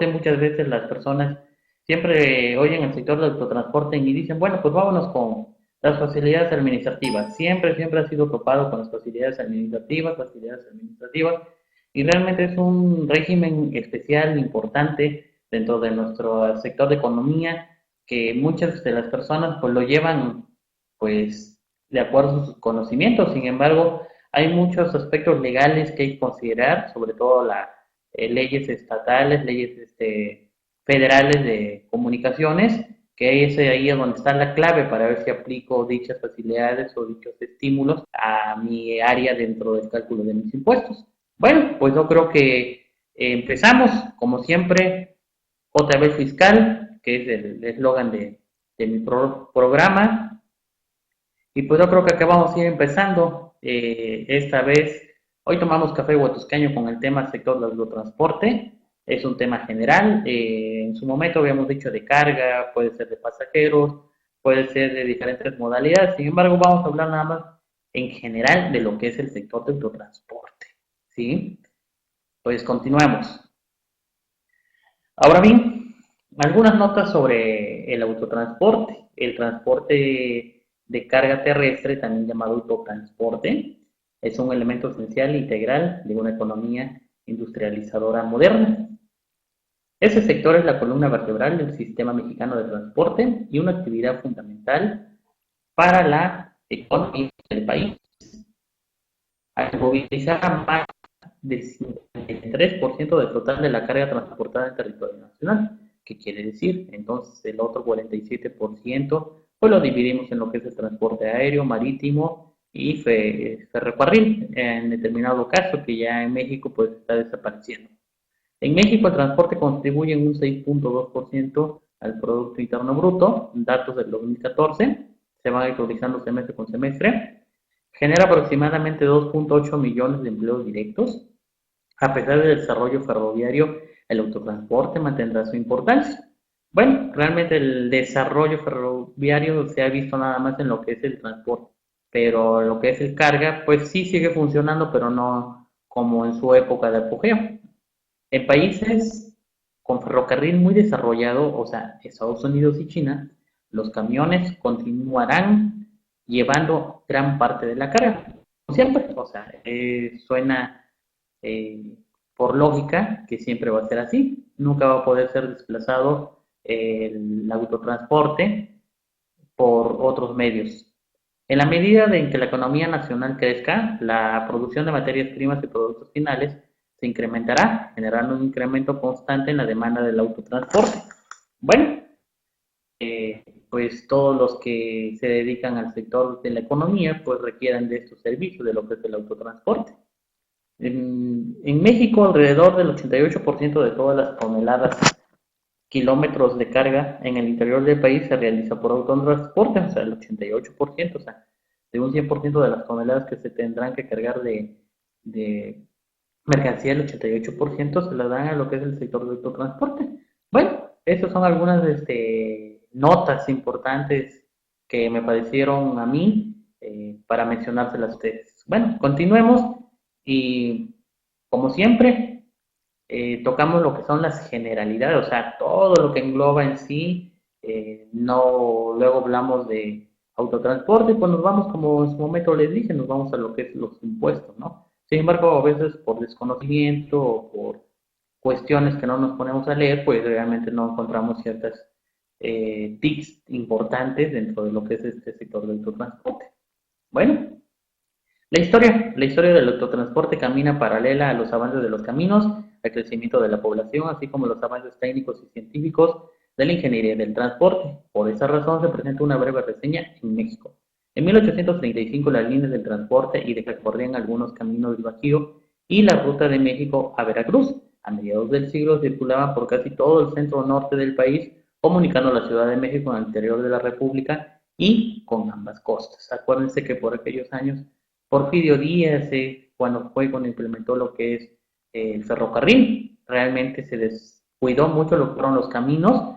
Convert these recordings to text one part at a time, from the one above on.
muchas veces las personas siempre oyen el sector del autotransporte y dicen, bueno, pues vámonos con las facilidades administrativas. Siempre ha sido topado con las facilidades administrativas, y realmente es un régimen especial, importante dentro de nuestro sector de economía, que muchas de las personas pues lo llevan pues de acuerdo a sus conocimientos. Sin embargo, hay muchos aspectos legales que hay que considerar, sobre todo leyes estatales, leyes federales de comunicaciones, que es ahí donde está la clave para ver si aplico dichas facilidades o dichos estímulos a mi área dentro del cálculo de mis impuestos. Bueno, pues yo creo que empezamos, como siempre, JB Fiscal, que es el eslogan de mi programa, y pues yo creo que acá vamos a ir empezando. Esta vez, hoy tomamos café huatuscaño con el tema sector del transporte. Es un tema general. En su momento habíamos dicho de carga, puede ser de pasajeros, puede ser de diferentes modalidades. Sin embargo, vamos a hablar nada más en general de lo que es el sector del autotransporte. ¿Sí? Pues continuamos. Ahora bien, algunas notas sobre el autotransporte. El transporte de carga terrestre, también llamado autotransporte, es un elemento esencial e integral de una economía industrializadora moderna. Ese sector es la columna vertebral del sistema mexicano de transporte y una actividad fundamental para la economía del país. Al movilizar más del 53% del total de la carga transportada en territorio nacional. ¿Qué quiere decir? Entonces el otro 47% pues lo dividimos en lo que es el transporte aéreo, marítimo y ferrocarril, en determinado caso que ya en México pues está desapareciendo. En México el transporte contribuye en un 6.2% al Producto Interno Bruto, datos del 2014, se van actualizando semestre con semestre. Genera aproximadamente 2.8 millones de empleos directos. A pesar del desarrollo ferroviario, el autotransporte mantendrá su importancia. Bueno, realmente el desarrollo ferroviario se ha visto nada más en lo que es el transporte, pero lo que es el carga, pues sí sigue funcionando, pero no como en su época de apogeo. En países con ferrocarril muy desarrollado, o sea, Estados Unidos y China, los camiones continuarán llevando gran parte de la carga. Siempre, o sea, suena eh, por lógica que siempre va a ser así. Nunca va a poder ser desplazado el autotransporte por otros medios. En la medida en que la economía nacional crezca, la producción de materias primas y productos finales se incrementará, generando un incremento constante en la demanda del autotransporte. Bueno, pues todos los que se dedican al sector de la economía pues requieren de estos servicios, de lo que es el autotransporte. En México, alrededor del 88% de todas las toneladas kilómetros de carga en el interior del país se realiza por autotransporte, o sea, el 88%, o sea, de un 100% de las toneladas que se tendrán que cargar de mercancía, el 88% se la dan a lo que es el sector de autotransporte. Bueno, esas son algunas notas importantes que me parecieron a mí para mencionárselas a ustedes. Bueno, continuemos y como siempre, tocamos lo que son las generalidades, o sea, todo lo que engloba en sí, no, luego hablamos de autotransporte, pues nos vamos, como en su momento les dije, nos vamos a lo que es los impuestos, ¿no? Sin embargo, a veces por desconocimiento o por cuestiones que no nos ponemos a leer, pues realmente no encontramos ciertas tips importantes dentro de lo que es este sector del autotransporte. Bueno, la historia del autotransporte camina paralela a los avances de los caminos, al crecimiento de la población, así como los avances técnicos y científicos de la ingeniería del transporte. Por esa razón se presenta una breve reseña en México. En 1835 las líneas del transporte y de que recorrían algunos caminos del Bajío y la ruta de México a Veracruz. A mediados del siglo circulaban por casi todo el centro norte del país, comunicando la Ciudad de México con el interior de la República y con ambas costas. Acuérdense que por aquellos años Porfirio Díaz, cuando implementó lo que es el ferrocarril, realmente se descuidó mucho lo que fueron los caminos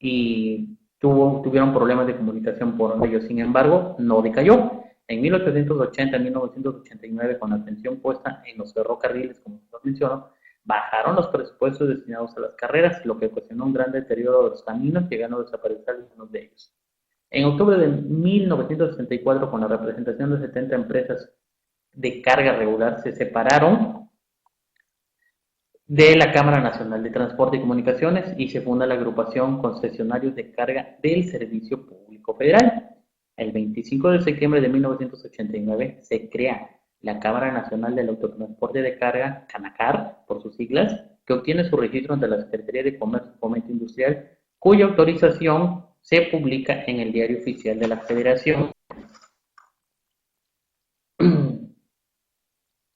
y tuvieron problemas de comunicación por ello. Sin embargo, no decayó. En 1880, 1989, con la atención puesta en los ferrocarriles, como se mencionó, bajaron los presupuestos destinados a las carreras, lo que ocasionó un gran deterioro de los caminos, llegando a desaparecer algunos de ellos. En octubre de 1964, con la representación de 70 empresas de carga regular, se separaron de la Cámara Nacional de Transporte y Comunicaciones y se funda la agrupación Concesionarios de Carga del Servicio Público Federal. El 25 de septiembre de 1989 se crea la Cámara Nacional del Autotransporte de Carga, CANACAR, por sus siglas, que obtiene su registro ante la Secretaría de Comercio y Fomento Industrial, cuya autorización se publica en el Diario Oficial de la Federación. En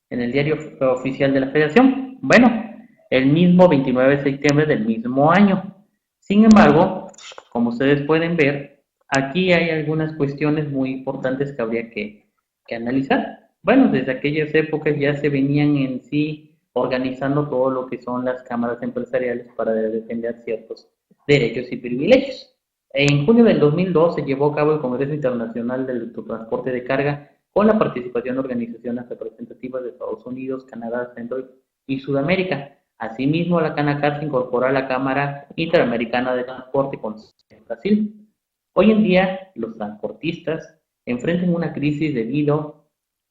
el Diario Oficial de la Federación. Bueno, el mismo 29 de septiembre del mismo año. Sin embargo, como ustedes pueden ver, aquí hay algunas cuestiones muy importantes que habría que analizar. Bueno, desde aquellas épocas ya se venían en sí organizando todo lo que son las cámaras empresariales para defender ciertos derechos y privilegios. En junio del 2002 se llevó a cabo el Congreso Internacional del Autotransporte de Carga con la participación de organizaciones representativas de Estados Unidos, Canadá, Centro y Sudamérica. Asimismo, la CANACAR se incorporó a la Cámara Interamericana de Transporte con sede en Brasil. Hoy en día, los transportistas enfrentan una crisis debido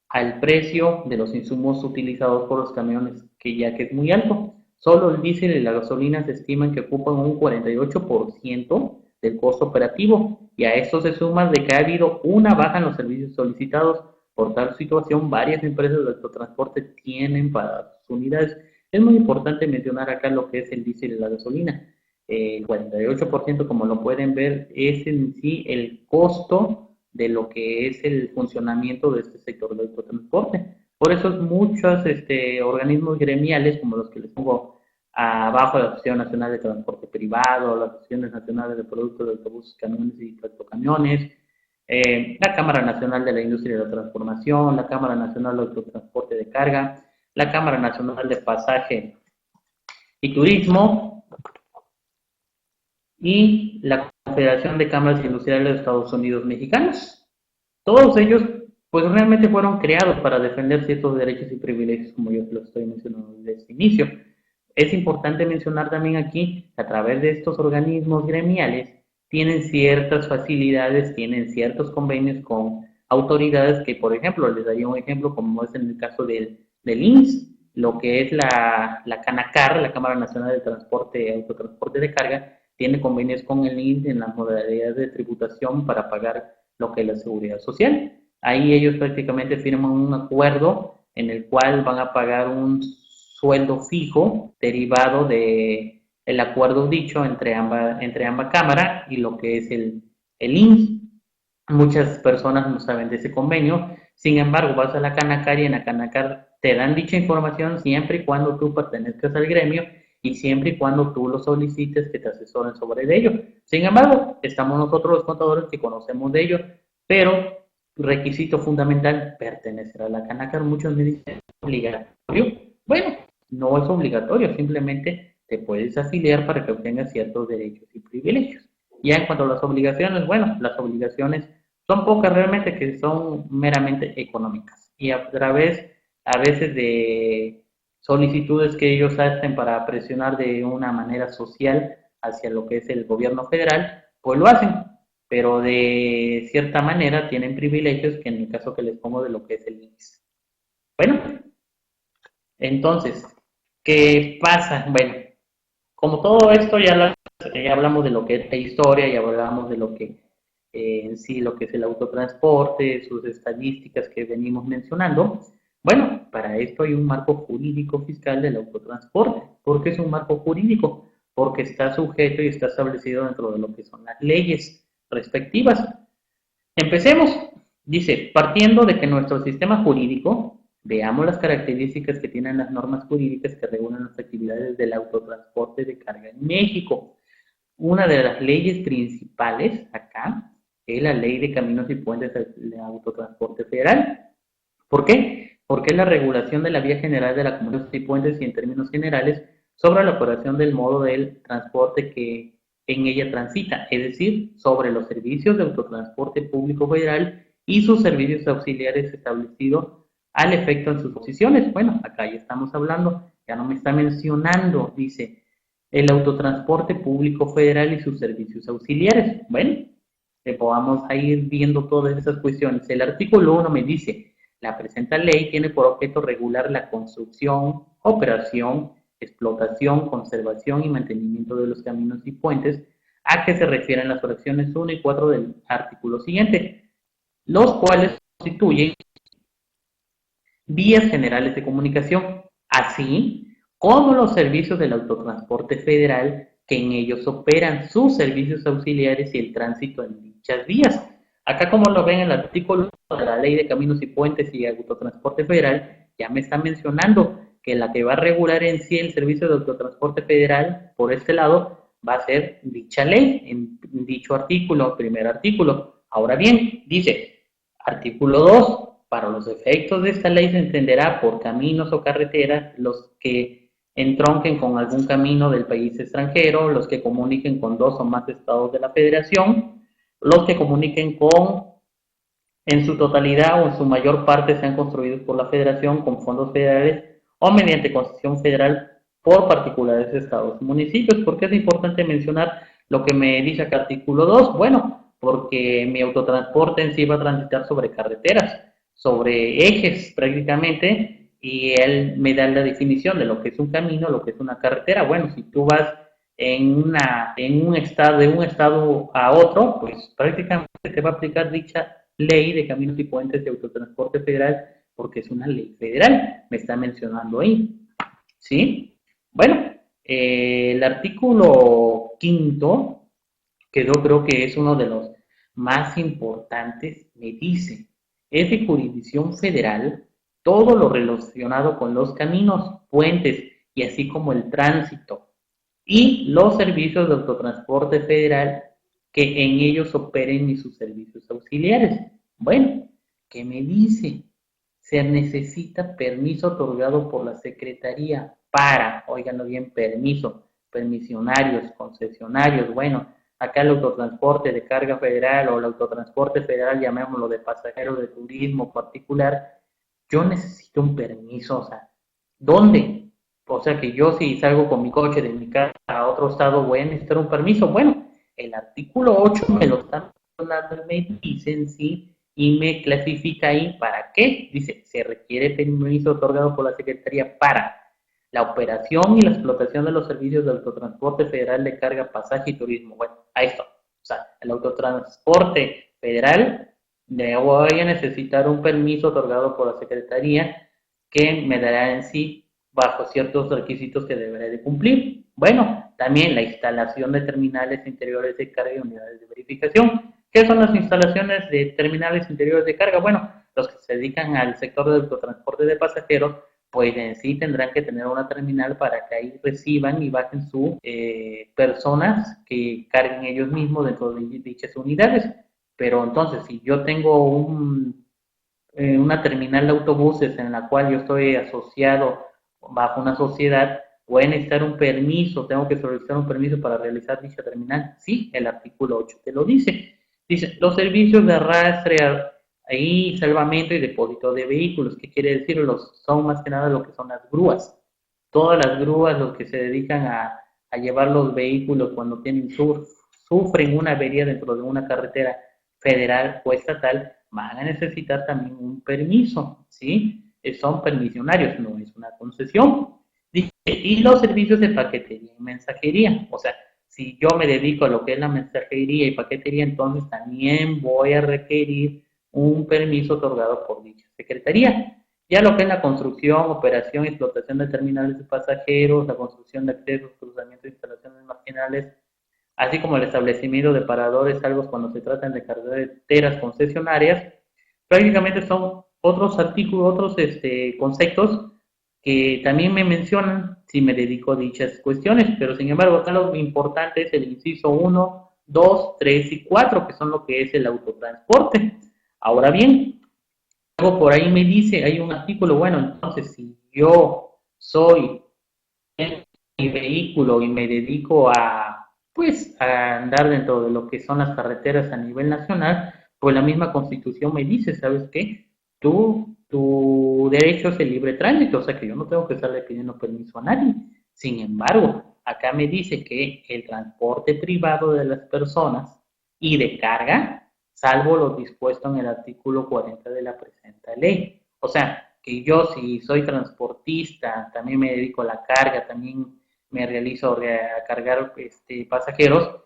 al precio de los insumos utilizados por los camiones, que es muy alto. Solo el diésel y la gasolina se estiman que ocupan un 48% del costo operativo, y a esto se suma de que ha habido una baja en los servicios solicitados. Por tal situación, varias empresas de autotransporte tienen para sus unidades. Es muy importante mencionar acá lo que es el diésel y la gasolina. El 48%, como lo pueden ver, es en sí el costo de lo que es el funcionamiento de este sector del autotransporte. Por eso muchos organismos gremiales, como los que les pongo abajo, la Asociación Nacional de Transporte Privado, las Asociaciones Nacionales de Productos de Autobuses, Camiones y Tractocamiones, la Cámara Nacional de la Industria de la Transformación, la Cámara Nacional de Autotransporte de Carga, la Cámara Nacional de Pasaje y Turismo y la Confederación de Cámaras Industriales de Estados Unidos Mexicanos. Todos ellos pues realmente fueron creados para defender ciertos derechos y privilegios, como yo lo estoy mencionando desde el inicio. Es importante mencionar también aquí, a través de estos organismos gremiales, tienen ciertas facilidades, tienen ciertos convenios con autoridades que, por ejemplo, les daría un ejemplo, como es en el caso del IMSS, lo que es la CANACAR, la Cámara Nacional de Transporte y Autotransporte de Carga, tiene convenios con el IMSS en las modalidades de tributación para pagar lo que es la seguridad social. Ahí ellos prácticamente firman un acuerdo en el cual van a pagar un sueldo fijo derivado de el acuerdo dicho entre ambas cámaras y lo que es el IMSS. Muchas personas no saben de ese convenio, sin embargo vas a la CANACAR y en la CANACAR te dan dicha información siempre y cuando tú pertenezcas al gremio y siempre y cuando tú lo solicites que te asesoren sobre ello. Sin embargo, estamos nosotros los contadores que conocemos de ello, pero requisito fundamental, pertenecer a la CANACAR. Muchos me dicen, ¿es obligatorio? Bueno, no es obligatorio, simplemente te puedes afiliar para que obtengas ciertos derechos y privilegios. Ya en cuanto a las obligaciones, bueno, las obligaciones son pocas realmente, que son meramente económicas. Y a través, a veces, de solicitudes que ellos hacen para presionar de una manera social hacia lo que es el gobierno federal, pues lo hacen, pero de cierta manera tienen privilegios que en el caso que les pongo de lo que es el IMSS. Bueno, entonces, ¿qué pasa? Bueno, como todo esto ya hablamos de lo que es la historia, ya hablamos de lo que en sí, lo que es el autotransporte, sus estadísticas que venimos mencionando. Bueno, para esto hay un marco jurídico fiscal del autotransporte. ¿Por qué es un marco jurídico? Porque está sujeto y está establecido dentro de lo que son las leyes respectivas. Empecemos. Dice, partiendo de que nuestro sistema jurídico, veamos las características que tienen las normas jurídicas que regulan las actividades del autotransporte de carga en México. Una de las leyes principales acá es la Ley de Caminos y Puentes de Autotransporte Federal. ¿Por qué? Porque es la regulación de la vía general de la Comunidad y Puentes y en términos generales sobre la operación del modo del transporte que en ella transita, es decir, sobre los servicios de autotransporte público federal y sus servicios auxiliares establecidos al efecto en sus posiciones. Bueno, acá ya estamos hablando ya no me está mencionando, dice, el autotransporte público federal y sus servicios auxiliares. Bueno, vamos a ir viendo todas esas cuestiones. El artículo 1 me dice, la presente ley tiene por objeto regular la construcción, operación, explotación, conservación y mantenimiento de los caminos y puentes a que se refieren las fracciones 1 y 4 del artículo siguiente, los cuales constituyen vías generales de comunicación, así como los servicios del autotransporte federal que en ellos operan sus servicios auxiliares y el tránsito en dichas vías. Acá, como lo ven en el artículo de la Ley de Caminos y Puentes y Autotransporte Federal, ya me está mencionando que la que va a regular en sí el servicio de autotransporte federal, por este lado, va a ser dicha ley, en dicho artículo, primer artículo. Ahora bien, dice, artículo 2, para los efectos de esta ley se entenderá por caminos o carreteras los que entronquen con algún camino del país extranjero, los que comuniquen con dos o más estados de la federación, los que comuniquen con, en su totalidad o en su mayor parte, sean construidos por la federación con fondos federales o mediante concesión federal por particulares estados y municipios. ¿Por qué es importante mencionar lo que me dice acá artículo 2? Bueno, porque mi autotransporte en sí va a transitar sobre carreteras, sobre ejes prácticamente, y él me da la definición de lo que es un camino, lo que es una carretera. Bueno, si tú vas en un estado, de un estado a otro, pues prácticamente te va a aplicar dicha ley de caminos y puentes de autotransporte federal, porque es una ley federal, me está mencionando ahí, ¿sí? Bueno, el artículo quinto, que yo creo que es uno de los más importantes, me dice, es de jurisdicción federal todo lo relacionado con los caminos, puentes y así como el tránsito y los servicios de autotransporte federal que en ellos operen y sus servicios auxiliares. Bueno, ¿qué me dice? Se necesita permiso otorgado por la Secretaría para, óiganlo bien, permiso, permisionarios, concesionarios, bueno, acá el autotransporte de carga federal o el autotransporte federal, llamémoslo de pasajeros de turismo particular, yo necesito un permiso, o sea, ¿dónde? O sea, que yo si salgo con mi coche de mi casa a otro estado voy a necesitar un permiso. Bueno, el artículo 8 me lo está mencionando, me dice en sí y me clasifica ahí para qué. Dice, se requiere permiso otorgado por la Secretaría para la operación y la explotación de los servicios de autotransporte federal de carga, pasaje y turismo. Bueno, ahí está. O sea, el autotransporte federal voy a necesitar un permiso otorgado por la Secretaría que me dará en sí bajo ciertos requisitos que deberé de cumplir. Bueno, también la instalación de terminales interiores de carga y unidades de verificación. ¿Qué son las instalaciones de terminales interiores de carga? Bueno, los que se dedican al sector del autotransporte de pasajeros, pues en sí tendrán que tener una terminal para que ahí reciban y bajen sus personas que carguen ellos mismos dentro de dichas unidades. Pero entonces, si yo tengo una terminal de autobuses en la cual yo estoy asociado bajo una sociedad, voy a necesitar un permiso, tengo que solicitar un permiso para realizar dicha terminal. Sí, el artículo 8 te lo dice. Dice, los servicios de arrastre y salvamento y depósito de vehículos. ¿Qué quiere decir? Son más que nada lo que son las grúas. Todas las grúas, los que se dedican a llevar los vehículos cuando sufren una avería dentro de una carretera federal o estatal, van a necesitar también un permiso, ¿sí? Son permisionarios, no es una concesión. Dice, y los servicios de paquetería y mensajería, o sea, si yo me dedico a lo que es la mensajería y paquetería, entonces también voy a requerir un permiso otorgado por dicha secretaría. Ya lo que es la construcción, operación y explotación de terminales de pasajeros, la construcción de accesos, cruzamientos e instalaciones marginales, así como el establecimiento de paradores salvos cuando se tratan de carreteras concesionarias, prácticamente son otros artículos, otros conceptos que también me mencionan si me dedico a dichas cuestiones, pero sin embargo acá lo importante es el inciso 1, 2, 3 y 4, que son lo que es el autotransporte. Ahora bien, algo por ahí me dice, hay un artículo, bueno, entonces si yo soy mi vehículo y me dedico pues, a andar dentro de lo que son las carreteras a nivel nacional, pues la misma Constitución me dice, ¿sabes qué? Tú tu derecho es el libre tránsito, o sea que yo no tengo que estarle pidiendo permiso a nadie. Sin embargo, acá me dice que el transporte privado de las personas y de carga, salvo lo dispuesto en el artículo 40 de la presente ley. O sea, que yo si soy transportista, también me dedico a la carga, también me realizo a cargar pasajeros,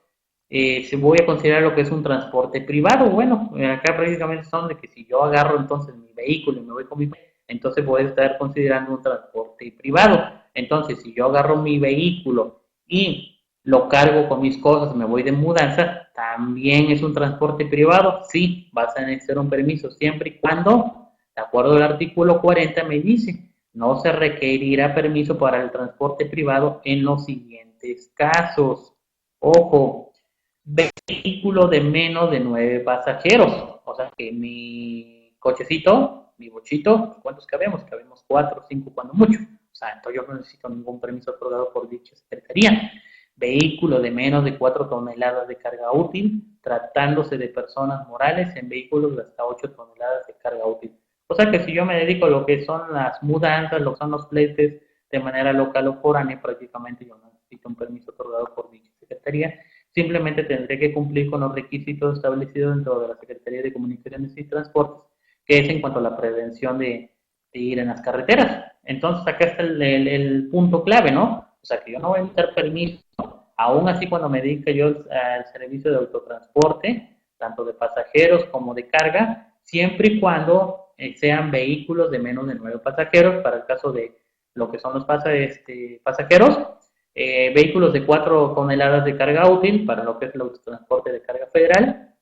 se voy a considerar lo que es un transporte privado. Bueno, acá prácticamente son de que si yo agarro entonces mi vehículo y me voy con mi entonces voy a estar considerando un transporte privado. Entonces, si yo agarro mi vehículo y lo cargo con mis cosas, me voy de mudanza, también es un transporte privado. Sí, vas a necesitar un permiso siempre y cuando, de acuerdo al artículo 40, me dice, no se requerirá permiso para el transporte privado en los siguientes casos. Ojo, vehículo de menos de 9 pasajeros. O sea que mi cochecito, mi bochito, ¿cuántos cabemos? Cabemos 4 o 5 cuando mucho. O sea, entonces yo no necesito ningún permiso otorgado por dicha secretaría. Vehículo de menos de 4 toneladas de carga útil, tratándose de personas morales en vehículos de hasta 8 toneladas de carga útil. O sea que si yo me dedico a lo que son las mudanzas, lo que son los fletes de manera local o foránea, prácticamente yo no necesito un permiso otorgado por dicha secretaría. Simplemente tendré que cumplir con los requisitos establecidos dentro de la Secretaría de Comunicaciones y Transportes, que es en cuanto a la prevención de ir en las carreteras. Entonces, acá está el punto clave, ¿no? O sea, que yo no voy a necesitar permiso, aún así cuando me dedique yo al servicio de autotransporte, tanto de pasajeros como de carga, siempre y cuando sean vehículos de menos de 9 pasajeros, para el caso de lo que son los pasajeros, vehículos de 4 toneladas de carga útil para lo que es el autotransporte de carga federal,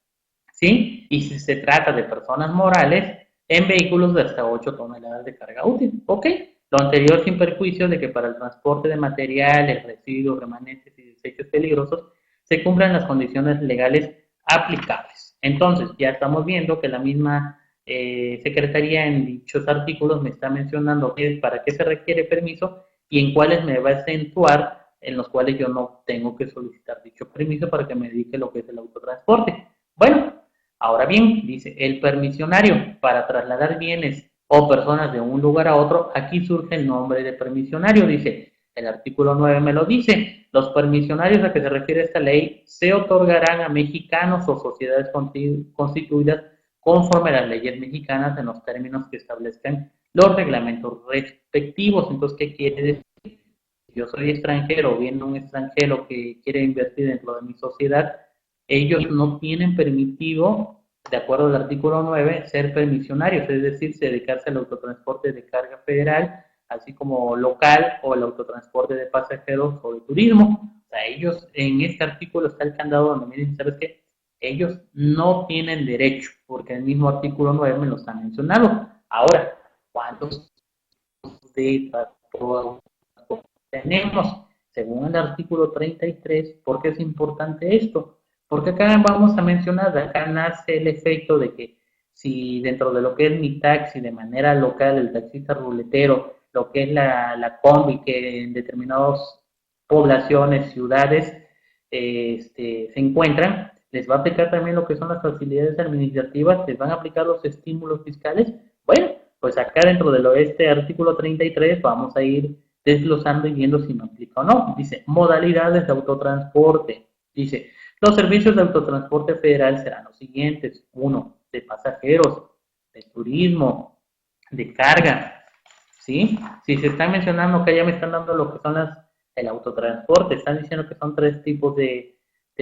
¿sí? Y si se trata de personas morales, en vehículos de hasta 8 toneladas de carga útil, ¿ok? Lo anterior sin perjuicio de que para el transporte de materiales, residuos, remanentes y desechos peligrosos se cumplan las condiciones legales aplicables. Entonces, ya estamos viendo que la misma Secretaría en dichos artículos me está mencionando para qué se requiere permiso y en cuáles me va a acentuar en los cuales yo no tengo que solicitar dicho permiso para que me dedique lo que es el autotransporte. Bueno, ahora bien, dice, el permisionario para trasladar bienes o personas de un lugar a otro, aquí surge el nombre de permisionario, dice, el artículo 9 me lo dice, los permisionarios a que se refiere esta ley se otorgarán a mexicanos o sociedades constituidas conforme a las leyes mexicanas en los términos que establezcan los reglamentos respectivos. Entonces, ¿qué quiere decir? Yo soy extranjero, viene un extranjero que quiere invertir dentro de mi sociedad, ellos no tienen permitido, de acuerdo al artículo 9, ser permisionarios, es decir, dedicarse al autotransporte de carga federal, así como local o el autotransporte de pasajeros o de turismo. O sea, ellos en este artículo está el candado donde me dicen, ¿sabes qué? Ellos no tienen derecho, porque el mismo artículo 9 me lo está mencionando. Ahora, ¿cuántos de tenemos? Según el artículo 33, ¿por qué es importante esto? Porque acá vamos a mencionar, acá nace el efecto de que si dentro de lo que es mi taxi de manera local, el taxista ruletero, lo que es la combi, que en determinadas poblaciones, ciudades, se encuentran, les va a aplicar también lo que son las facilidades administrativas, les van a aplicar los estímulos fiscales. Bueno, pues acá dentro de este artículo 33 vamos a ir desglosando y viendo si me aplica o no. Dice, modalidades de autotransporte. Dice, los servicios de autotransporte federal serán los siguientes. 1, de pasajeros, de turismo, de carga. ¿Sí? Si se está mencionando que ya me están dando lo que son el autotransporte, están diciendo que son 3 tipos de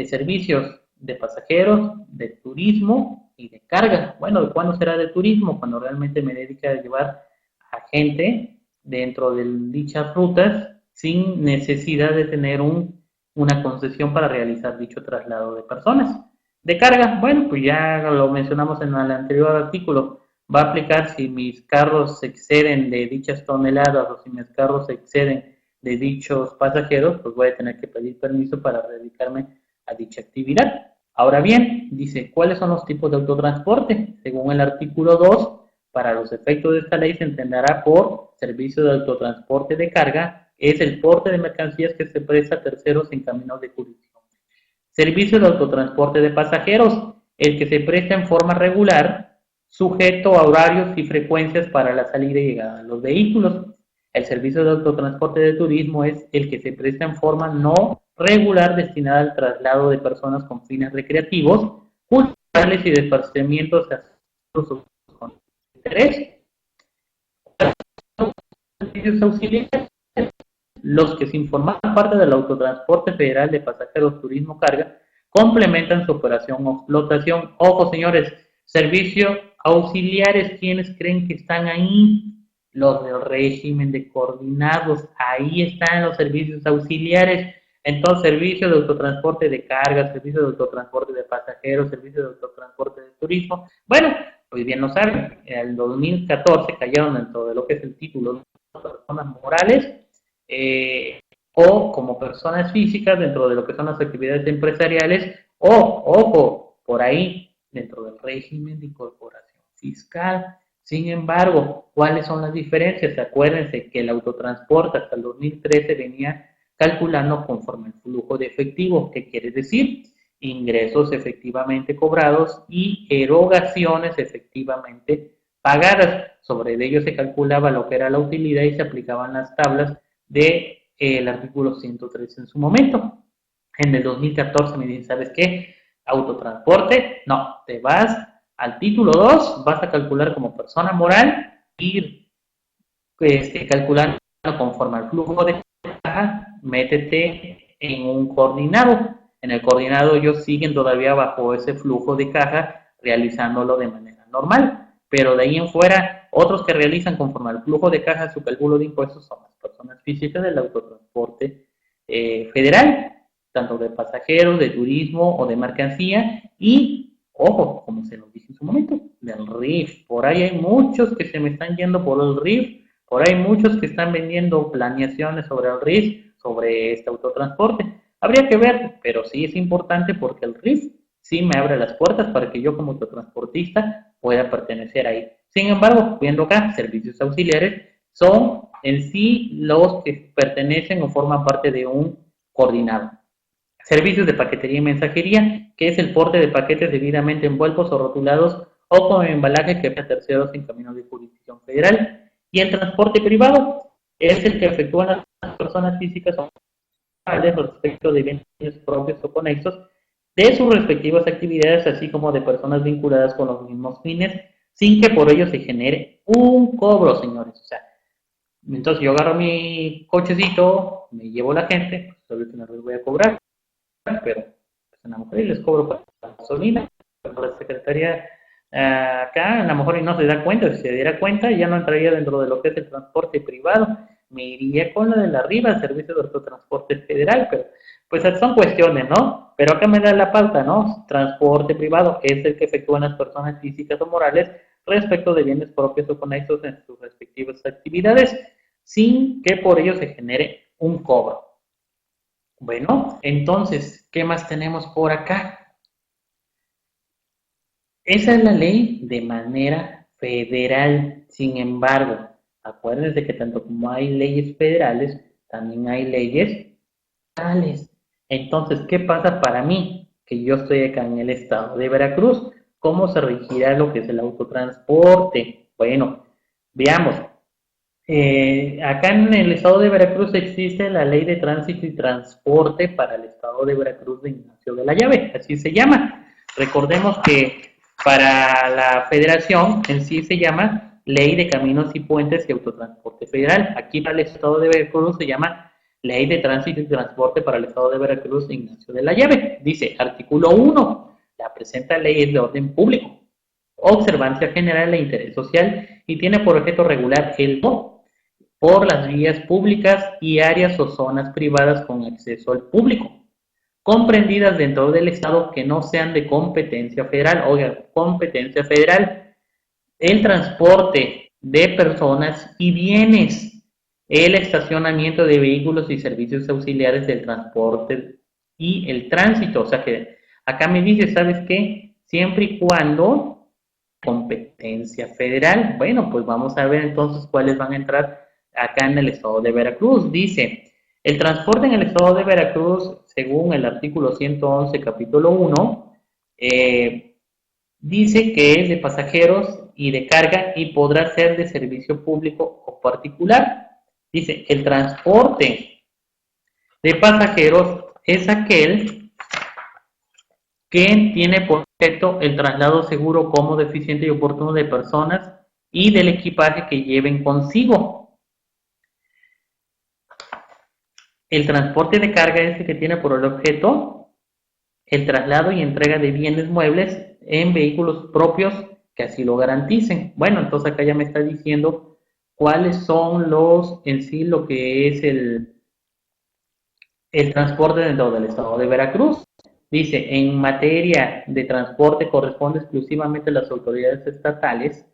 servicios, de pasajeros, de turismo y de carga. Bueno, ¿cuándo será de turismo? Cuando realmente me dedique a llevar a gente dentro de dichas rutas sin necesidad de tener una concesión para realizar dicho traslado de personas. De carga, bueno, pues ya lo mencionamos en el anterior artículo, va a aplicar si mis carros exceden de dichas toneladas o si mis carros exceden de dichos pasajeros, pues voy a tener que pedir permiso para dedicarme a dicha actividad. Ahora bien, dice, ¿cuáles son los tipos de autotransporte? Según el artículo 2, para los efectos de esta ley se entenderá por servicio de autotransporte de carga, es el porte de mercancías que se presta a terceros en caminos de jurisdicción. Servicio de autotransporte de pasajeros, el que se presta en forma regular sujeto a horarios y frecuencias para la salida y llegada de los vehículos. El servicio de autotransporte de turismo es el que se presta en forma no regular destinada al traslado de personas con fines recreativos, culturales y de esparcimientos a sus con interés. Servicios auxiliares, los que sin formar parte del autotransporte federal de pasajeros turismo carga, complementan su operación o explotación. Ojo, señores, servicios auxiliares, ¿quiénes creen que están ahí? Los del régimen de coordinados, ahí están los servicios auxiliares. Entonces, servicio de autotransporte de carga, servicio de autotransporte de pasajeros, servicio de autotransporte de turismo. Bueno, pues bien lo saben, en el 2014 cayeron dentro de lo que es el título de personas morales o como personas físicas dentro de lo que son las actividades empresariales o, ojo, por ahí, dentro del régimen de incorporación fiscal. Sin embargo, ¿cuáles son las diferencias? Acuérdense que el autotransporte hasta el 2013 venía calculando conforme al flujo de efectivo. ¿Qué quiere decir? Ingresos efectivamente cobrados y erogaciones efectivamente pagadas. Sobre ello se calculaba lo que era la utilidad y se aplicaban las tablas del artículo 103 en su momento. En el 2014 me dicen, ¿sabes qué? Autotransporte, no, te vas al título 2, vas a calcular como persona moral, ir calculando conforme al flujo de caja, métete en un coordinado. En el coordinado ellos siguen todavía bajo ese flujo de caja, realizándolo de manera normal, pero de ahí en fuera, otros que realizan conforme al flujo de caja su cálculo de impuestos son las personas físicas del autotransporte federal, tanto de pasajeros, de turismo o de mercancía, y, ojo, como se los dije en su momento, del RIF. Por ahí hay muchos que se me están yendo por el RIF, por ahí hay muchos que están vendiendo planeaciones sobre el RIF, sobre este autotransporte. Habría que ver, pero sí es importante porque el RIF sí me abre las puertas para que yo como autotransportista pueda pertenecer ahí. Sin embargo, viendo acá, servicios auxiliares son en sí los que pertenecen o forman parte de un coordinado. Servicios de paquetería y mensajería, que es el porte de paquetes debidamente envueltos o rotulados o con embalaje que a terceros en camino de jurisdicción federal. Y el transporte privado es el que efectúan las personas físicas o morales respecto de bienes propios o conexos de sus respectivas actividades, así como de personas vinculadas con los mismos fines, sin que por ello se genere un cobro, señores. O sea, entonces yo agarro mi cochecito, me llevo la gente, pues no les voy a cobrar, pero pues, a lo mejor les cobro para la gasolina, para la secretaría acá, a lo mejor y no se da cuenta, si se diera cuenta ya no entraría dentro de lo que es el transporte privado, me iría con la de la arriba, Servicio de Autotransporte Federal, pero pues son cuestiones, ¿no? Pero acá me da la pauta, ¿no? Transporte privado es el que efectúan las personas físicas o morales respecto de bienes propios o conexos en sus respectivas actividades, sin que por ello se genere un cobro. Bueno, entonces, ¿qué más tenemos por acá? Esa es la ley de manera federal. Sin embargo, acuérdense que tanto como hay leyes federales, también hay leyes estatales. Entonces, ¿qué pasa para mí? Que yo estoy acá en el estado de Veracruz. ¿Cómo se regirá lo que es el autotransporte? Bueno, veamos. Acá en el estado de Veracruz existe la Ley de Tránsito y Transporte para el estado de Veracruz de Ignacio de la Llave, así se llama. Recordemos que para la federación en sí se llama Ley de Caminos y Puentes y Autotransporte Federal. Aquí para el estado de Veracruz se llama Ley de Tránsito y Transporte para el estado de Veracruz de Ignacio de la Llave. Dice, artículo 1, la presente ley es de orden público, observancia general e interés social y tiene por objeto regular el por las vías públicas y áreas o zonas privadas con acceso al público, comprendidas dentro del Estado que no sean de competencia federal. Oigan, competencia federal, el transporte de personas y bienes, el estacionamiento de vehículos y servicios auxiliares del transporte y el tránsito. O sea que acá me dice, ¿sabes qué? Siempre y cuando competencia federal. Bueno, pues vamos a ver entonces cuáles van a entrar acá en el estado de Veracruz. Dice, el transporte en el estado de Veracruz, según el artículo 111, capítulo 1, dice que es de pasajeros y de carga y podrá ser de servicio público o particular. Dice, el transporte de pasajeros es aquel que tiene por objeto el traslado seguro, cómodo, eficiente y oportuno de personas y del equipaje que lleven consigo. El transporte de carga es el que tiene por el objeto el traslado y entrega de bienes muebles en vehículos propios que así lo garanticen. Bueno, entonces acá ya me está diciendo cuáles son los, en sí, lo que es el transporte dentro del estado de Veracruz. Dice, en materia de transporte corresponde exclusivamente a las autoridades estatales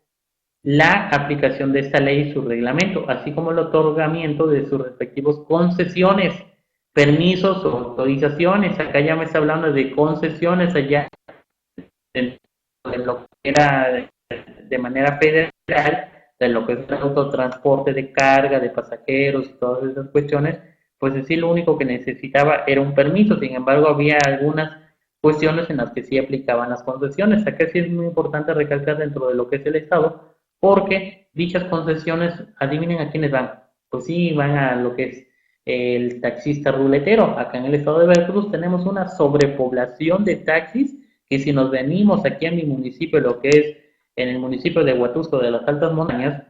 la aplicación de esta ley y su reglamento, así como el otorgamiento de sus respectivos concesiones, permisos o autorizaciones. Acá ya me está hablando de concesiones, allá de lo que era de manera federal, de lo que es el autotransporte de carga, de pasajeros y todas esas cuestiones, pues en sí lo único que necesitaba era un permiso. Sin embargo, había algunas cuestiones en las que sí aplicaban las concesiones. Acá sí es muy importante recalcar dentro de lo que es el Estado, porque dichas concesiones, adivinen a quiénes van. Pues sí, van a lo que es el taxista ruletero. Acá en el estado de Veracruz tenemos una sobrepoblación de taxis que si nos venimos aquí a mi municipio, lo que es en el municipio de Huatusco de las Altas Montañas,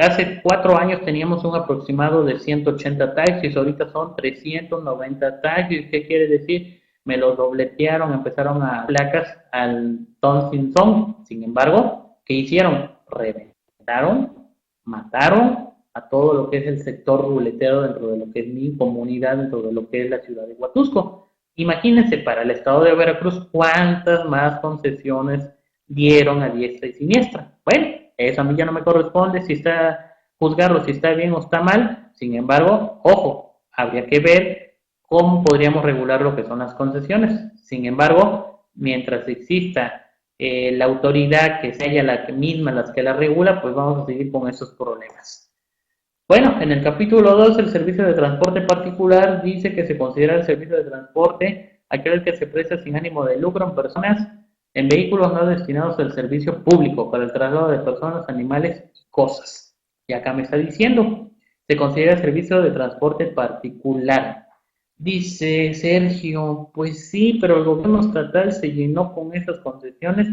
hace 4 años teníamos un aproximado de 180 taxis, ahorita son 390 taxis. ¿Qué quiere decir? Me los dobletearon, empezaron a placas al ton sin son. Sin embargo, ¿qué hicieron? Reventaron, mataron a todo lo que es el sector ruletero dentro de lo que es mi comunidad, dentro de lo que es la ciudad de Huatusco. Imagínense para el estado de Veracruz cuántas más concesiones dieron a diestra y siniestra. Bueno, eso a mí ya no me corresponde si está juzgarlo, si está bien o está mal. Sin embargo, ojo, habría que ver cómo podríamos regular lo que son las concesiones. Sin embargo, mientras exista la autoridad que sea ella la misma las que la regula, pues vamos a seguir con esos problemas. Bueno, en el capítulo 2, el servicio de transporte particular dice que se considera el servicio de transporte aquel que se presta sin ánimo de lucro en personas en vehículos no destinados al servicio público para el traslado de personas, animales y cosas. Y acá me está diciendo, se considera servicio de transporte particular. Dice Sergio, pues sí, pero el gobierno estatal se llenó con esas concesiones,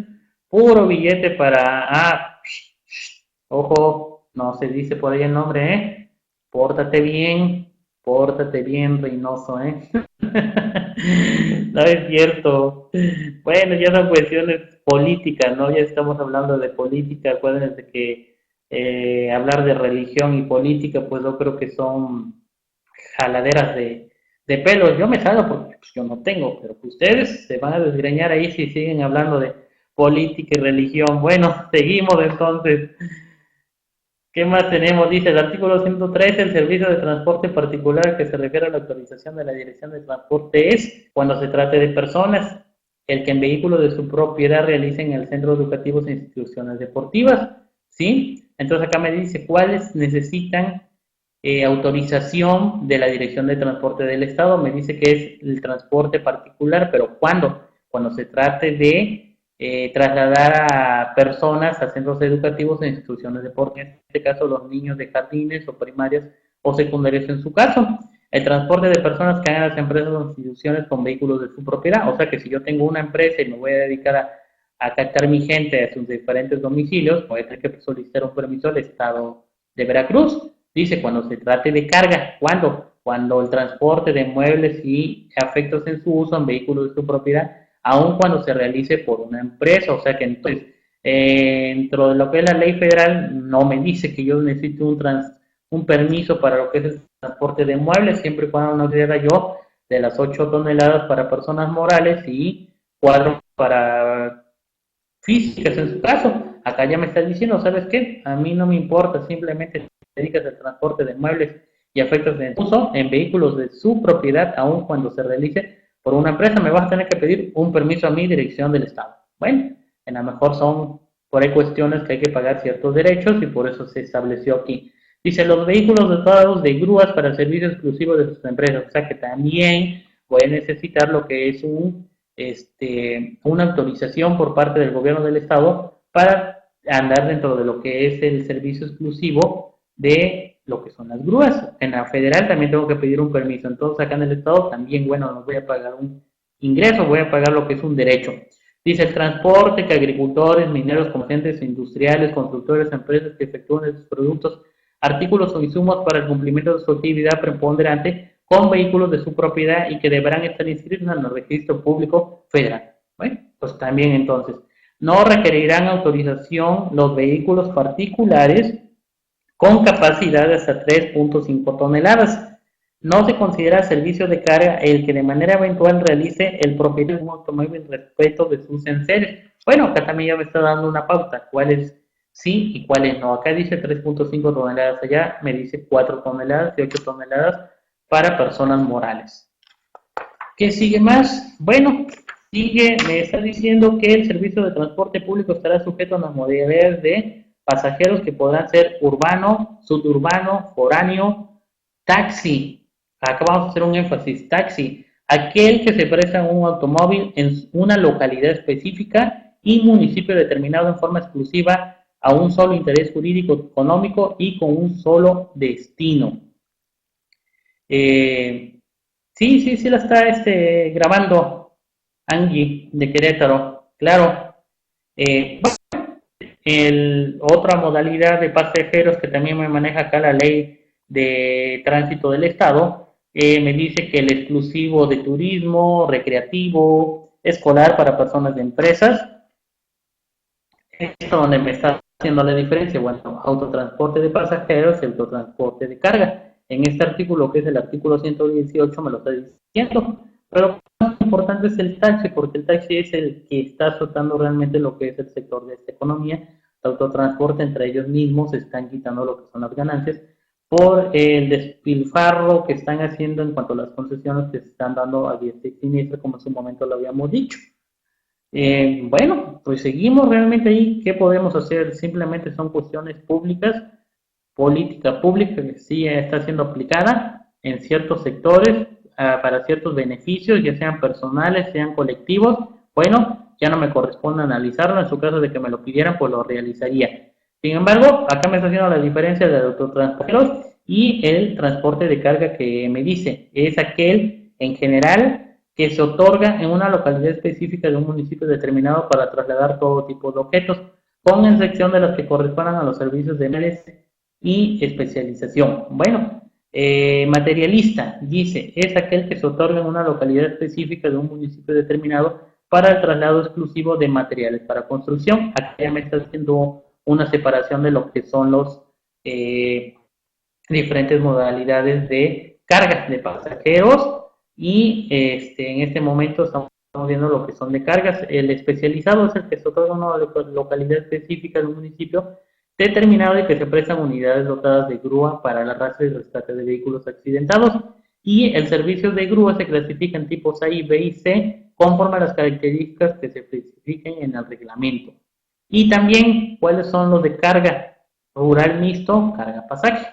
puro billete para... ojo, no se dice por ahí el nombre, ¿eh? Pórtate bien, Reynoso, ¿eh? No es cierto. Bueno, ya son cuestiones políticas, ¿no? Ya estamos hablando de política. Acuérdense que hablar de religión y política, pues yo creo que son jaladeras de pelos. Yo me jalo porque pues, yo no tengo, pero pues, ustedes se van a desgreñar ahí si siguen hablando de política y religión. Bueno, seguimos entonces. ¿Qué más tenemos? Dice el artículo 103, el servicio de transporte particular que se refiere a la autorización de la Dirección de Transporte es cuando se trate de personas, el que en vehículos de su propiedad realicen el centro educativos e instituciones deportivas, ¿sí? Entonces acá me dice cuáles necesitan autorización de la Dirección de Transporte del Estado. Me dice que es el transporte particular, pero ¿cuándo? Cuando se trate de trasladar a personas a centros educativos e instituciones deportivas, en este caso los niños de jardines o primarias o secundarias en su caso. El transporte de personas que hagan las empresas o instituciones con vehículos de su propiedad, o sea que si yo tengo una empresa y me voy a dedicar a captar mi gente a sus diferentes domicilios, voy a tener que solicitar un permiso al Estado de Veracruz. Dice cuando se trate de carga, ¿cuándo? Cuando el transporte de muebles y afectos en su uso en vehículos de su propiedad, aun cuando se realice por una empresa. O sea que entonces, dentro de lo que es la ley federal, no me dice que yo necesite un permiso para lo que es el transporte de muebles, siempre y cuando no exceda yo de las 8 toneladas para personas morales y 4 para físicas en su caso. Acá ya me estás diciendo, ¿sabes qué? A mí no me importa, simplemente te dedicas al transporte de muebles y afectos de uso en vehículos de su propiedad, aun cuando se realice por una empresa, me vas a tener que pedir un permiso a mi dirección del Estado. Bueno, a lo mejor son por ahí cuestiones que hay que pagar ciertos derechos y por eso se estableció aquí. Dice, los vehículos dotados de grúas para el servicio exclusivo de sus empresas, o sea que también voy a necesitar lo que es una autorización por parte del gobierno del Estado para andar dentro de lo que es el servicio exclusivo de lo que son las grúas. En la federal también tengo que pedir un permiso. Entonces acá en el estado también, bueno, no voy a pagar un ingreso, voy a pagar lo que es un derecho. Dice el transporte, que agricultores, mineros, comerciantes industriales, constructores, empresas que efectúan estos productos, artículos o insumos para el cumplimiento de su actividad preponderante con vehículos de su propiedad y que deberán estar inscritos en el registro público federal. Bueno, pues también entonces, no requerirán autorización los vehículos particulares con capacidad de hasta 3.5 toneladas. No se considera servicio de carga el que de manera eventual realice el propietario de un automóvil respecto de sus enseres. Bueno, acá también ya me está dando una pauta, cuáles sí y cuáles no. Acá dice 3.5 toneladas, allá me dice 4 toneladas y 8 toneladas para personas morales. ¿Qué sigue más? Bueno, sigue, me está diciendo que el servicio de transporte público estará sujeto a las modalidades de pasajeros que podrán ser urbano, suburbano, foráneo, taxi. Acá vamos a hacer un énfasis, taxi. Aquel que se presta un automóvil en una localidad específica y municipio determinado en forma exclusiva a un solo interés jurídico, económico y con un solo destino. Sí, la está grabando Angie de Querétaro, claro. Otra modalidad de pasajeros que también me maneja acá la ley de tránsito del estado, me dice que el exclusivo de turismo, recreativo, escolar para personas de empresas, esto donde me está haciendo la diferencia, bueno, autotransporte de pasajeros y autotransporte de carga. En este artículo, que es el artículo 118, me lo está diciendo, pero lo más importante es el taxi, porque el taxi es el que está azotando realmente lo que es el sector de esta economía. El autotransporte entre ellos mismos están quitando lo que son las ganancias por el despilfarro que están haciendo en cuanto a las concesiones que se están dando a diestra y siniestra, como en su momento lo habíamos dicho. Bueno, pues seguimos realmente ahí. ¿Qué podemos hacer? Simplemente son cuestiones públicas, política pública que sí está siendo aplicada en ciertos sectores para ciertos beneficios, ya sean personales, sean colectivos. Bueno, ya no me corresponde analizarlo. En su caso de que me lo pidieran, pues lo realizaría. Sin embargo, acá me está haciendo la diferencia de autotransporteros y el transporte de carga que me dice. Es aquel en general que se otorga en una localidad específica de un municipio determinado para trasladar todo tipo de objetos, con excepción de las que correspondan a los servicios de medios y especialización. Bueno, materialista, dice, es aquel que se otorga en una localidad específica de un municipio determinado para el traslado exclusivo de materiales para construcción. Aquí ya me está haciendo una separación de lo que son los diferentes modalidades de carga de pasajeros y en este momento estamos viendo lo que son de cargas. El especializado es el que se otorga una localidad específica de un municipio determinado y que se prestan unidades dotadas de grúa para el arrastre y rescate de vehículos accidentados. Y el servicio de grúa se clasifica en tipos A, B y C conforme a las características que se especifiquen en el reglamento. Y también cuáles son los de carga rural mixto, carga pasaje.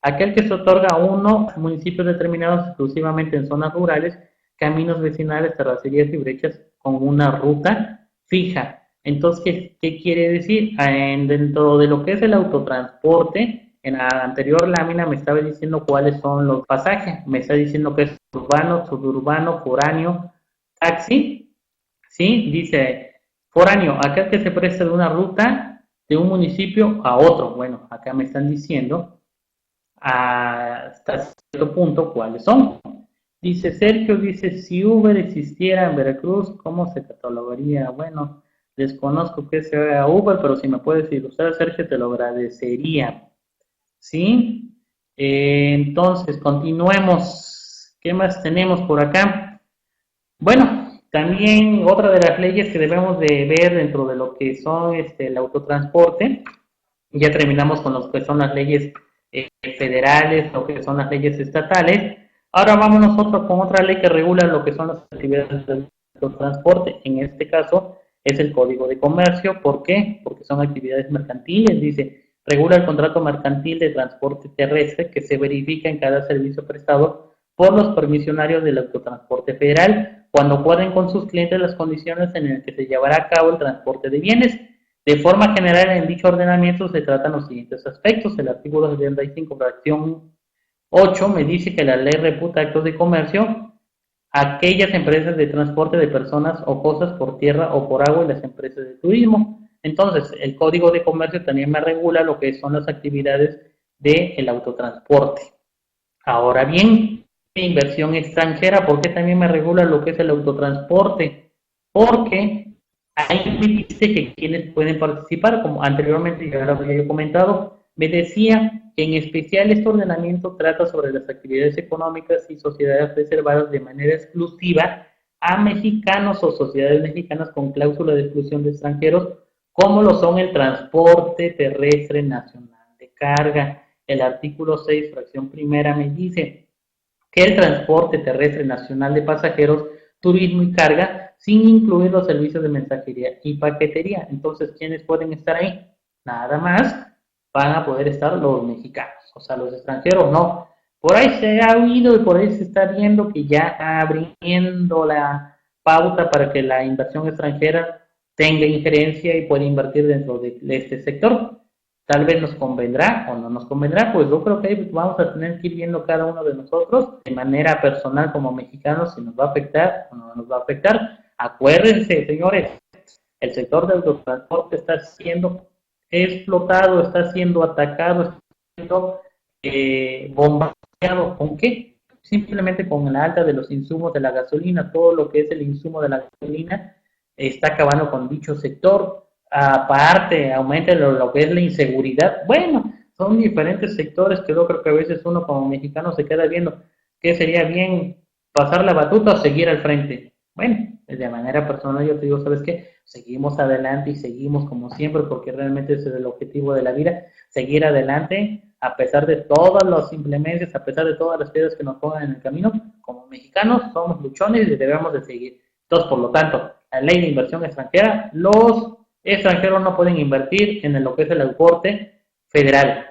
Aquel que se otorga a uno municipios determinados exclusivamente en zonas rurales, caminos vecinales, terracerías y brechas con una ruta fija. Entonces, ¿qué quiere decir? Dentro de lo que es el autotransporte, en la anterior lámina me estaba diciendo cuáles son los pasajes. Me está diciendo que es urbano, suburbano, foráneo, taxi. ¿Sí? Dice foráneo, aquel que se presta de una ruta de un municipio a otro. Bueno, acá me están diciendo hasta cierto punto cuáles son. Dice Sergio, dice, si Uber existiera en Veracruz, ¿cómo se catalogaría? Bueno, desconozco qué sea Uber, pero si me puedes ilustrar, Sergio, te lo agradecería. ¿Sí? Entonces, continuemos. ¿Qué más tenemos por acá? Bueno, también otra de las leyes que debemos de ver dentro de lo que son el autotransporte, ya terminamos con lo que son las leyes federales, lo que son las leyes estatales. Ahora vamos nosotros con otra ley que regula lo que son las actividades del transporte. En este caso es el Código de Comercio. ¿Por qué? Porque son actividades mercantiles. Dice, regula el contrato mercantil de transporte terrestre que se verifica en cada servicio prestado por los permisionarios del autotransporte federal cuando acuerden con sus clientes las condiciones en las que se llevará a cabo el transporte de bienes. De forma general, en dicho ordenamiento se tratan los siguientes aspectos. El artículo 75, fracción 8, me dice que la ley reputa actos de comercio a aquellas empresas de transporte de personas o cosas por tierra o por agua y las empresas de turismo. Entonces, el Código de Comercio también me regula lo que son las actividades del autotransporte. Ahora bien, inversión extranjera, ¿por qué también me regula lo que es el autotransporte? Porque ahí me dice que quienes pueden participar, como anteriormente ya lo había yo comentado, me decía que en especial este ordenamiento trata sobre las actividades económicas y sociedades reservadas de manera exclusiva a mexicanos o sociedades mexicanas con cláusula de exclusión de extranjeros, como lo son el transporte terrestre nacional de carga. El artículo 6, fracción primera, me dice que el transporte terrestre nacional de pasajeros, turismo y carga, sin incluir los servicios de mensajería y paquetería. Entonces, ¿quiénes pueden estar ahí? Nada más van a poder estar los mexicanos, o sea, los extranjeros no. Por ahí se ha oído y por ahí se está viendo que ya abriendo la pauta para que la inversión extranjera tenga injerencia y pueda invertir dentro de este sector. Tal vez nos convendrá o no nos convendrá, pues yo creo que ahí vamos a tener que ir viendo cada uno de nosotros de manera personal como mexicanos si nos va a afectar o no nos va a afectar. Acuérdense, señores, el sector del autotransporte está siendo explotado, está siendo atacado, está siendo bombardeado. ¿Con qué? Simplemente con la alta de los insumos de la gasolina, todo lo que es el insumo de la gasolina está acabando con dicho sector. Aparte, aumenta lo que es la inseguridad. Bueno, son diferentes sectores que yo creo que a veces uno como mexicano se queda viendo qué sería bien pasar la batuta o seguir al frente. Bueno, de manera personal yo te digo, ¿sabes qué? Seguimos adelante y seguimos como siempre porque realmente ese es el objetivo de la vida, seguir adelante a pesar de todas las implemencias, a pesar de todas las piedras que nos pongan en el camino. Como mexicanos somos luchones y debemos de seguir. Entonces, por lo tanto, la ley de inversión extranjera, los extranjeros no pueden invertir en lo que es el aporte federal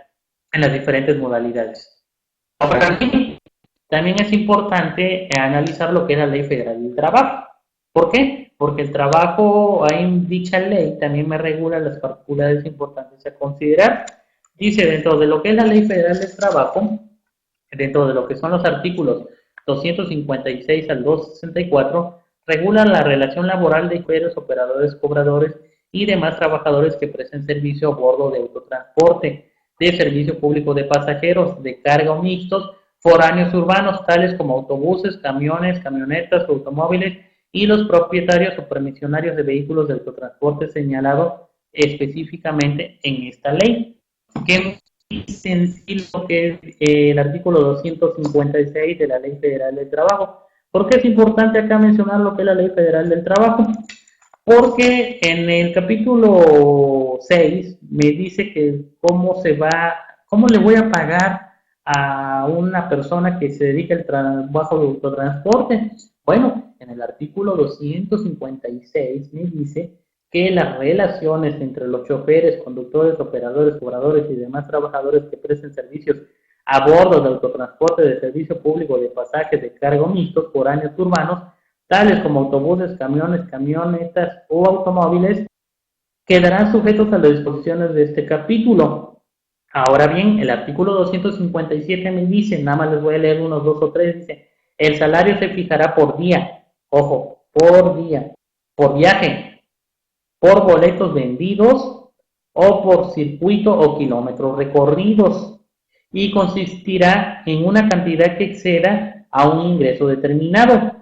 en las diferentes modalidades. Ahora, también es importante analizar lo que es la Ley Federal del Trabajo. ¿Por qué? Porque el trabajo, en dicha ley, también me regula las particularidades importantes a considerar. Dice, dentro de lo que es la Ley Federal del Trabajo, dentro de lo que son los artículos 256 al 264, regula la relación laboral de choferes, operadores, cobradores y demás trabajadores que presten servicio a bordo de autotransporte, de servicio público de pasajeros, de carga o mixtos, foráneos urbanos, tales como autobuses, camiones, camionetas, automóviles, y los propietarios o permisionarios de vehículos de autotransporte señalado específicamente en esta ley. ¿Qué sencillo que es el artículo 256 de la Ley Federal del Trabajo? ¿Por qué es importante acá mencionar lo que es la Ley Federal del Trabajo? Porque en el capítulo 6 me dice que cómo le voy a pagar a una persona que se dedica al trabajo de autotransporte. Bueno, en el artículo 256 me dice que las relaciones entre los choferes, conductores, operadores, cobradores y demás trabajadores que presten servicios a bordo de autotransporte de servicio público de pasajes de cargo mixtos por años urbanos, tales como autobuses, camiones, camionetas o automóviles, quedarán sujetos a las disposiciones de este capítulo. Ahora bien, el artículo 257 me dice, nada más les voy a leer unos dos o tres, dice, el salario se fijará por día, ojo, por día, por viaje, por boletos vendidos o por circuito o kilómetros recorridos y consistirá en una cantidad que exceda a un ingreso determinado.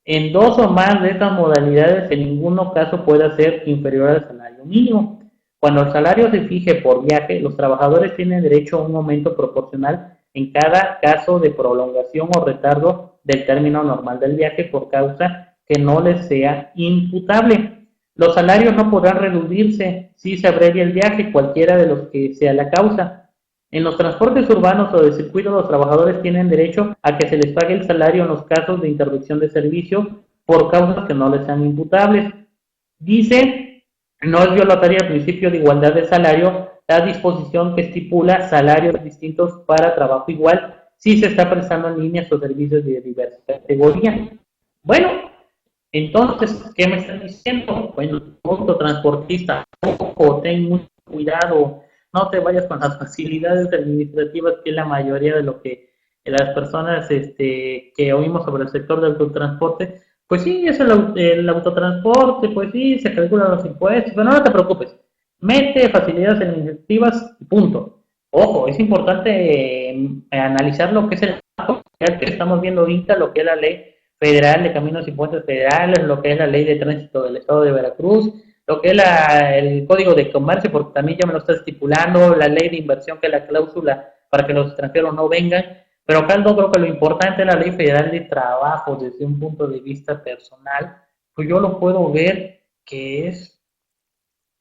En dos o más de estas modalidades, en ninguno caso puede ser inferior al salario mínimo. Cuando el salario se fije por viaje, los trabajadores tienen derecho a un aumento proporcional en cada caso de prolongación o retardo del término normal del viaje por causa que no les sea imputable. Los salarios no podrán reducirse si se abrevia el viaje, cualquiera de los que sea la causa. En los transportes urbanos o de circuito, los trabajadores tienen derecho a que se les pague el salario en los casos de interrupción de servicio por causas que no les sean imputables. Dice, no es violatoria el principio de igualdad de salario la disposición que estipula salarios distintos para trabajo igual si se está prestando en líneas o servicios de diversa categoría. Bueno, Entonces, ¿qué me están diciendo? Bueno, autotransportista, ojo, ten mucho cuidado, no te vayas con las facilidades administrativas que es la mayoría de lo que las personas que oímos sobre el sector del autotransporte, pues sí, es el autotransporte, pues sí, se calculan los impuestos, pero no te preocupes, mete facilidades administrativas y punto. Ojo, es importante analizar lo que es el que estamos viendo ahorita, lo que es la ley federal de caminos y puentes federales, lo que es la ley de tránsito del estado de Veracruz, lo que es el código de comercio, porque también ya me lo está estipulando, la ley de inversión, que es la cláusula para que los extranjeros no vengan, pero acá no creo que lo importante es la ley federal de trabajo desde un punto de vista personal, pues yo lo puedo ver que es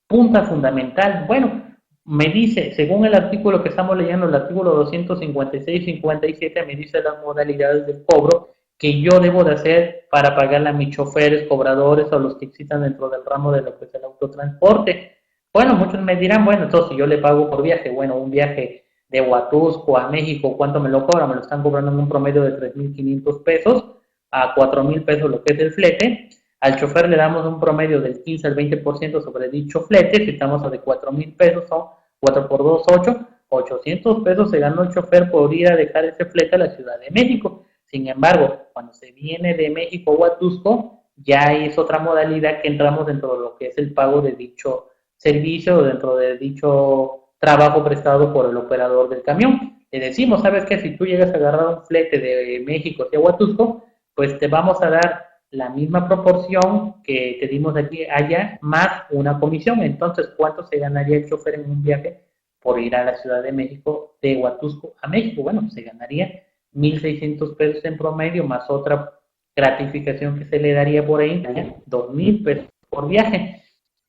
punta fundamental. Bueno, me dice, según el artículo que estamos leyendo, el artículo 256-57, me dice las modalidades del cobro que yo debo de hacer para pagarle a mis choferes, cobradores o los que existan dentro del ramo de lo que es el autotransporte. Bueno, muchos me dirán, bueno, entonces yo le pago por viaje, bueno, un viaje de Huatusco a México, ¿cuánto me lo cobran? Me lo están cobrando en un promedio de 3,500 pesos a 4,000 pesos lo que es el flete. Al chofer le damos un promedio del 15 al 20% sobre dicho flete. Si estamos a de 4,000 pesos, son 4 por 2, 8. 800 pesos se ganó el chofer por ir a dejar ese flete a la Ciudad de México. Sin embargo, cuando se viene de México a Huatusco, ya es otra modalidad que entramos dentro de lo que es el pago de dicho servicio, dentro de dicho trabajo prestado por el operador del camión. Le decimos, ¿sabes qué? Si tú llegas a agarrar un flete de México hacia Huatusco, pues te vamos a dar la misma proporción que te dimos aquí allá, más una comisión. Entonces, ¿cuánto se ganaría el chofer en un viaje por ir a la Ciudad de México, de Huatusco a México? Bueno, se ganaría 1,600 pesos en promedio, más otra gratificación que se le daría por ahí, 2,000 pesos por viaje.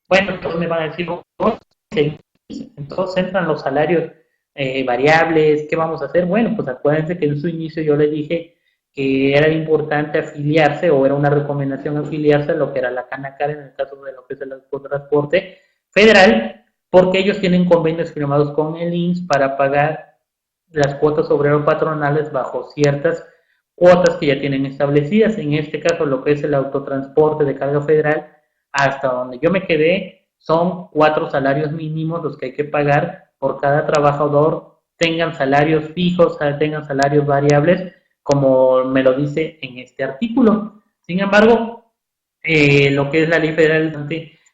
Bueno, entonces me van a decir, entonces entran los salarios variables, ¿qué vamos a hacer? Bueno, pues acuérdense que en su inicio yo les dije que era importante afiliarse o era una recomendación afiliarse a lo que era la Canacar en el caso de lo que es el transporte federal, porque ellos tienen convenios firmados con el INSS para pagar las cuotas obrero patronales bajo ciertas cuotas que ya tienen establecidas. En este caso, lo que es el autotransporte de carga federal, hasta donde yo me quedé, son 4 salarios mínimos los que hay que pagar por cada trabajador, tengan salarios fijos, tengan salarios variables, como me lo dice en este artículo. Sin embargo, lo que es la ley federal,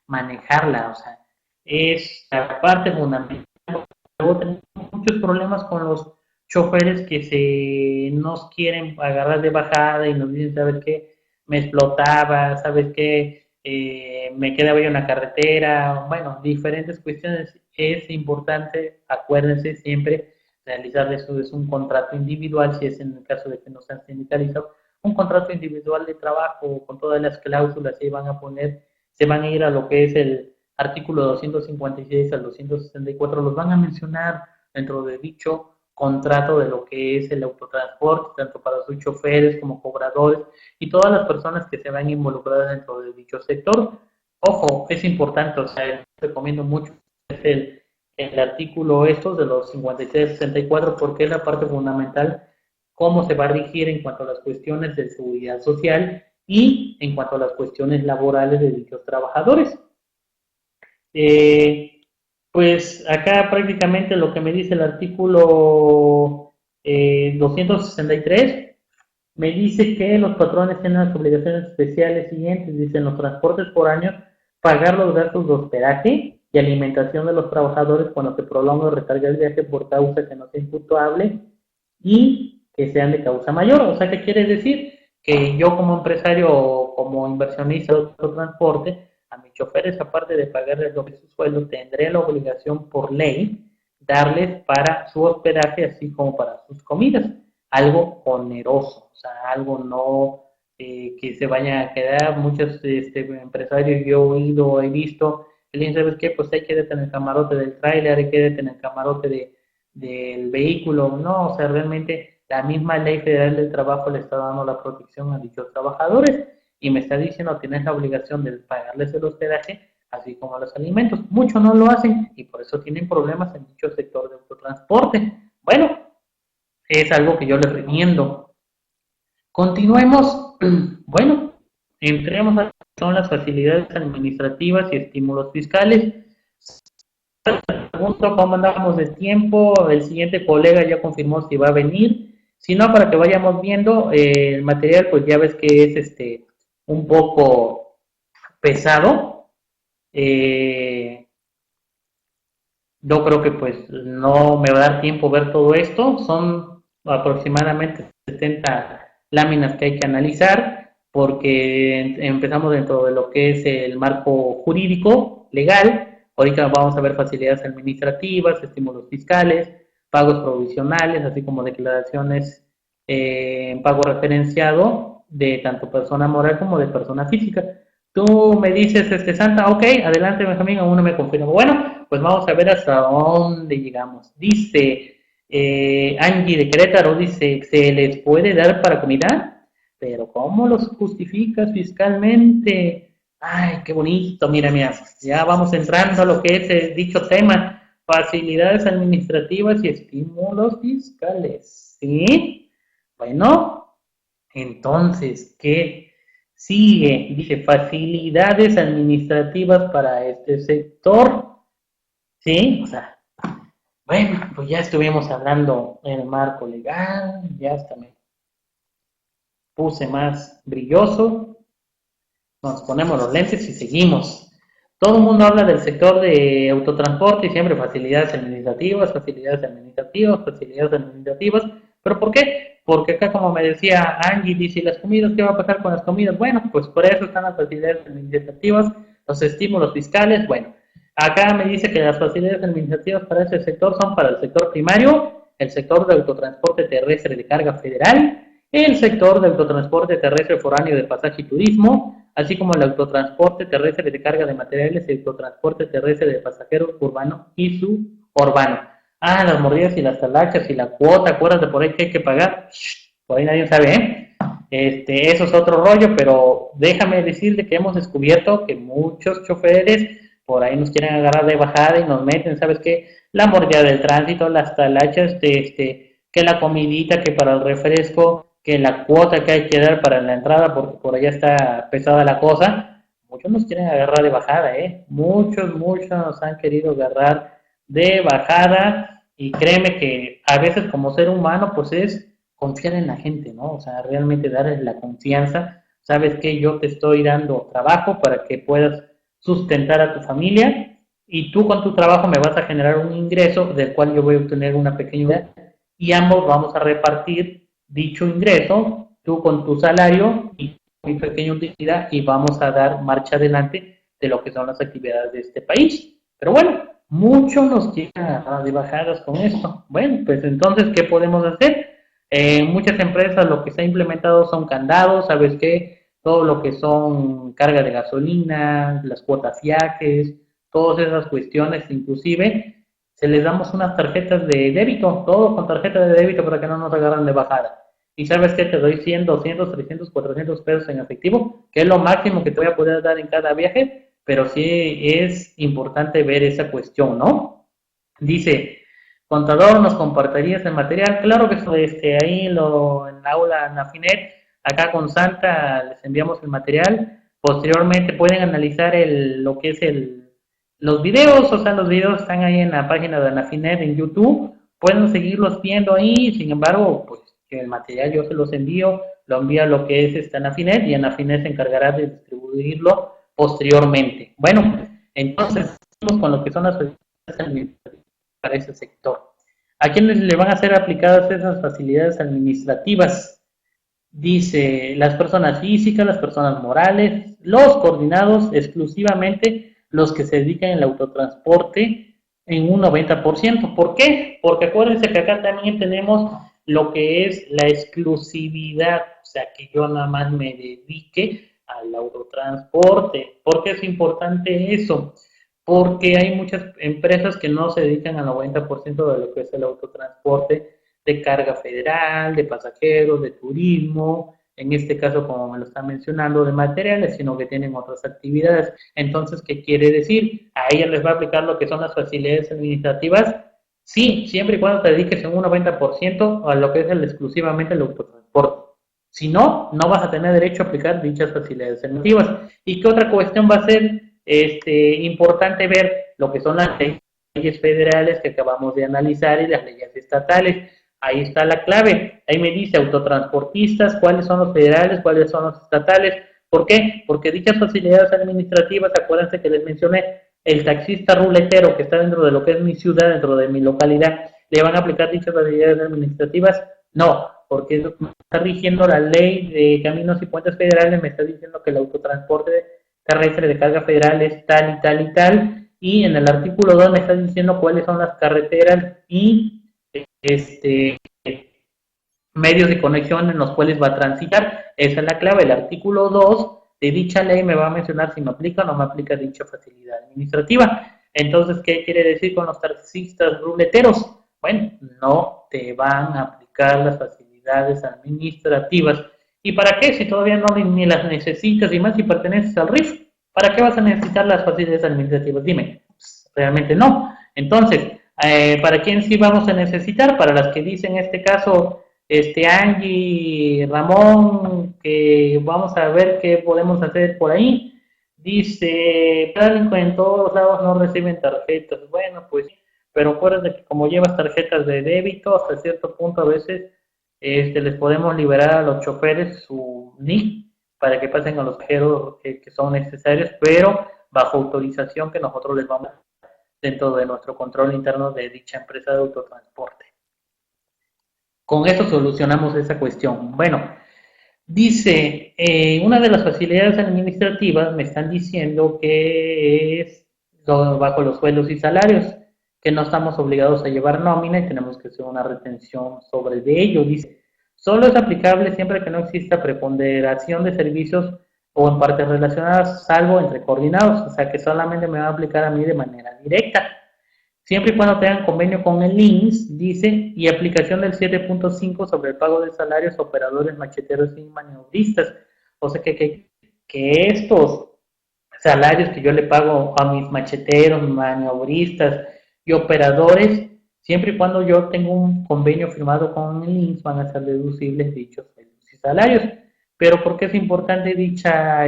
manejarla, o sea, es la parte fundamental. Luego tenemos muchos problemas con los choferes que se nos quieren agarrar de bajada y nos dicen, ¿sabes qué? Me explotaba, ¿sabes qué? Me quedaba yo en la carretera, bueno, diferentes cuestiones. Es importante, acuérdense siempre, realizar eso es un contrato individual, si es en el caso de que no sean sindicalizados, un contrato individual de trabajo con todas las cláusulas que van a poner, se van a ir a lo que es el artículo 256 al 264, los van a mencionar dentro de dicho contrato de lo que es el autotransporte, tanto para sus choferes como cobradores y todas las personas que se van involucradas dentro de dicho sector. Ojo, es importante, o sea, recomiendo mucho es el artículo estos de los 53-64 porque es la parte fundamental cómo se va a regir en cuanto a las cuestiones de seguridad social y en cuanto a las cuestiones laborales de dichos trabajadores. Eh, pues acá prácticamente lo que me dice el artículo 263 me dice que los patrones tienen las obligaciones especiales siguientes, dicen los transportes por año, pagar los gastos de hospedaje y alimentación de los trabajadores cuando se prolonga o recarga el viaje por causa que no sea imputable y que sean de causa mayor. O sea, ¿qué quiere decir? Que yo como empresario o como inversionista de autotransporte, a mis choferes, aparte de pagarles lo que es su sueldo, tendré la obligación por ley darles para su hospedaje, así como para sus comidas. Algo oneroso, o sea, algo no que se vaya a quedar. Muchos empresarios yo he oído, he visto, que dicen, ¿sabes qué? Pues hay que detener el camarote del tráiler, hay que detener el camarote del vehículo. No, o sea, realmente la misma ley federal del trabajo le está dando la protección a dichos trabajadores y me está diciendo tienes la obligación de pagarles el hospedaje así como los alimentos. Muchos no lo hacen y por eso tienen problemas en dicho sector de autotransporte. Bueno, es algo que yo les recomiendo. Continuemos. Bueno, entremos a lo que son las facilidades administrativas y estímulos fiscales. Pregunto cómo andamos de tiempo, el siguiente colega ya confirmó si va a venir, si no, para que vayamos viendo el material, pues ya ves que es un poco pesado. Yo creo que pues no me va a dar tiempo ver todo esto, son aproximadamente 70 láminas que hay que analizar, porque empezamos dentro de lo que es el marco jurídico, legal. Ahorita vamos a ver facilidades administrativas, estímulos fiscales, pagos provisionales, así como declaraciones en pago referenciado de tanto persona moral como de persona física. Tú me dices, Santa, ok, adelante, Benjamín, aún no me confirmo. Bueno, pues vamos a ver hasta dónde llegamos. Dice Angie de Querétaro, dice, ¿se les puede dar para comida? Pero ¿cómo los justificas fiscalmente? Ay, qué bonito, mira, mira, ya vamos entrando a lo que es dicho tema, facilidades administrativas y estímulos fiscales, ¿sí? Bueno, entonces, ¿qué sigue? Dice, facilidades administrativas para este sector, ¿sí? O sea, bueno, pues ya estuvimos hablando en el marco legal, ya hasta me puse más brilloso, nos ponemos los lentes y seguimos. Todo el mundo habla del sector de autotransporte y siempre facilidades administrativas, facilidades administrativas, facilidades administrativas. ¿Pero por qué? Porque acá, como me decía Angie, dice, ¿las comidas qué va a pasar con las comidas? Bueno, pues por eso están las facilidades administrativas, los estímulos fiscales. Bueno, acá me dice que las facilidades administrativas para ese sector son para el sector primario, el sector de autotransporte terrestre de carga federal, el sector de autotransporte terrestre foráneo de pasaje y turismo, así como el autotransporte terrestre de carga de materiales y el autotransporte terrestre de pasajeros urbano y suburbano. Ah, las mordidas y las talachas y la cuota, acuérdate por ahí que hay que pagar. Por ahí nadie sabe, ¿eh? Eso es otro rollo, pero déjame decirte que hemos descubierto que muchos choferes por ahí nos quieren agarrar de bajada y nos meten, ¿sabes qué? La mordida del tránsito, las talachas, que la comidita, que para el refresco, que la cuota que hay que dar para la entrada, porque por allá está pesada la cosa. Muchos nos quieren agarrar de bajada, ¿eh? Muchos nos han querido agarrar de bajada y créeme que a veces como ser humano pues es confiar en la gente, ¿no? O sea, realmente darles la confianza. Sabes que yo te estoy dando trabajo para que puedas sustentar a tu familia y tú con tu trabajo me vas a generar un ingreso del cual yo voy a obtener una pequeña y ambos vamos a repartir dicho ingreso, tú con tu salario y mi pequeña utilidad y vamos a dar marcha adelante de lo que son las actividades de este país. Pero bueno, mucho nos queda de bajadas con esto. Bueno, pues entonces, ¿qué podemos hacer? En muchas empresas lo que se ha implementado son candados, ¿sabes qué? Todo lo que son carga de gasolina, las cuotas viajes, todas esas cuestiones, inclusive se les damos unas tarjetas de débito, todo con tarjeta de débito para que no nos agarren de bajada. Y sabes que te doy 100, 200, 300, 400 pesos en efectivo, que es lo máximo que te voy a poder dar en cada viaje, pero sí es importante ver esa cuestión, ¿no? Dice, contador, ¿nos compartirías el material? Claro que ahí en la aula Nafinet, acá con Santa les enviamos el material. Posteriormente pueden analizar lo que es los videos, o sea, los videos están ahí en la página de Nafinet en YouTube. Pueden seguirlos viendo ahí, sin embargo, pues que el material yo se los envío, lo envía a lo que es Nafinet y Nafinet se encargará de distribuirlo posteriormente. Bueno, entonces, vamos con lo que son las para ese sector. ¿A quiénes le van a ser aplicadas esas facilidades administrativas? Dice las personas físicas, las personas morales, los coordinados, exclusivamente los que se dedican al autotransporte en un 90%. ¿Por qué? Porque acuérdense que acá también tenemos lo que es la exclusividad, o sea, que yo nada más me dedique al autotransporte. ¿Por qué es importante eso? Porque hay muchas empresas que no se dedican al 90% de lo que es el autotransporte de carga federal, de pasajeros, de turismo, en este caso, como me lo están mencionando, de materiales, sino que tienen otras actividades. Entonces, ¿qué quiere decir? ¿A ellas les va a aplicar lo que son las facilidades administrativas? Sí, siempre y cuando te dediques en un 90% a lo que es exclusivamente el autotransporte. Si no, no vas a tener derecho a aplicar dichas facilidades administrativas. ¿Y qué otra cuestión va a ser importante ver? Lo que son las leyes federales que acabamos de analizar y las leyes estatales. Ahí está la clave. Ahí me dice autotransportistas, cuáles son los federales, cuáles son los estatales. ¿Por qué? Porque dichas facilidades administrativas, acuérdense que les mencioné, el taxista ruletero que está dentro de lo que es mi ciudad, dentro de mi localidad, ¿le van a aplicar dichas facilidades administrativas? No, porque me está rigiendo la ley de caminos y puentes federales, me está diciendo que el autotransporte terrestre de carga federal es tal y tal y tal, y en el artículo 2 me está diciendo cuáles son las carreteras y este medios de conexión en los cuales va a transitar. Esa es la clave. El artículo 2 de dicha ley me va a mencionar si me aplica o no me aplica dicha facilidad administrativa. Entonces, ¿qué quiere decir con los taxistas ruleteros? Bueno, no te van a aplicar las facilidades administrativas. ¿Y para qué? Si todavía no ni las necesitas y más si perteneces al RIF. ¿Para qué vas a necesitar las facilidades administrativas? Dime, pues, realmente no. Entonces, ¿para quién sí vamos a necesitar? Para las que dicen en este caso, Angie, Ramón, que vamos a ver qué podemos hacer por ahí. Dice, en todos lados no reciben tarjetas. Bueno, pues, pero acuérdate que como llevas tarjetas de débito, hasta cierto punto a veces les podemos liberar a los choferes su NIC para que pasen a los cajeros que son necesarios, pero bajo autorización que nosotros les vamos a dar dentro de nuestro control interno de dicha empresa de autotransporte. Con eso solucionamos esa cuestión. Bueno, dice, una de las facilidades administrativas me están diciendo que es bajo los sueldos y salarios, que no estamos obligados a llevar nómina y tenemos que hacer una retención sobre de ello. Dice, solo es aplicable siempre que no exista preponderación de servicios o en partes relacionadas, salvo entre coordinados, o sea que solamente me va a aplicar a mí de manera directa. Siempre y cuando tengan convenio con el INSS, dice, y aplicación del 7.5 sobre el pago de salarios a operadores macheteros y maniobristas. O sea que estos salarios que yo le pago a mis macheteros, maniobristas y operadores, siempre y cuando yo tengo un convenio firmado con el INSS, van a ser deducibles dichos sueldos y salarios. Pero ¿por qué es importante dicha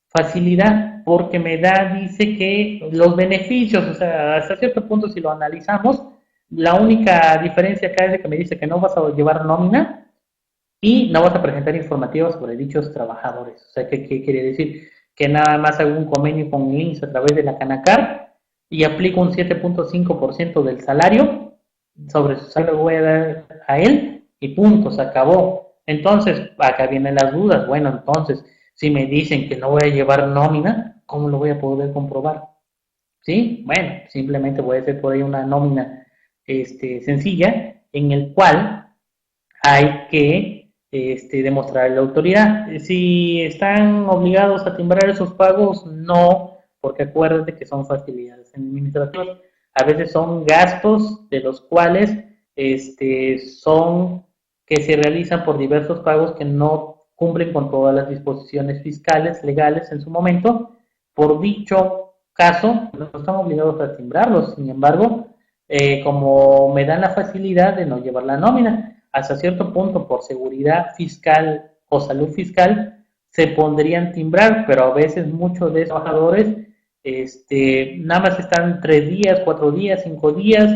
facilidad? Porque me da, dice que los beneficios, o sea, hasta cierto punto si lo analizamos, la única diferencia acá es de que me dice que no vas a llevar nómina y no vas a presentar informativos sobre dichos trabajadores. O sea, ¿qué quiere decir? Que nada más hago un convenio con el INSS a través de la Canacar y aplico un 7.5% del salario, sobre su salario voy a dar a él y punto, se acabó. Entonces, acá vienen las dudas. Bueno, entonces, si me dicen que no voy a llevar nómina, ¿cómo lo voy a poder comprobar? ¿Sí? Bueno, simplemente voy a hacer por ahí una nómina sencilla en el cual hay que demostrar la autoridad. Si están obligados a timbrar esos pagos, no, porque acuérdate que son facilidades administrativas. A veces son gastos de los cuales son que se realizan por diversos pagos que no cumplen con todas las disposiciones fiscales, legales en su momento. Por dicho caso, no están obligados a timbrarlos. Sin embargo, como me dan la facilidad de no llevar la nómina, hasta cierto punto por seguridad fiscal o salud fiscal se pondrían timbrar, pero a veces muchos de esos trabajadores nada más están 3 días, 4 días, 5 días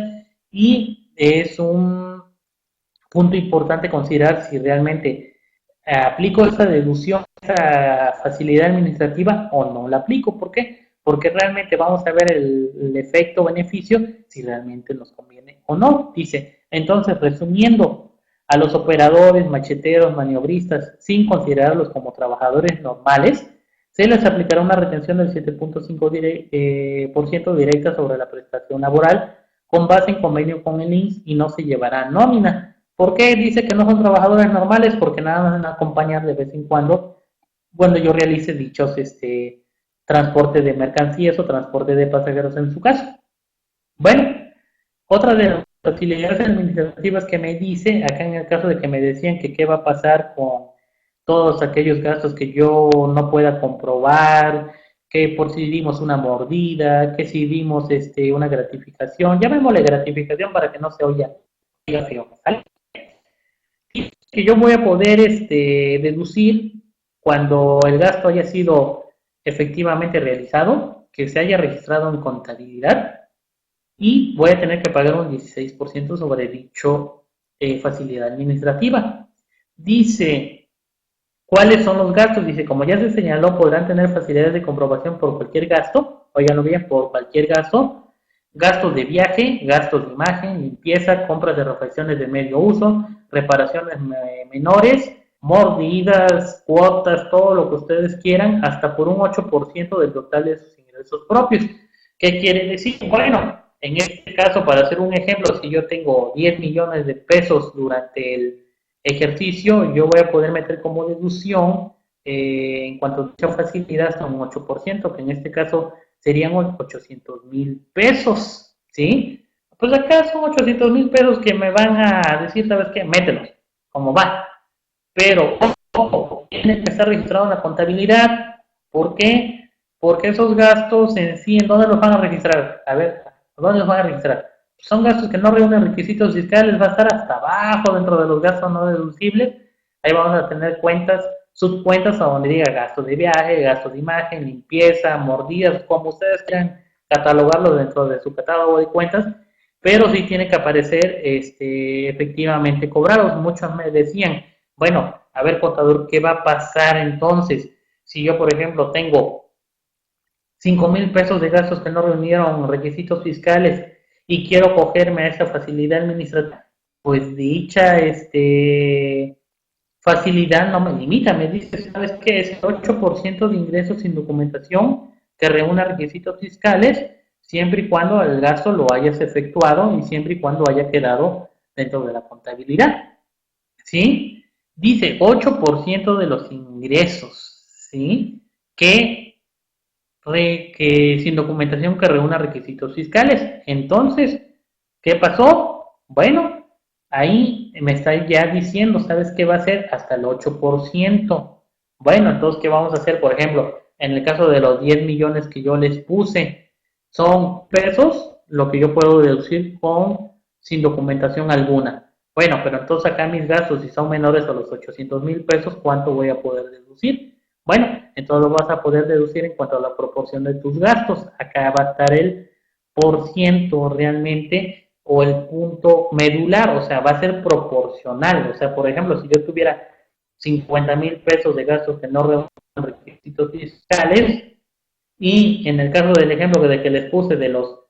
y es un punto importante considerar si realmente aplico esa deducción, esa facilidad administrativa o no la aplico. ¿Por qué? Porque realmente vamos a ver el efecto beneficio si realmente nos conviene o no. Dice, entonces resumiendo, a los operadores, macheteros, maniobristas, sin considerarlos como trabajadores normales, se les aplicará una retención del 7.5% directa sobre la prestación laboral con base en convenio con el INSS y no se llevará nómina. ¿Por qué dice que no son trabajadores normales? Porque nada más van a acompañar de vez en cuando yo realice dichos transporte de mercancías o transporte de pasajeros en su caso. Bueno, otra de las facilidades administrativas que me dice, acá en el caso de que me decían que qué va a pasar con todos aquellos gastos que yo no pueda comprobar, que por si dimos una mordida, que si dimos una gratificación, llamémosle gratificación para que no se oiga feo, ¿vale? que yo voy a poder deducir cuando el gasto haya sido efectivamente realizado, que se haya registrado en contabilidad y voy a tener que pagar un 16% sobre dicho facilidad administrativa. Dice, ¿cuáles son los gastos? Dice, como ya se señaló, podrán tener facilidades de comprobación por cualquier gasto, oiganlo bien, por cualquier gasto, gastos de viaje, gastos de imagen, limpieza, compras de refacciones de medio uso, reparaciones menores, mordidas, cuotas, todo lo que ustedes quieran, hasta por un 8% del total de sus ingresos propios. ¿Qué quiere decir? Bueno, en este caso, para hacer un ejemplo, si yo tengo 10 millones de pesos durante el ejercicio, yo voy a poder meter como deducción en cuanto a dicha facilidad hasta un 8%, que en este caso serían 800,000 pesos, ¿sí? Pues acá son 800,000 pesos que me van a decir, ¿sabes qué? Mételos, como va. Pero, ojo, tiene que estar registrado en la contabilidad. ¿Por qué? Porque esos gastos en sí, ¿en dónde los van a registrar? A ver, ¿dónde los van a registrar? Son gastos que no reúnen requisitos fiscales, va a estar hasta abajo dentro de los gastos no deducibles. Ahí vamos a tener cuentas, subcuentas a donde diga gastos de viaje, gastos de imagen, limpieza, mordidas, como ustedes quieran catalogarlo dentro de su catálogo de cuentas, pero sí tiene que aparecer efectivamente cobrados. Muchos me decían, bueno, a ver, contador, ¿qué va a pasar entonces si yo, por ejemplo, tengo 5,000 pesos de gastos que no reunieron requisitos fiscales y quiero cogerme a esa facilidad administrativa? Pues dicha facilidad no me limita, me dice, ¿sabes qué? Es el 8% de ingresos sin documentación que reúna requisitos fiscales, siempre y cuando el gasto lo hayas efectuado y siempre y cuando haya quedado dentro de la contabilidad. ¿Sí? Dice 8% de los ingresos, ¿sí? Que sin documentación que reúna requisitos fiscales. Entonces, ¿qué pasó? Bueno, ahí me está ya diciendo, ¿sabes qué va a ser? Hasta el 8%. Bueno, entonces, ¿qué vamos a hacer? Por ejemplo, en el caso de los 10 millones que yo les puse, son pesos, lo que yo puedo deducir sin documentación alguna. Bueno, pero entonces acá mis gastos, si son menores a los 800,000 pesos, ¿cuánto voy a poder deducir? Bueno, entonces lo vas a poder deducir en cuanto a la proporción de tus gastos. Acá va a estar el por ciento realmente o el punto medular, o sea, va a ser proporcional. O sea, por ejemplo, si yo tuviera 50,000 pesos de gastos que no reúnen requisitos fiscales y en el caso del ejemplo de que les puse de los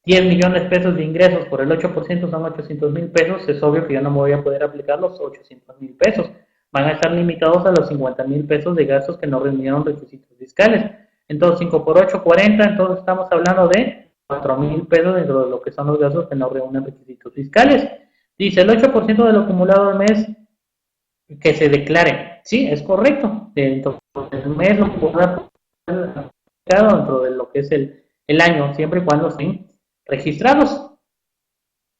10 millones de pesos de ingresos por el 8% son 800,000 pesos, es obvio que yo no me voy a poder aplicar los 800,000 pesos. Van a estar limitados a los 50,000 pesos de gastos que no reunieron requisitos fiscales. Entonces, 5 por 8, 40, entonces estamos hablando de 4,000 pesos dentro de lo que son los gastos que no reúnen requisitos fiscales. Dice el 8% del acumulado del mes que se declare. Sí, es correcto. Dentro del mes lo podrá dentro de lo que es el año, siempre y cuando estén registrados.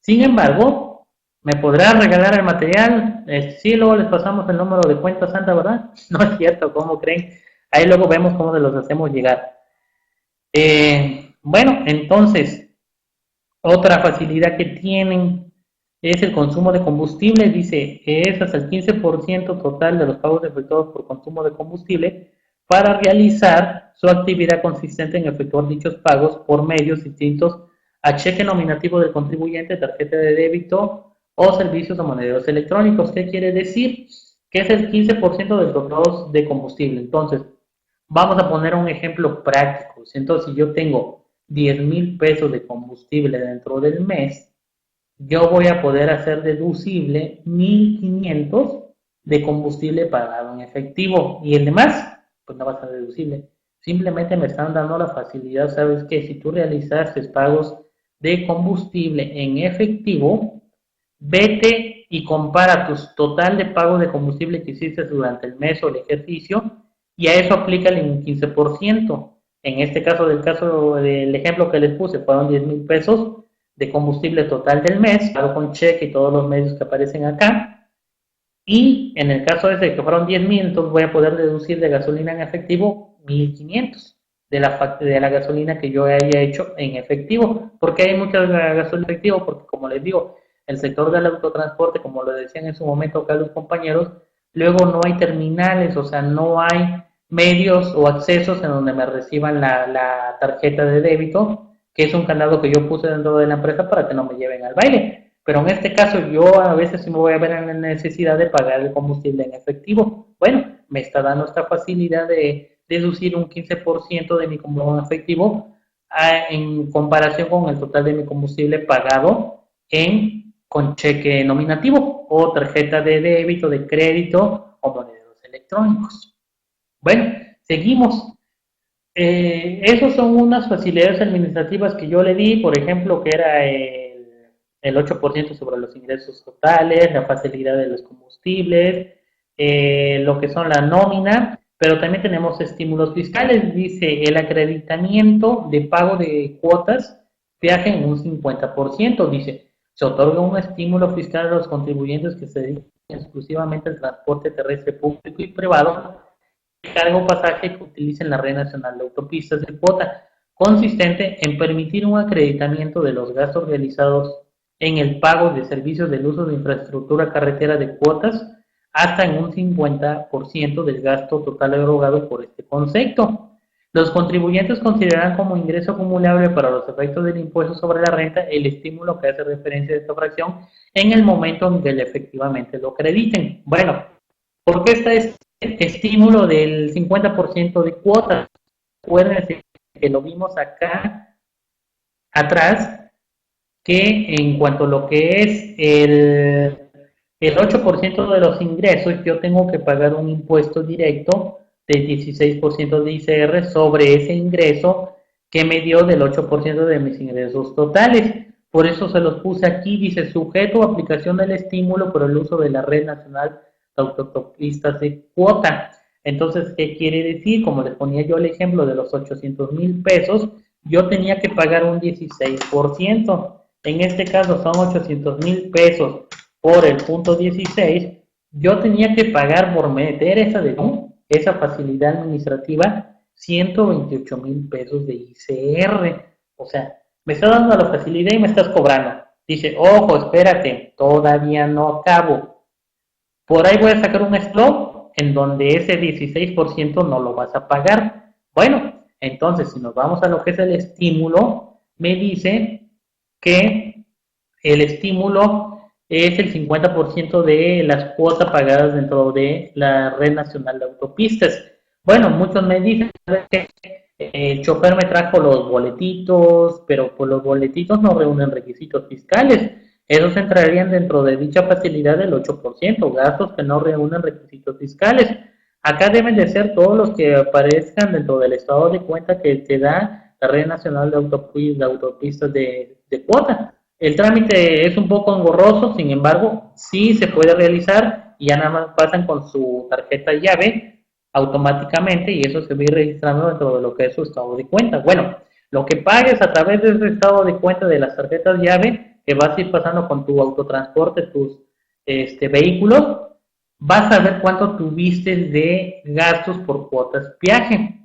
Sin embargo, me podrá regalar el material. Sí, luego les pasamos el número de cuenta santa, ¿verdad? No es cierto, ¿cómo creen? Ahí luego vemos cómo se los hacemos llegar. Bueno, entonces, otra facilidad que tienen es el consumo de combustible. Dice que es hasta el 15% total de los pagos efectuados por consumo de combustible para realizar su actividad consistente en efectuar dichos pagos por medios distintos a cheque nominativo del contribuyente, tarjeta de débito o servicios o monederos electrónicos. ¿Qué quiere decir? Que es el 15% del total de combustible. Entonces, vamos a poner un ejemplo práctico. Entonces, si yo tengo 10,000 pesos de combustible dentro del mes, yo voy a poder hacer deducible 1,500 de combustible pagado en efectivo y el demás, pues no va a ser deducible. Simplemente me están dando la facilidad, ¿sabes qué? Si tú realizaste pagos de combustible en efectivo, vete y compara tu total de pagos de combustible que hiciste durante el mes o el ejercicio y a eso aplícale un 15%. En este caso del ejemplo que les puse, fueron 10,000 pesos de combustible total del mes, claro, con cheque y todos los medios que aparecen acá. Y en el caso de que fueron 10,000, entonces voy a poder deducir de gasolina en efectivo 1,500 de la gasolina que yo haya hecho en efectivo. ¿Por qué hay mucha gasolina en efectivo? Porque como les digo, el sector del autotransporte, como lo decían en su momento acá los compañeros, luego no hay terminales, o sea, no hay medios o accesos en donde me reciban la tarjeta de débito, que es un candado que yo puse dentro de la empresa para que no me lleven al baile. Pero en este caso yo a veces sí me voy a ver en la necesidad de pagar el combustible en efectivo. Bueno, me está dando esta facilidad de deducir un 15% de mi combustible en efectivo en comparación con el total de mi combustible pagado con cheque nominativo o tarjeta de débito, de crédito o monederos electrónicos. Bueno, seguimos. Esas son unas facilidades administrativas que yo le di, por ejemplo, que era el 8% sobre los ingresos totales, la facilidad de los combustibles, lo que son la nómina, pero también tenemos estímulos fiscales, dice el acreditamiento de pago de cuotas, viaje en un 50%, dice, se otorga un estímulo fiscal a los contribuyentes que se dedican exclusivamente al transporte terrestre público y privado cargo pasaje que utilicen la Red Nacional de Autopistas de cuota, consistente en permitir un acreditamiento de los gastos realizados en el pago de servicios del uso de infraestructura carretera de cuotas hasta en un 50% del gasto total erogado por este concepto. Los contribuyentes considerarán como ingreso acumulable para los efectos del impuesto sobre la renta el estímulo que hace referencia a esta fracción en el momento en que efectivamente lo acrediten. Bueno, ¿por qué está este estímulo del 50% de cuotas? Acuérdense que lo vimos acá atrás, que en cuanto a lo que es el 8% de los ingresos, yo tengo que pagar un impuesto directo del 16% de ICR sobre ese ingreso que me dio del 8% de mis ingresos totales. Por eso se los puse aquí, dice sujeto a aplicación del estímulo por el uso de la Red Nacional de Autopistas de cuota. Entonces, ¿qué quiere decir? Como les ponía yo el ejemplo de los 800,000 pesos, yo tenía que pagar un 16%. En este caso son 800,000 pesos por el punto 16. Yo tenía que pagar por meter esa facilidad administrativa 128,000 pesos de ICR. O sea, me está dando la facilidad y me estás cobrando. Dice, ojo, espérate, todavía no acabo. Por ahí voy a sacar un slot en donde ese 16% no lo vas a pagar. Bueno, entonces si nos vamos a lo que es el estímulo, me dice que el estímulo es el 50% de las cuotas pagadas dentro de la Red Nacional de Autopistas. Bueno, muchos me dicen que el chofer me trajo los boletitos, pero pues los boletitos no reúnen requisitos fiscales. Esos entrarían dentro de dicha facilidad del 8%, gastos que no reúnen requisitos fiscales. Acá deben de ser todos los que aparezcan dentro del estado de cuenta que te da la Red Nacional de Autopistas de cuota. El trámite es un poco engorroso, sin embargo, sí se puede realizar y ya nada más pasan con su tarjeta llave automáticamente y eso se va a ir registrando dentro de lo que es su estado de cuenta. Bueno, lo que pagues a través de ese estado de cuenta de las tarjetas llave que vas a ir pasando con tu autotransporte, tus vehículos, vas a ver cuánto tuviste de gastos por cuotas viaje.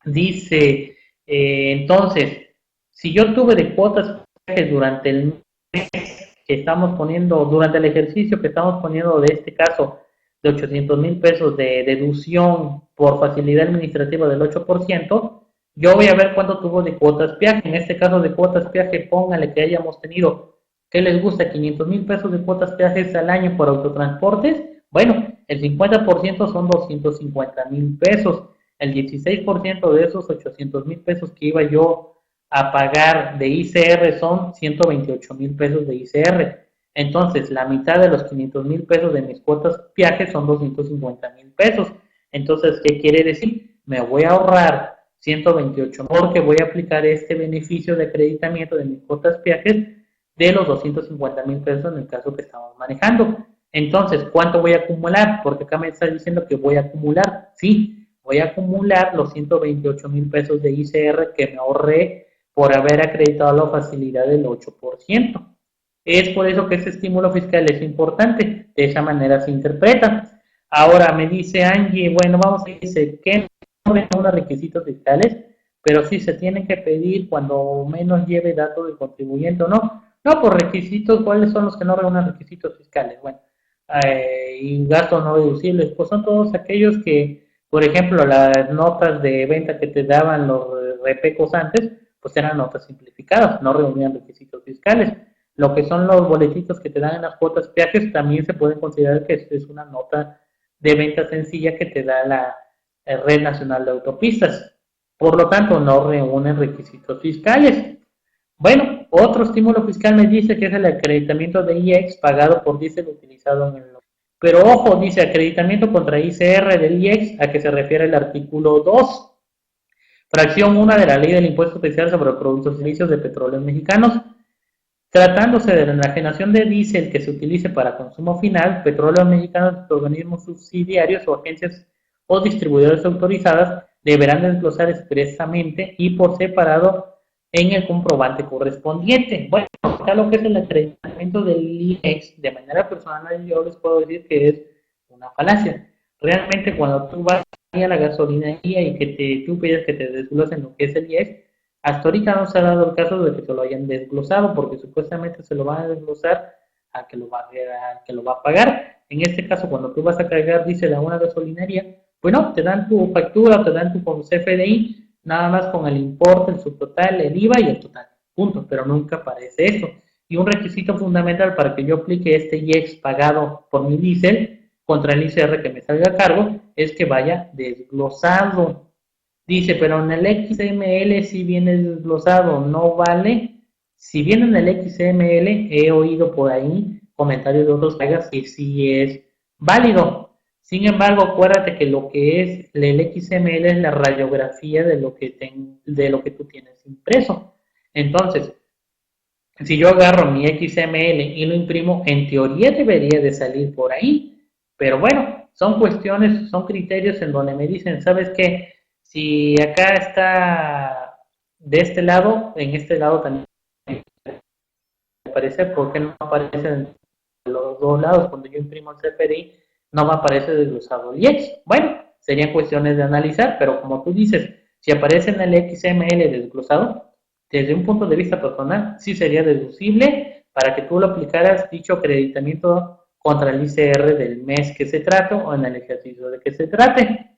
Dice, entonces, si yo tuve de cuotas viaje durante el mes que estamos poniendo, durante el ejercicio que estamos poniendo de este caso, de 800,000 pesos de deducción por facilidad administrativa del 8%, yo voy a ver cuánto tuvo de cuotas viaje. En este caso de cuotas viaje, póngale que hayamos tenido, ¿qué les gusta? 500,000 pesos de cuotas viajes al año por autotransportes. Bueno, el 50% son 250,000 pesos. El 16% de esos 800,000 pesos que iba yo a pagar de ICR son 128,000 pesos de ICR. Entonces, la mitad de los 500,000 pesos de mis cuotas viajes son 250,000 pesos. Entonces, ¿qué quiere decir? Me voy a ahorrar 128 porque voy a aplicar este beneficio de acreditamiento de mis cuotas viajes de los 250,000 pesos en el caso que estamos manejando. Entonces, ¿cuánto voy a acumular? Porque acá me está diciendo que voy a acumular. Sí, voy a acumular los 128,000 pesos de ICR que me ahorré por haber acreditado la facilidad del 8%. Es por eso que ese estímulo fiscal es importante. De esa manera se interpreta. Ahora me dice Angie, bueno, vamos a decir que no reúne requisitos fiscales, pero sí se tienen que pedir cuando menos lleve datos del contribuyente o no. No, por requisitos, ¿cuáles son los que no reúnen requisitos fiscales? Bueno, y gastos no deducibles, pues son todos aquellos que, por ejemplo, las notas de venta que te daban los repecos antes, pues eran notas simplificadas, no reunían requisitos fiscales. Lo que son los boletitos que te dan en las cuotas peajes también se pueden considerar que es una nota de venta sencilla que te da la Red Nacional de Autopistas. Por lo tanto, no reúnen requisitos fiscales. Bueno, otro estímulo fiscal me dice que es el acreditamiento de IEX pagado por diésel utilizado en el. Pero ojo, dice acreditamiento contra ICR del IEX, a que se refiere el artículo 2, fracción 1 de la Ley del Impuesto Especial sobre Productos y Servicios de Petróleos Mexicanos. Tratándose de la enajenación de diésel que se utilice para consumo final, Petróleos Mexicanos, organismos subsidiarios o agencias o distribuidores autorizadas deberán desglosar expresamente y por separado en el comprobante correspondiente. Bueno, acá lo que es el acreditamiento del IEX, de manera personal, yo les puedo decir que es una falacia. Realmente, cuando tú vas a la gasolinería y que tú pides que te desglosen lo que es el IEX, hasta ahorita no se ha dado el caso de que se lo hayan desglosado, porque supuestamente se lo van a desglosar al que lo va a pagar. En este caso, cuando tú vas a cargar diésel a una gasolinería, bueno, te dan tu factura, te dan tu CFDI, nada más con el importe, el subtotal, el IVA y el total. Punto, pero nunca aparece eso. Y un requisito fundamental para que yo aplique este IEX pagado por mi diésel contra el ICR que me salga a cargo es que vaya desglosado. Dice, pero en el XML si viene desglosado, no vale. Si viene en el XML, he oído por ahí comentarios de otros colegas que sí es válido. Sin embargo, acuérdate que lo que es el XML es la radiografía de de lo que tú tienes impreso. Entonces, si yo agarro mi XML y lo imprimo, en teoría debería de salir por ahí. Pero bueno, son cuestiones, son criterios en donde me dicen, ¿sabes qué? Si acá está de este lado, en este lado también aparece, ¿por qué no aparece en los dos lados? Cuando yo imprimo el CFDI, no me aparece desglosado el IEX. Bueno, serían cuestiones de analizar, pero como tú dices, si aparece en el XML desglosado, desde un punto de vista personal, sí sería deducible para que tú lo aplicaras dicho acreditamiento contra el ICR del mes que se trate o en el ejercicio de que se trate.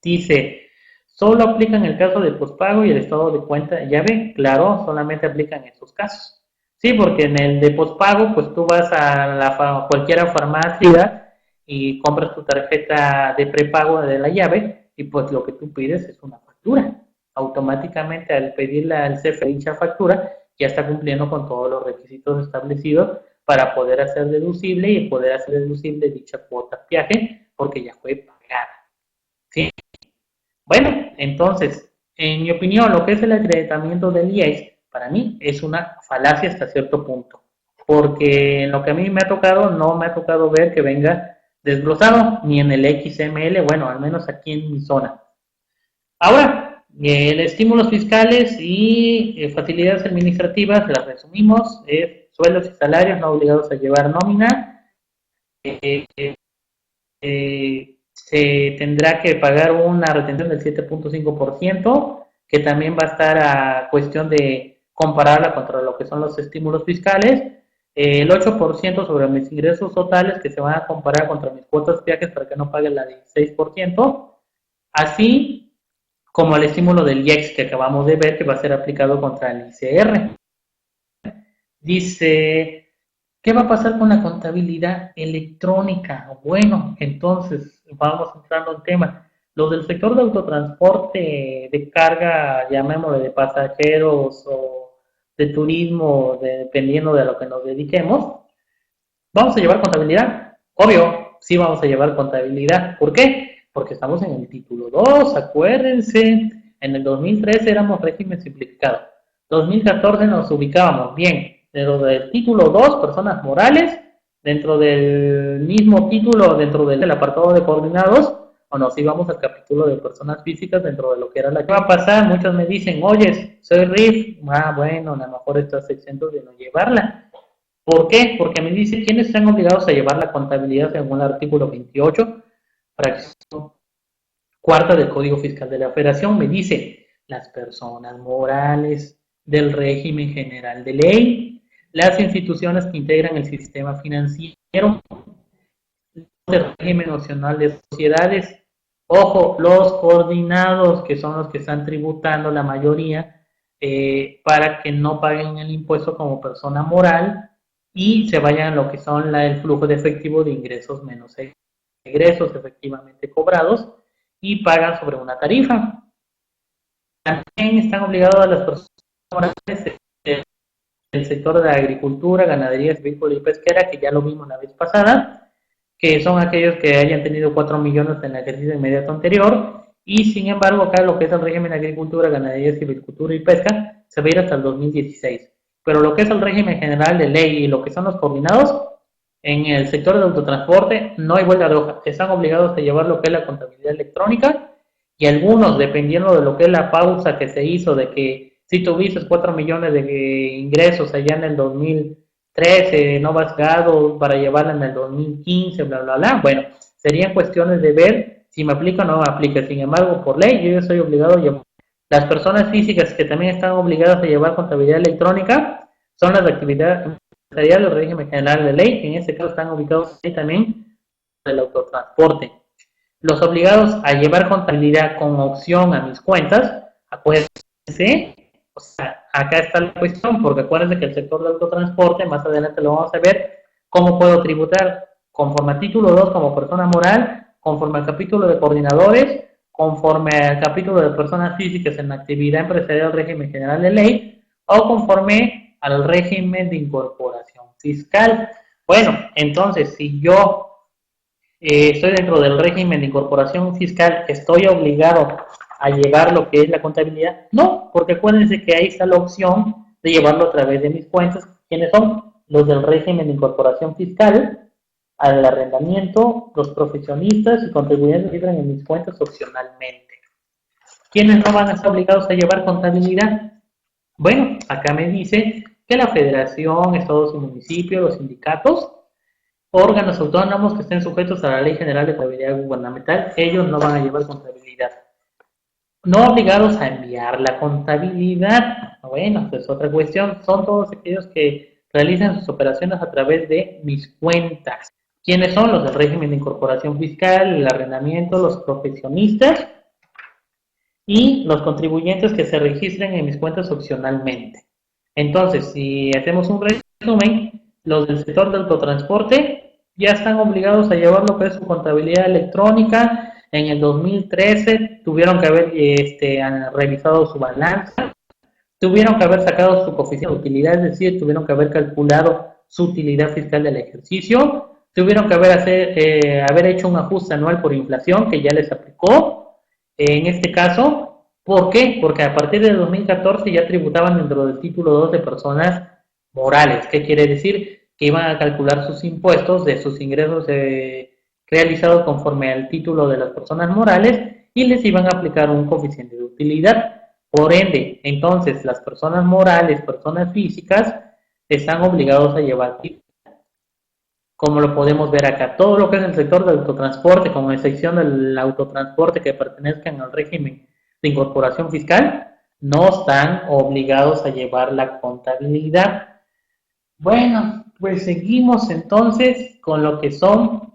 Dice, solo aplica en el caso del pospago y el estado de cuenta llave, claro, solamente aplican en esos casos. Sí, porque en el de pospago, pues tú vas a cualquier farmacia y compras tu tarjeta de prepago de la llave y pues lo que tú pides es una factura. Automáticamente al pedirle al CFE dicha factura, ya está cumpliendo con todos los requisitos establecidos para poder hacer deducible y poder hacer deducible dicha cuota viaje porque ya fue pagada. ¿Sí? Bueno, entonces, en mi opinión, lo que es el acreditamiento del IEX, para mí es una falacia hasta cierto punto, porque en lo que a mí me ha tocado, no me ha tocado ver que venga desglosado, ni en el XML, bueno, al menos aquí en mi zona. Ahora, estímulos fiscales y facilidades administrativas, las resumimos, sueldos y salarios no obligados a llevar nómina, eh, se tendrá que pagar una retención del 7.5%, que también va a estar a cuestión de compararla contra lo que son los estímulos fiscales, el 8% sobre mis ingresos totales que se van a comparar contra mis cuotas viajes para que no pague la 16%, así como el estímulo del IEX que acabamos de ver que va a ser aplicado contra el ICR. Dice, ¿qué va a pasar con la contabilidad electrónica? Bueno, entonces vamos entrando en tema. Los del sector de autotransporte de carga, llamémosle de pasajeros o de turismo, dependiendo de lo que nos dediquemos, ¿vamos a llevar contabilidad? Obvio, sí vamos a llevar contabilidad. ¿Por qué? Porque estamos en el título 2, acuérdense. En el 2013 éramos régimen simplificado. 2014 nos ubicábamos bien. Dentro del título 2, personas morales, dentro del mismo título, dentro del apartado de coordinados, o nos íbamos al capítulo de personas físicas dentro de lo que era la. ¿Qué va a pasar? Muchos me dicen, oye, soy RIF. Ah, bueno, a lo mejor estás exento de no llevarla. ¿Por qué? Porque me dice quiénes están obligados a llevar la contabilidad según el artículo 28, fracción cuarta del Código Fiscal de la Federación. Me dice las personas morales del régimen general de ley, las instituciones que integran el sistema financiero del régimen nacional de sociedades. Ojo, los coordinados, que son los que están tributando la mayoría, para que no paguen el impuesto como persona moral y se vayan a lo que son el flujo de efectivo de ingresos menos egresos efectivamente cobrados y pagan sobre una tarifa. También están obligados a las personas morales del sector de la agricultura, ganadería, silvícola y pesquera, que ya lo vimos la vez pasada, que son aquellos que hayan tenido 4 millones en el ejercicio inmediato anterior, y sin embargo acá lo que es el régimen de agricultura, ganadería, silvicultura y pesca se va a ir hasta el 2016. Pero lo que es el régimen general de ley y lo que son los coordinados, en el sector de autotransporte no hay vuelta de hoja, están obligados a llevar lo que es la contabilidad electrónica, y algunos, dependiendo de lo que es la pausa que se hizo, de que si tuviste 4 millones de ingresos allá en el 2013, no vas pagado para llevarla en el 2015, bla, bla, bla. Bueno, serían cuestiones de ver si me aplica o no me aplica. Sin embargo, por ley, yo estoy obligado a llevar. Las personas físicas que también están obligadas a llevar contabilidad electrónica son las de actividad empresarial del régimen general de ley, que en este caso están ubicados ahí también del autotransporte. Los obligados a llevar contabilidad con opción a mis cuentas, acuérdense, o sea, acá está la cuestión, porque acuérdense que el sector del autotransporte, más adelante lo vamos a ver, cómo puedo tributar conforme al título 2 como persona moral, conforme al capítulo de coordinadores, conforme al capítulo de personas físicas en la actividad empresarial del régimen general de ley, o conforme al régimen de incorporación fiscal. Bueno, entonces, si yo estoy dentro del régimen de incorporación fiscal, ¿estoy obligado a llevar lo que es la contabilidad? No, porque acuérdense que ahí está la opción de llevarlo a través de mis cuentas. ¿Quiénes son? Los del régimen de incorporación fiscal, al arrendamiento, los profesionistas y contribuyentes que entran en mis cuentas opcionalmente. ¿Quiénes no van a estar obligados a llevar contabilidad? Bueno, acá me dice que la federación, estados y municipios, los sindicatos, órganos autónomos que estén sujetos a la Ley General de Contabilidad Gubernamental, ellos no van a llevar contabilidad. No obligados a enviar la contabilidad. Bueno, pues otra cuestión, son todos aquellos que realizan sus operaciones a través de mis cuentas. ¿Quiénes son? Los del régimen de incorporación fiscal, el arrendamiento, los profesionistas y los contribuyentes que se registren en mis cuentas opcionalmente. Entonces, si hacemos un resumen, los del sector del autotransporte ya están obligados a llevar lo que es su contabilidad electrónica. En el 2013 tuvieron que haber revisado su balanza, tuvieron que haber sacado su coeficiente de utilidad, es decir, tuvieron que haber calculado su utilidad fiscal del ejercicio, tuvieron que haber hecho un ajuste anual por inflación que ya les aplicó. En este caso, ¿por qué? Porque a partir de 2014 ya tributaban dentro del título 2 de personas morales. ¿Qué quiere decir? Que iban a calcular sus impuestos de sus ingresos realizados conforme al título de las personas morales y les iban a aplicar un coeficiente de utilidad. Por ende, entonces, las personas morales, personas físicas, están obligados a llevar, como lo podemos ver acá, todo lo que es el sector del autotransporte, con excepción del autotransporte que pertenezcan al régimen de incorporación fiscal, no están obligados a llevar la contabilidad. Bueno, pues seguimos entonces con lo que son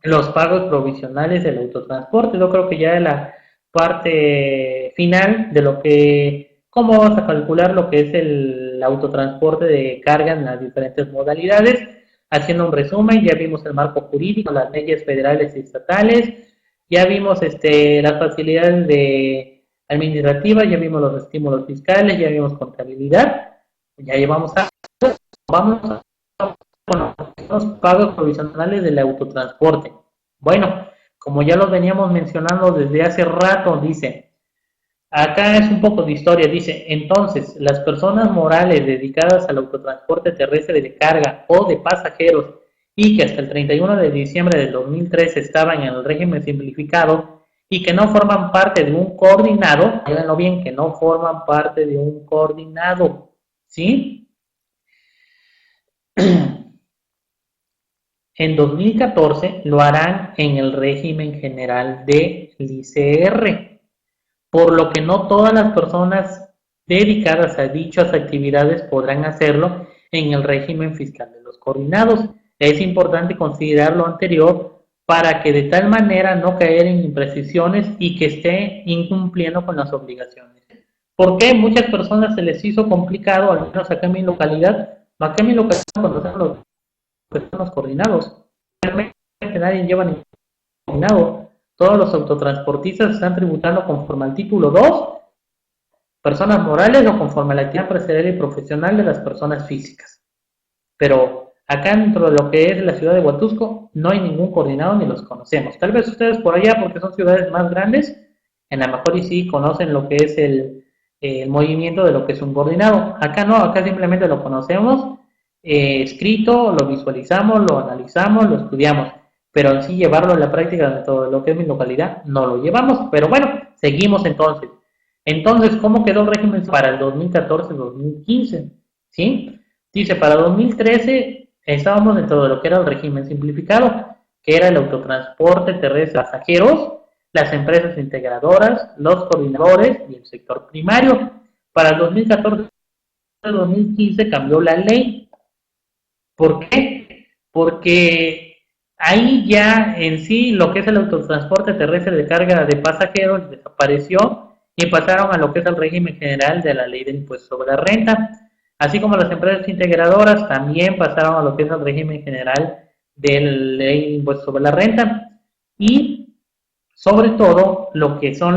los pagos provisionales del autotransporte. Yo creo que ya es la parte final de lo que, cómo vamos a calcular lo que es el autotransporte de carga en las diferentes modalidades. Haciendo un resumen, ya vimos el marco jurídico, las leyes federales y estatales, ya vimos las facilidades administrativas, ya vimos los estímulos fiscales, ya vimos contabilidad, ya llevamos vamos con los pagos provisionales del autotransporte. Bueno, como ya lo veníamos mencionando desde hace rato, dice, acá es un poco de historia, dice, entonces, las personas morales dedicadas al autotransporte terrestre de carga o de pasajeros y que hasta el 31 de diciembre del 2013 estaban en el régimen simplificado y que no forman parte de un coordinado, háganlo bien, que no forman parte de un coordinado, ¿sí? En 2014 lo harán en el régimen general de ICR, por lo que no todas las personas dedicadas a dichas actividades podrán hacerlo en el régimen fiscal de los coordinados. Es importante considerar lo anterior para que de tal manera no caer en imprecisiones y que esté incumpliendo con las obligaciones. ¿Por qué muchas personas se les hizo complicado, al menos acá en mi localidad? Acá en mi localidad conocemos los que son los coordinados. Realmente nadie lleva ningún coordinado. Todos los autotransportistas están tributando conforme al título 2, personas morales, o conforme a la actividad empresarial y profesional de las personas físicas. Pero acá dentro de lo que es la ciudad de Huatusco no hay ningún coordinado ni los conocemos. Tal vez ustedes por allá, porque son ciudades más grandes, en la mejor y sí conocen lo que es el movimiento de lo que es un coordinado. Acá no, acá simplemente lo conocemos escrito, lo visualizamos, lo analizamos, lo estudiamos, pero en sí llevarlo a la práctica de todo lo que es mi localidad no lo llevamos. Pero bueno, seguimos entonces. Entonces, ¿cómo quedó el régimen para el 2014-2015? ¿Sí? Dice, para 2013 estábamos dentro de lo que era el régimen simplificado, que era el autotransporte terrestre de pasajeros, las empresas integradoras, los coordinadores y el sector primario. Para el 2014-2015 cambió la ley. ¿Por qué? Porque ahí ya en sí lo que es el autotransporte terrestre de carga de pasajeros desapareció y pasaron a lo que es el régimen general de la ley del impuesto sobre la renta. Así como las empresas integradoras también pasaron a lo que es el régimen general de la ley del impuesto sobre la renta. Y sobre todo lo que son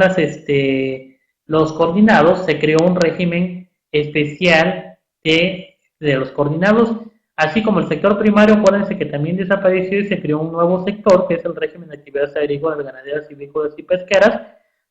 los coordinados, se creó un régimen especial de los coordinados. Así como el sector primario, acuérdense que también desapareció y se creó un nuevo sector, que es el régimen de actividades agrícolas, ganaderas, silvícolas y pesqueras,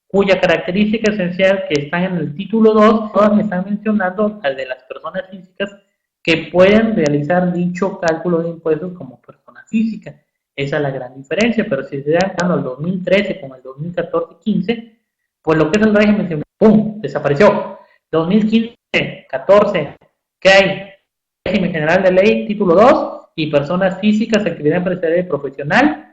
cuya característica esencial que están en el título 2, todas me están mencionando al de las personas físicas que pueden realizar dicho cálculo de impuestos como persona física. Esa es la gran diferencia, pero si se dan dando el 2013 con el 2014-15, pues lo que es el régimen, ¡pum!, desapareció. 2015-14, ¿qué hay? Régimen general de ley, título 2, y personas físicas, actividad empresarial y profesional.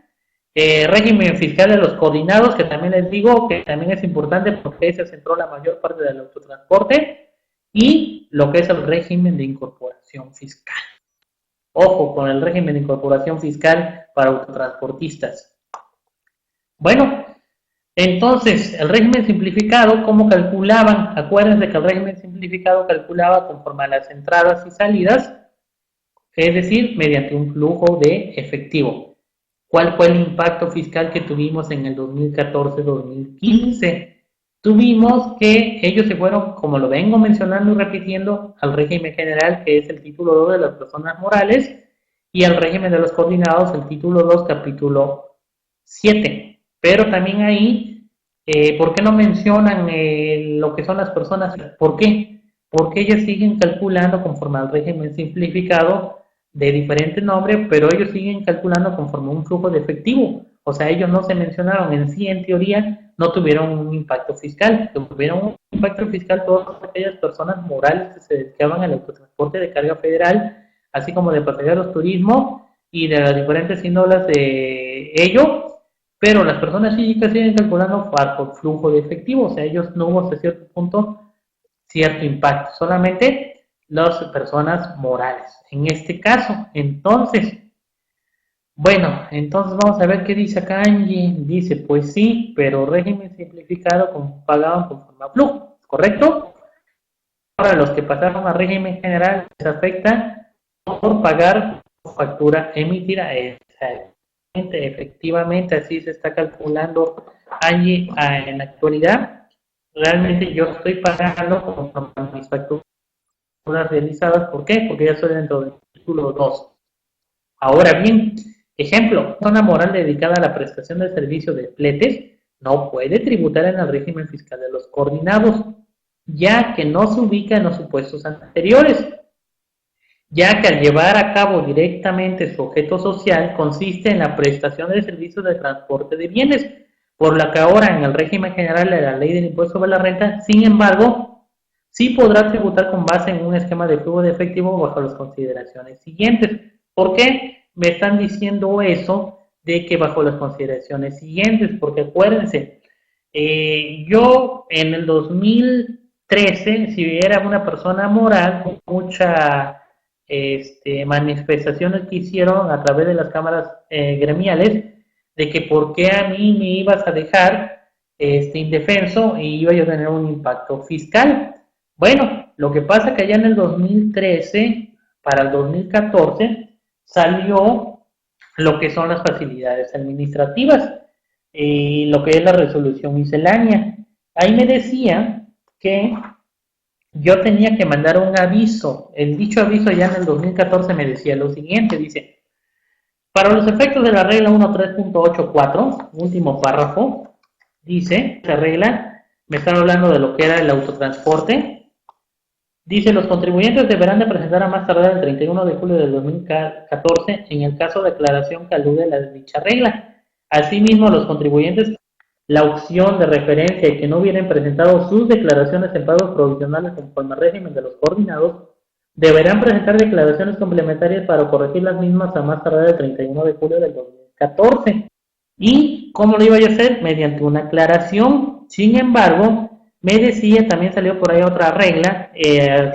Régimen fiscal de los coordinados, que también les digo que también es importante porque ahí se centró la mayor parte del autotransporte, y lo que es el régimen de incorporación fiscal. Ojo con el régimen de incorporación fiscal para autotransportistas. Bueno, entonces, el régimen simplificado, ¿cómo calculaban? Acuérdense que el régimen simplificado calculaba conforme a las entradas y salidas, es decir, mediante un flujo de efectivo. ¿Cuál fue el impacto fiscal que tuvimos en el 2014-2015? Tuvimos que ellos se fueron, como lo vengo mencionando y repitiendo, al régimen general, que es el título 2 de las personas morales, y al régimen de los coordinados, el título 2, capítulo 7. Pero también ahí, ¿por qué no mencionan lo que son las personas? ¿Por qué? Porque ellas siguen calculando conforme al régimen simplificado de diferente nombre, pero ellos siguen calculando conforme a un flujo de efectivo. O sea, ellos no se mencionaron en sí, en teoría, no tuvieron un impacto fiscal. Tuvieron un impacto fiscal todas aquellas personas morales que se dedicaban al autotransporte de carga federal, así como de pasajeros, turismo y de las diferentes índoles de ello, pero las personas físicas siguen calculando por flujo de efectivo. O sea, ellos no hubo hasta cierto punto cierto impacto, solamente las personas morales. En este caso, entonces, bueno, entonces vamos a ver qué dice acá Angie. Dice, pues sí, pero régimen simplificado pagaban conforme a flujo, ¿correcto? Ahora, los que pasaron a régimen general les afecta por pagar factura emitida. Efectivamente, así se está calculando Angie en la actualidad. Realmente yo estoy pagando conforme a mis facturas realizadas. ¿Por qué? Porque ya estoy dentro del título 2. Ahora bien, ejemplo, persona moral dedicada a la prestación de servicios de fletes no puede tributar en el régimen fiscal de los coordinados, ya que no se ubica en los supuestos anteriores, ya que al llevar a cabo directamente su objeto social consiste en la prestación de servicios de transporte de bienes, por la que ahora en el régimen general de la ley del impuesto sobre la renta, sin embargo, sí podrá tributar con base en un esquema de flujo de efectivo bajo las consideraciones siguientes. ¿Por qué me están diciendo eso de que bajo las consideraciones siguientes? Porque acuérdense, yo en el 2013, si era una persona moral con mucha manifestaciones que hicieron a través de las cámaras gremiales de que por qué a mí me ibas a dejar indefenso y iba yo a tener un impacto fiscal. Bueno, lo que pasa que allá en el 2013, para el 2014, salió lo que son las facilidades administrativas y lo que es la resolución miscelánea. Ahí me decía que yo tenía que mandar un aviso. El dicho aviso ya en el 2014 me decía lo siguiente, dice, para los efectos de la regla 1.3.84, último párrafo, dice, esa regla, me están hablando de lo que era el autotransporte, dice, los contribuyentes deberán de presentar a más tardar el 31 de julio del 2014 en el caso de declaración que alude a la dicha regla. Asimismo, los contribuyentes la opción de referencia y que no hubieran presentado sus declaraciones en pagos provisionales conforme al régimen de los coordinados, deberán presentar declaraciones complementarias para corregir las mismas a más tardar el 31 de julio del 2014. ¿Y cómo lo iba yo a hacer? Mediante una aclaración. Sin embargo, me decía, también salió por ahí otra regla,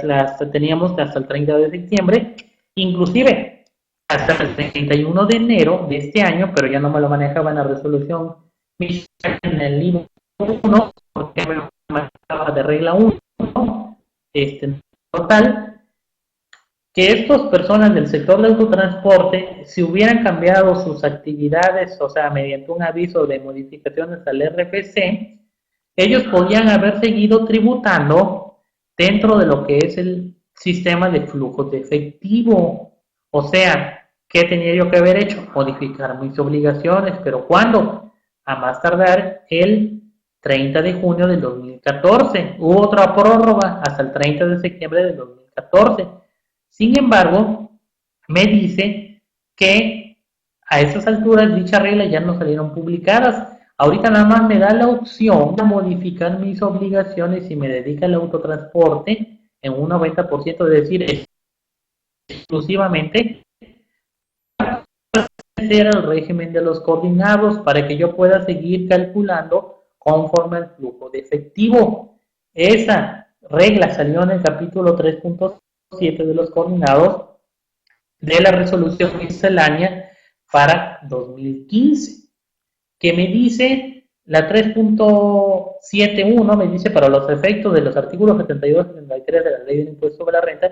las teníamos hasta el 30 de septiembre, inclusive hasta el 31 de enero de este año, pero ya no me lo manejaba en la resolución en el libro 1, porque me manejaba de regla 1, total, que estas personas del sector del autotransporte, si hubieran cambiado sus actividades, o sea, mediante un aviso de modificaciones al RFC, ellos podían haber seguido tributando dentro de lo que es el sistema de flujos de efectivo. O sea, ¿qué tenía yo que haber hecho? Modificar mis obligaciones, pero ¿cuándo? A más tardar el 30 de junio del 2014. Hubo otra prórroga hasta el 30 de septiembre del 2014. Sin embargo, me dice que a esas alturas dichas reglas ya no salieron publicadas. Ahorita nada más me da la opción de modificar mis obligaciones y me dedica al autotransporte en un 90%, es decir, exclusivamente el régimen de los coordinados para que yo pueda seguir calculando conforme al flujo de efectivo. Esa regla salió en el capítulo 3.7 de los coordinados de la resolución miscelánea para 2015, que me dice la 3.71, me dice para los efectos de los artículos 72 y 73 de la ley del impuesto sobre la renta,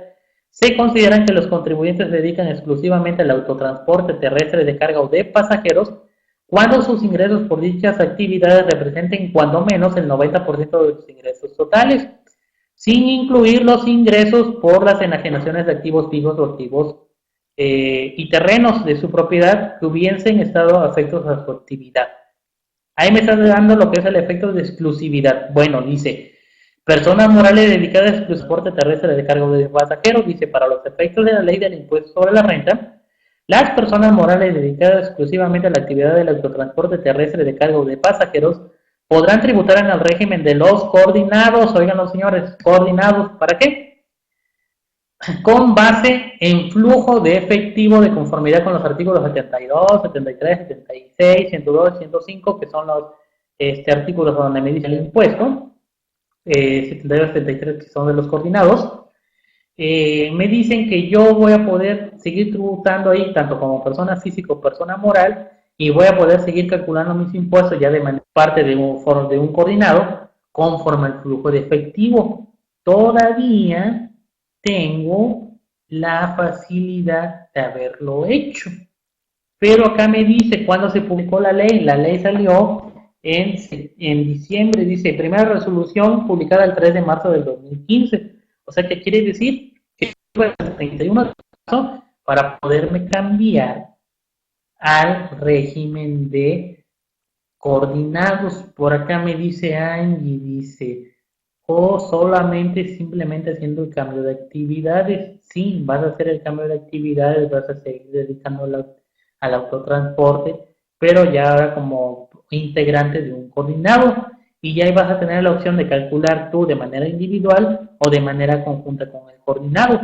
se consideran que los contribuyentes se dedican exclusivamente al autotransporte terrestre de carga o de pasajeros cuando sus ingresos por dichas actividades representen cuando menos el 90% de sus ingresos totales, sin incluir los ingresos por las enajenaciones de activos fijos o activos y terrenos de su propiedad que hubiesen estado afectos a su actividad. Ahí me está dando lo que es el efecto de exclusividad. Bueno, dice, personas morales dedicadas al transporte terrestre de carga de pasajeros, dice, para los efectos de la ley del impuesto sobre la renta, las personas morales dedicadas exclusivamente a la actividad del autotransporte terrestre de carga de pasajeros podrán tributar en el régimen de los coordinados, oigan los señores, coordinados, ¿para qué? Con base en flujo de efectivo de conformidad con los artículos 72, 73, 76, 102, 105, que son los artículos donde me dice el impuesto, 72, 73, que son de los coordinados. Me dicen que yo voy a poder seguir tributando ahí, tanto como persona física o persona moral, y voy a poder seguir calculando mis impuestos ya de parte de un coordinado, conforme al flujo de efectivo. Todavía tengo la facilidad de haberlo hecho. Pero acá me dice cuándo se publicó la ley salió en diciembre, dice, primera resolución publicada el 3 de marzo del 2015. O sea, ¿qué quiere decir? Que fue el 31 de marzo para poderme cambiar al régimen de coordinados. Por acá me dice Angie, dice, o solamente simplemente haciendo el cambio de actividades. Sí, vas a hacer el cambio de actividades, vas a seguir dedicando al autotransporte, pero ya ahora como integrante de un coordinado, y ya vas a tener la opción de calcular tú de manera individual o de manera conjunta con el coordinado,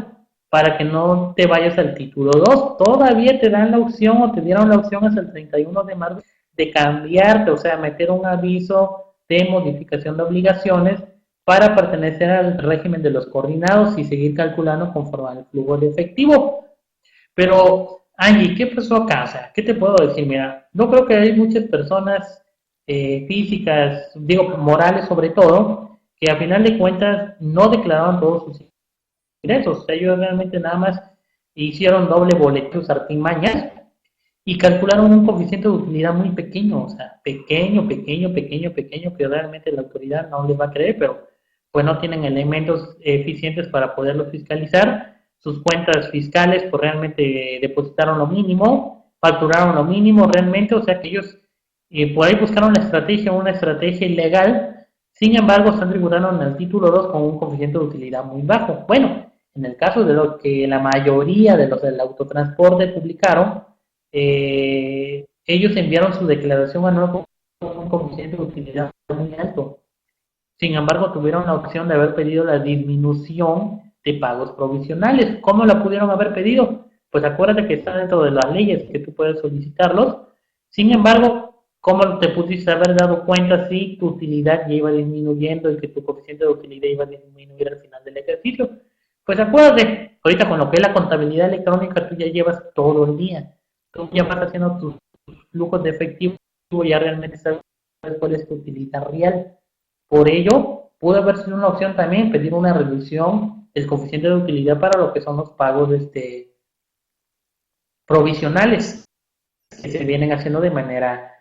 para que no te vayas al título 2. Todavía te dan la opción o te dieron la opción hasta el 31 de marzo de cambiarte, o sea, meter un aviso de modificación de obligaciones para pertenecer al régimen de los coordinados y seguir calculando conforme al flujo de efectivo. Pero, Angie, ¿qué pasó acá? O sea, ¿qué te puedo decir? Mira, no creo que hay muchas personas físicas, digo, morales sobre todo, que a final de cuentas no declararon todos sus ingresos. O sea, ellos realmente nada más hicieron doble boleto, artimañas, y calcularon un coeficiente de utilidad muy pequeño, o sea, pequeño, pequeño, pequeño, pequeño, que realmente la autoridad no les va a creer, pero pues no tienen elementos eficientes para poderlo fiscalizar. Sus cuentas fiscales pues realmente depositaron lo mínimo, facturaron lo mínimo realmente, o sea que ellos por ahí buscaron una estrategia ilegal, sin embargo están tributando en el título 2 con un coeficiente de utilidad muy bajo. Bueno, en el caso de lo que la mayoría de los del autotransporte publicaron, ellos enviaron su declaración anual con un coeficiente de utilidad muy alto. Sin embargo, tuvieron la opción de haber pedido la disminución de pagos provisionales. ¿Cómo la pudieron haber pedido? Pues acuérdate que está dentro de las leyes que tú puedes solicitarlos. Sin embargo, ¿cómo te pudiste haber dado cuenta si tu utilidad ya iba disminuyendo y que tu coeficiente de utilidad iba a disminuir al final del ejercicio? Pues acuérdate, ahorita con lo que es la contabilidad electrónica, tú ya llevas todo el día. Tú ya vas haciendo tus flujos de efectivo, tú ya realmente sabes cuál es tu utilidad real. Por ello, pudo haber sido una opción también pedir una reducción del coeficiente de utilidad para lo que son los pagos provisionales que se vienen haciendo de manera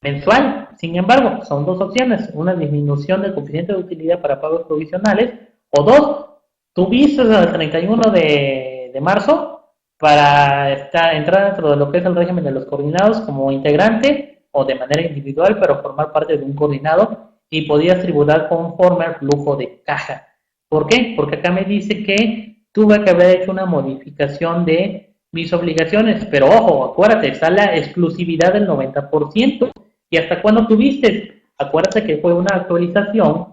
mensual. Sin embargo, son dos opciones: una disminución del coeficiente de utilidad para pagos provisionales, o dos, tuviste el 31 de marzo para entrar dentro de lo que es el régimen de los coordinados como integrante o de manera individual, pero formar parte de un coordinado y podías tributar conforme al flujo de caja. ¿Por qué? Porque acá me dice que tuve que haber hecho una modificación de mis obligaciones, pero ojo, acuérdate, está la exclusividad del 90%. ¿Y hasta cuándo tuviste? Acuérdate que fue una actualización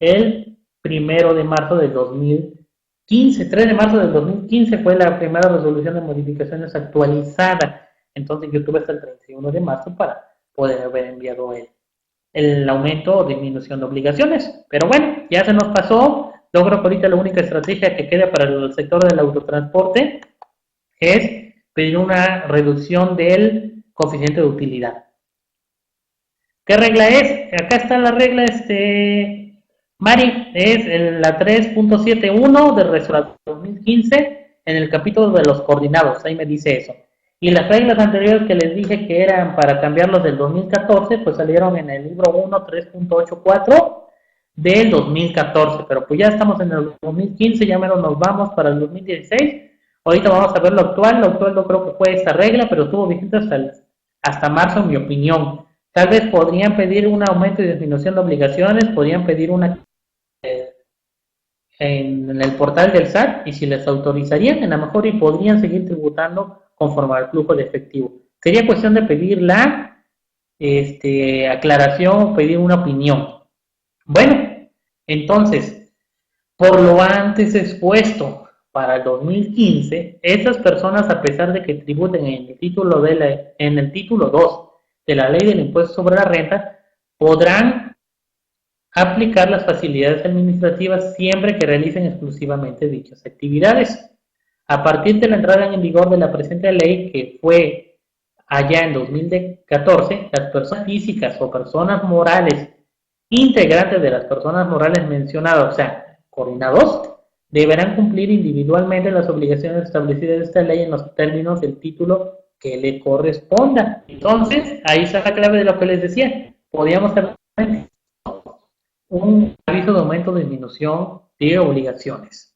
el 1 de marzo del 2015, 3 de marzo del 2015 fue la primera resolución de modificaciones actualizada. Entonces yo tuve hasta el 31 de marzo para poder haber enviado el aumento o disminución de obligaciones. Pero bueno, ya se nos pasó. Yo creo que ahorita la única estrategia que queda para el sector del autotransporte es pedir una reducción del coeficiente de utilidad. ¿Qué regla es? Acá está la regla, Mari, es la 3.71 del Resolución 2015 en el capítulo de los coordinados, ahí me dice eso. Y las reglas anteriores que les dije que eran para cambiarlos del 2014, pues salieron en el libro 1, 3.84 del 2014, pero pues ya estamos en el 2015, ya menos nos vamos para el 2016. Ahorita vamos a ver lo actual no creo que fue esta regla, pero estuvo vigente hasta marzo, en mi opinión. Tal vez podrían pedir un aumento y disminución de obligaciones, podrían pedir una en el portal del SAT, y si les autorizarían, a lo mejor y podrían seguir tributando conforme al flujo de efectivo. Sería cuestión de pedir la aclaración o pedir una opinión. Bueno, entonces, por lo antes expuesto, para el 2015, esas personas, a pesar de que tributen en el título 2 de la ley del impuesto sobre la renta, podrán aplicar las facilidades administrativas siempre que realicen exclusivamente dichas actividades. A partir de la entrada en vigor de la presente ley, que fue allá en 2014, las personas físicas o personas morales integrantes de las personas morales mencionadas, o sea, coordinados, deberán cumplir individualmente las obligaciones establecidas en esta ley en los términos del título que le corresponda. Entonces, ahí está la clave de lo que les decía. Podríamos tener un aviso de aumento o disminución de obligaciones.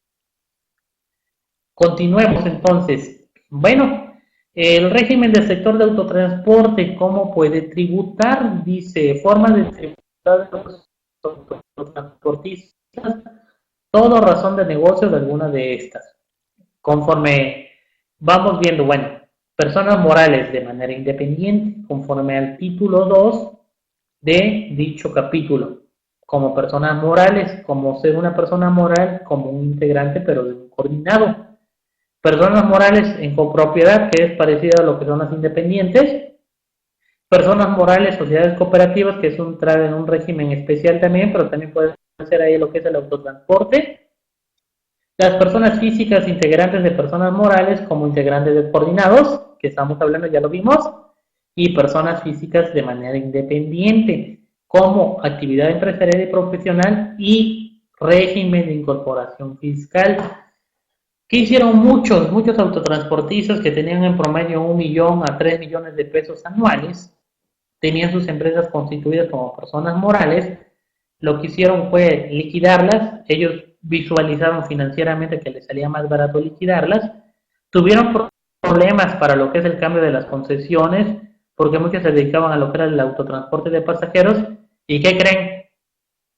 Continuemos entonces. Bueno, el régimen del sector de autotransporte, ¿cómo puede tributar? Dice, formas de tributar de los autotransportistas, todo razón de negocio de alguna de estas. Conforme vamos viendo, bueno, personas morales de manera independiente, conforme al título 2 de dicho capítulo. Como personas morales, como ser una persona moral, como un integrante, pero de un coordinado. Personas morales en copropiedad, que es parecido a lo que son las independientes, Personas morales, sociedades cooperativas, que es en un régimen especial también, pero también puede ser ahí lo que es el autotransporte. Las personas físicas integrantes de personas morales como integrantes de coordinados, que estamos hablando, ya lo vimos, y personas físicas de manera independiente, como actividad empresarial y profesional y régimen de incorporación fiscal. ¿Qué hicieron muchos autotransportistas que tenían en promedio 1 millón a 3 millones de pesos anuales? Tenían sus empresas constituidas como personas morales. Lo que hicieron fue liquidarlas. Ellos visualizaron financieramente que les salía más barato liquidarlas. Tuvieron problemas para lo que es el cambio de las concesiones, porque muchos se dedicaban a lo que era el autotransporte de pasajeros. ¿Y qué creen?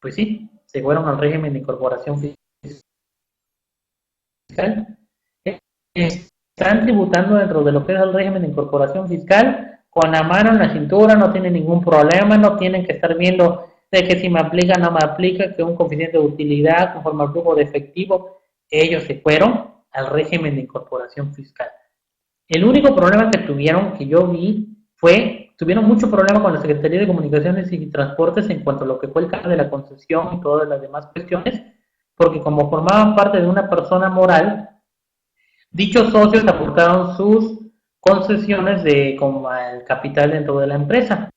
Pues sí, se fueron al régimen de incorporación fiscal. Están tributando dentro de lo que es el régimen de incorporación fiscal con la mano en la cintura, no tienen ningún problema, no tienen que estar viendo de que si me aplica, no me aplica, que un coeficiente de utilidad conforme al flujo de efectivo. Ellos se fueron al régimen de incorporación fiscal. El único problema que tuvieron, que yo vi, tuvieron mucho problema con la Secretaría de Comunicaciones y Transportes en cuanto a lo que fue el cambio de la concesión y todas las demás cuestiones, porque como formaban parte de una persona moral, dichos socios aportaron sus concesiones como el capital dentro de la empresa.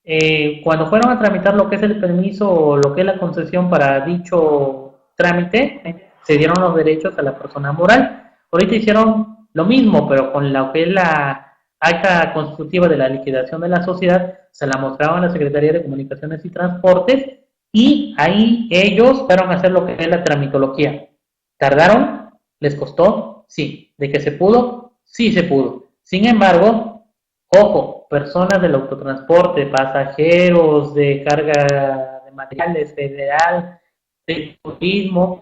Cuando fueron a tramitar lo que es el permiso o lo que es la concesión para dicho trámite, se dieron los derechos a la persona moral. Ahorita hicieron lo mismo, pero con lo que es la acta constitutiva de la liquidación de la sociedad, se la mostraban a la Secretaría de Comunicaciones y Transportes y ahí ellos fueron a hacer lo que es la tramitología. ¿Tardaron? ¿Les costó? Sí. ¿De que se pudo? Sí se pudo. Sin embargo, ojo, personas del autotransporte, pasajeros, de carga de materiales, federal, de turismo,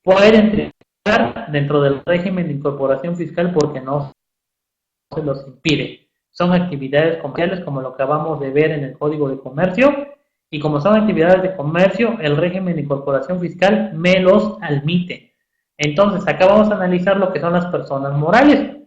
pueden tributar dentro del régimen de incorporación fiscal porque no se los impide. Son actividades comerciales como lo que acabamos de ver en el Código de Comercio y como son actividades de comercio, el régimen de incorporación fiscal me los admite. Entonces, acá vamos a analizar lo que son las personas morales.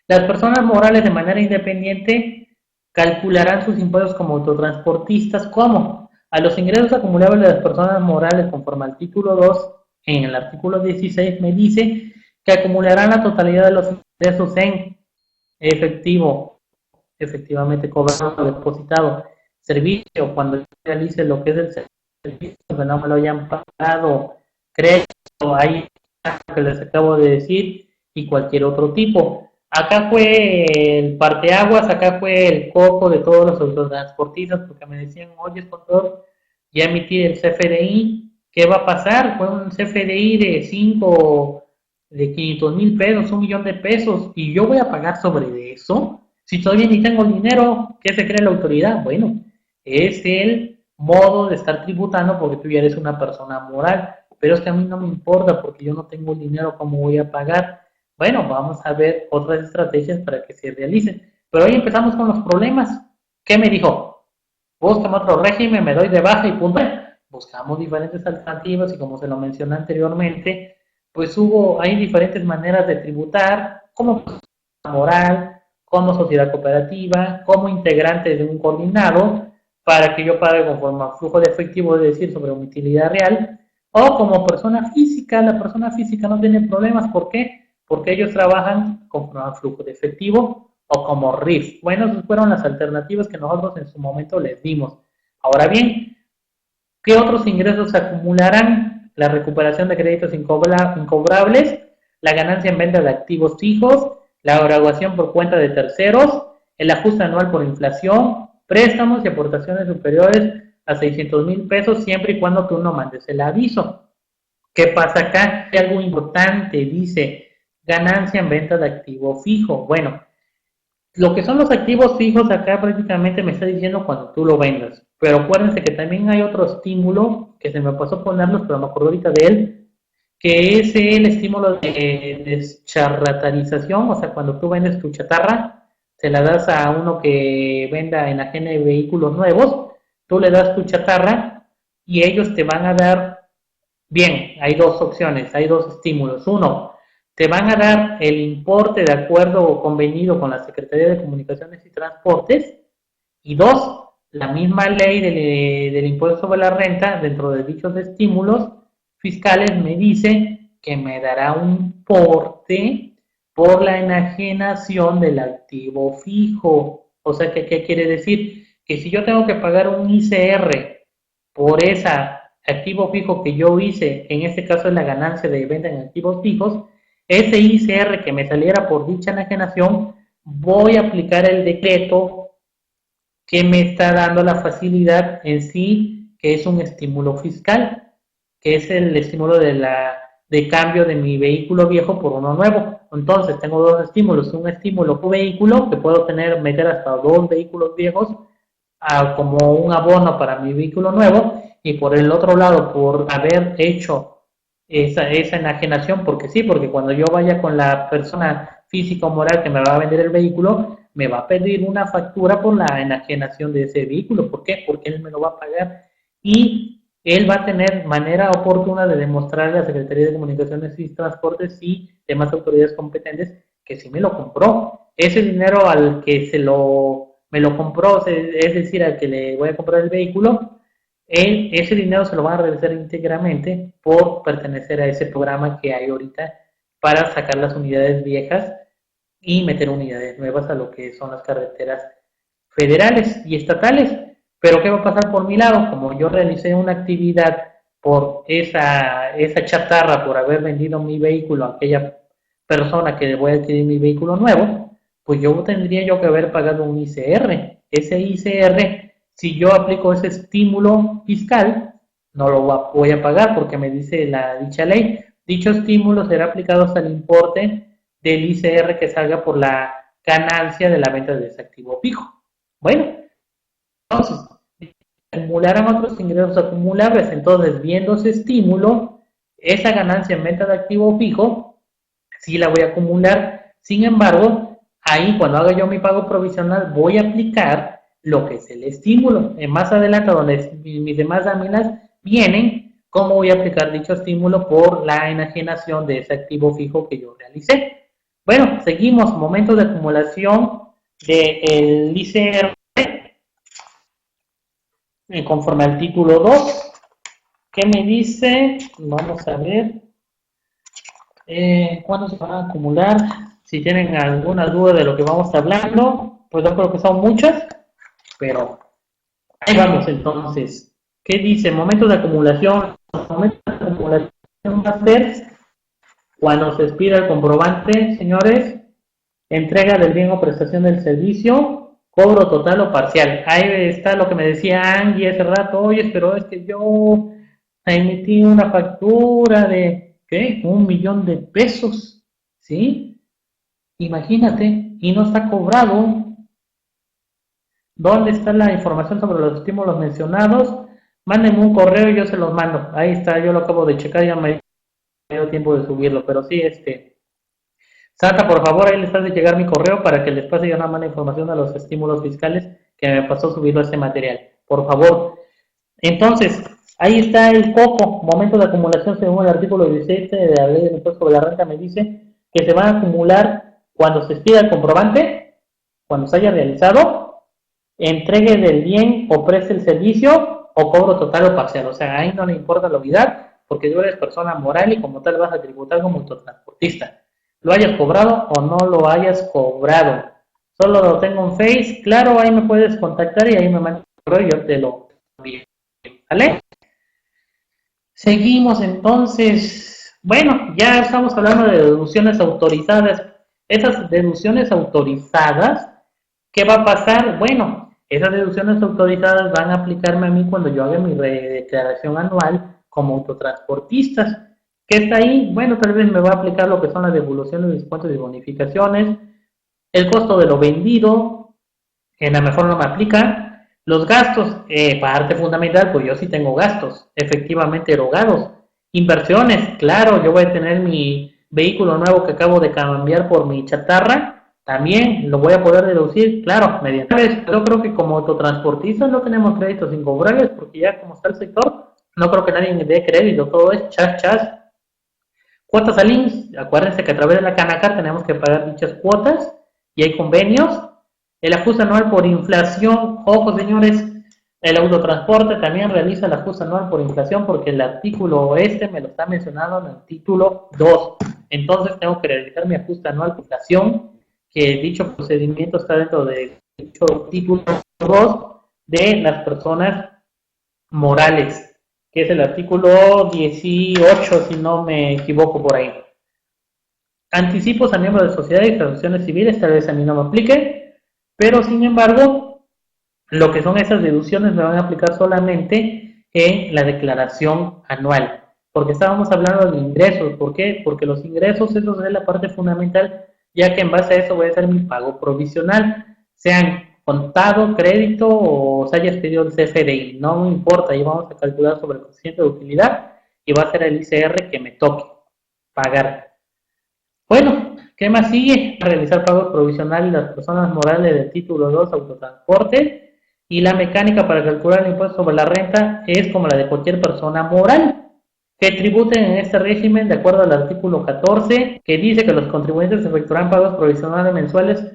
Las personas morales de manera independiente calcularán sus impuestos como autotransportistas. ¿Cómo? A los ingresos acumulables de las personas morales conforme al título 2, en el artículo 16 me dice que acumularán la totalidad de los ingresos en efectivo, efectivamente cobrado, depositado, servicio, cuando realice lo que es el servicio, que no me lo hayan pagado, crédito, ahí que les acabo de decir, y cualquier otro tipo. Acá fue el parteaguas, acá fue el coco de todos los autotransportistas, porque me decían, oye, contador, ya emití el CFDI, ¿qué va a pasar? Fue un CFDI de 500,000 pesos, 1 millón de pesos, y yo voy a pagar sobre eso. Si todavía ni tengo dinero, ¿qué se cree la autoridad? Bueno, es el modo de estar tributando porque tú ya eres una persona moral, pero es que a mí no me importa porque yo no tengo dinero, ¿cómo voy a pagar? Bueno, vamos a ver otras estrategias para que se realicen. Pero hoy empezamos con los problemas. ¿Qué me dijo? Búscame otro régimen, me doy de baja y punto. Buscamos diferentes alternativas y como se lo mencioné anteriormente, pues hay diferentes maneras de tributar, como moral, como sociedad cooperativa, como integrante de un coordinado, para que yo pague conforme al flujo de efectivo, es decir, sobre utilidad real, o como persona física. La persona física no tiene problemas. ¿Por qué? Porque ellos trabajan conforme al flujo de efectivo o como RIF. Bueno, esas fueron las alternativas que nosotros en su momento les dimos. Ahora bien, ¿qué otros ingresos acumularán? La recuperación de créditos incobrables, la ganancia en venta de activos fijos, la graduación por cuenta de terceros, el ajuste anual por inflación, préstamos y aportaciones superiores a 600,000 pesos siempre y cuando tú no mandes el aviso. ¿Qué pasa acá? Hay algo importante, dice ganancia en venta de activo fijo. Bueno, lo que son los activos fijos acá prácticamente me está diciendo cuando tú lo vendas. Pero acuérdense que también hay otro estímulo que se me pasó ponerlos, pero me acuerdo ahorita de él, que es el estímulo de descharratarización. O sea, cuando tú vendes tu chatarra, se la das a uno que venda en ajena de vehículos nuevos, tú le das tu chatarra y ellos te van a dar, bien, hay dos opciones, hay dos estímulos. Uno, te van a dar el importe de acuerdo o convenido con la Secretaría de Comunicaciones y Transportes, Y dos, la misma ley del impuesto sobre la renta, dentro de dichos estímulos fiscales, me dice que me dará un importe por la enajenación del activo fijo. O sea, ¿qué quiere decir? Que si yo tengo que pagar un ICR por ese activo fijo que yo hice, en este caso es la ganancia de venta en activos fijos, ese ICR que me saliera por dicha enajenación, voy a aplicar el decreto que me está dando la facilidad en sí, que es un estímulo fiscal, que es el estímulo de cambio de mi vehículo viejo por uno nuevo. Entonces, tengo dos estímulos, un estímulo por vehículo, que puedo meter hasta dos vehículos viejos como un abono para mi vehículo nuevo, y por el otro lado, por haber hecho esa enajenación, porque sí, porque cuando yo vaya con la persona física o moral que me va a vender el vehículo, me va a pedir una factura por la enajenación de ese vehículo. ¿Por qué? Porque él me lo va a pagar y él va a tener manera oportuna de demostrarle a la Secretaría de Comunicaciones y Transportes y demás autoridades competentes que sí me lo compró. Ese dinero al que me lo compró, es decir, al que le voy a comprar el vehículo, ese dinero se lo van a regresar íntegramente por pertenecer a ese programa que hay ahorita para sacar las unidades viejas y meter unidades nuevas a lo que son las carreteras federales y estatales. Pero ¿qué va a pasar por mi lado? Como yo realicé una actividad por esa chatarra, por haber vendido mi vehículo a aquella persona que voy a adquirir mi vehículo nuevo, pues tendría yo que haber pagado un ICR. Ese ICR, si yo aplico ese estímulo fiscal, no lo voy a pagar porque me dice la dicha ley. Dicho estímulo será aplicado hasta el importe del ICR que salga por la ganancia de la venta de ese activo fijo. Bueno, entonces, acumularán otros ingresos acumulables. Entonces, viendo ese estímulo, esa ganancia en venta de activo fijo, sí la voy a acumular. Sin embargo, ahí cuando haga yo mi pago provisional, voy a aplicar lo que es el estímulo. Más adelante, donde mis demás láminas vienen, cómo voy a aplicar dicho estímulo por la enajenación de ese activo fijo que yo realicé. Bueno, seguimos. Momentos de acumulación del ICR conforme al título 2. ¿Qué me dice? Vamos a ver. ¿Cuándo se van a acumular? Si tienen alguna duda de lo que vamos hablando, pues yo creo que son muchas, pero ahí vamos entonces. ¿Qué dice? Momentos de acumulación. Momentos de acumulación va a ser cuando se expira el comprobante, señores, entrega del bien o prestación del servicio, cobro total o parcial. Ahí está lo que me decía Angie hace rato. Oye, pero es que yo emití una factura de, ¿qué? 1,000,000 de pesos, ¿sí? Imagínate, y no está cobrado. ¿Dónde está la información sobre los estímulos mencionados? Mándenme un correo y yo se los mando. Ahí está, yo lo acabo de checar, ya me dio tiempo de subirlo, pero sí, Santa, por favor, ahí les hace llegar mi correo para que les pase yo nada más la información a los estímulos fiscales que me pasó subirlo a este material. Por favor. Entonces, ahí está el coco, momento de acumulación según el artículo 17 de la ley del impuesto sobre la renta, me dice que se van a acumular cuando se expida el comprobante, cuando se haya realizado, entregue del bien o preste el servicio o cobro total o parcial. O sea, ahí no le importa la unidad porque tú eres persona moral y como tal vas a tributar como autotransportista. Lo hayas cobrado o no lo hayas cobrado. Solo lo tengo en Face, claro, ahí me puedes contactar y ahí me mandas un correo y yo te lo envío. ¿Vale? Seguimos entonces. Bueno, ya estamos hablando de deducciones autorizadas. Esas deducciones autorizadas, ¿qué va a pasar? Bueno, esas deducciones autorizadas van a aplicarme a mí cuando yo haga mi declaración anual como autotransportistas. ¿Qué está ahí? Bueno, tal vez me va a aplicar lo que son las devoluciones, descuentos y bonificaciones, el costo de lo vendido, que a lo mejor no me aplica, los gastos, parte fundamental, pues yo sí tengo gastos, efectivamente erogados, inversiones, claro, yo voy a tener mi vehículo nuevo que acabo de cambiar por mi chatarra, también lo voy a poder deducir, claro, mediante. Yo creo que como autotransportistas no tenemos créditos incobrables, porque ya como está el sector, no creo que nadie me dé crédito, todo es chas, chas. Cuotas al IMSS, acuérdense que a través de la Canacar tenemos que pagar dichas cuotas y hay convenios. El ajuste anual por inflación, ojo señores, el autotransporte también realiza el ajuste anual por inflación porque el artículo este me lo está mencionando en el título 2. Entonces tengo que realizar mi ajuste anual por inflación, que dicho procedimiento está dentro de dicho título 2 de las personas morales, que es el artículo 18, si no me equivoco por ahí. Anticipos a miembros de sociedades y asociaciones civiles, tal vez a mí no me aplique, pero sin embargo, lo que son esas deducciones me van a aplicar solamente en la declaración anual, porque estábamos hablando de ingresos. ¿Por qué? Porque los ingresos, eso es la parte fundamental, ya que en base a eso voy a hacer mi pago provisional, sean contado, crédito o se hayas pedido el CFDI, no me importa, ahí vamos a calcular sobre el coeficiente de utilidad y va a ser el ICR que me toque pagar. Bueno, ¿qué más sigue? Realizar pagos provisionales de las personas morales del título 2, autotransporte, y la mecánica para calcular el impuesto sobre la renta es como la de cualquier persona moral, que tributen en este régimen de acuerdo al artículo 14, que dice que los contribuyentes efectuarán pagos provisionales mensuales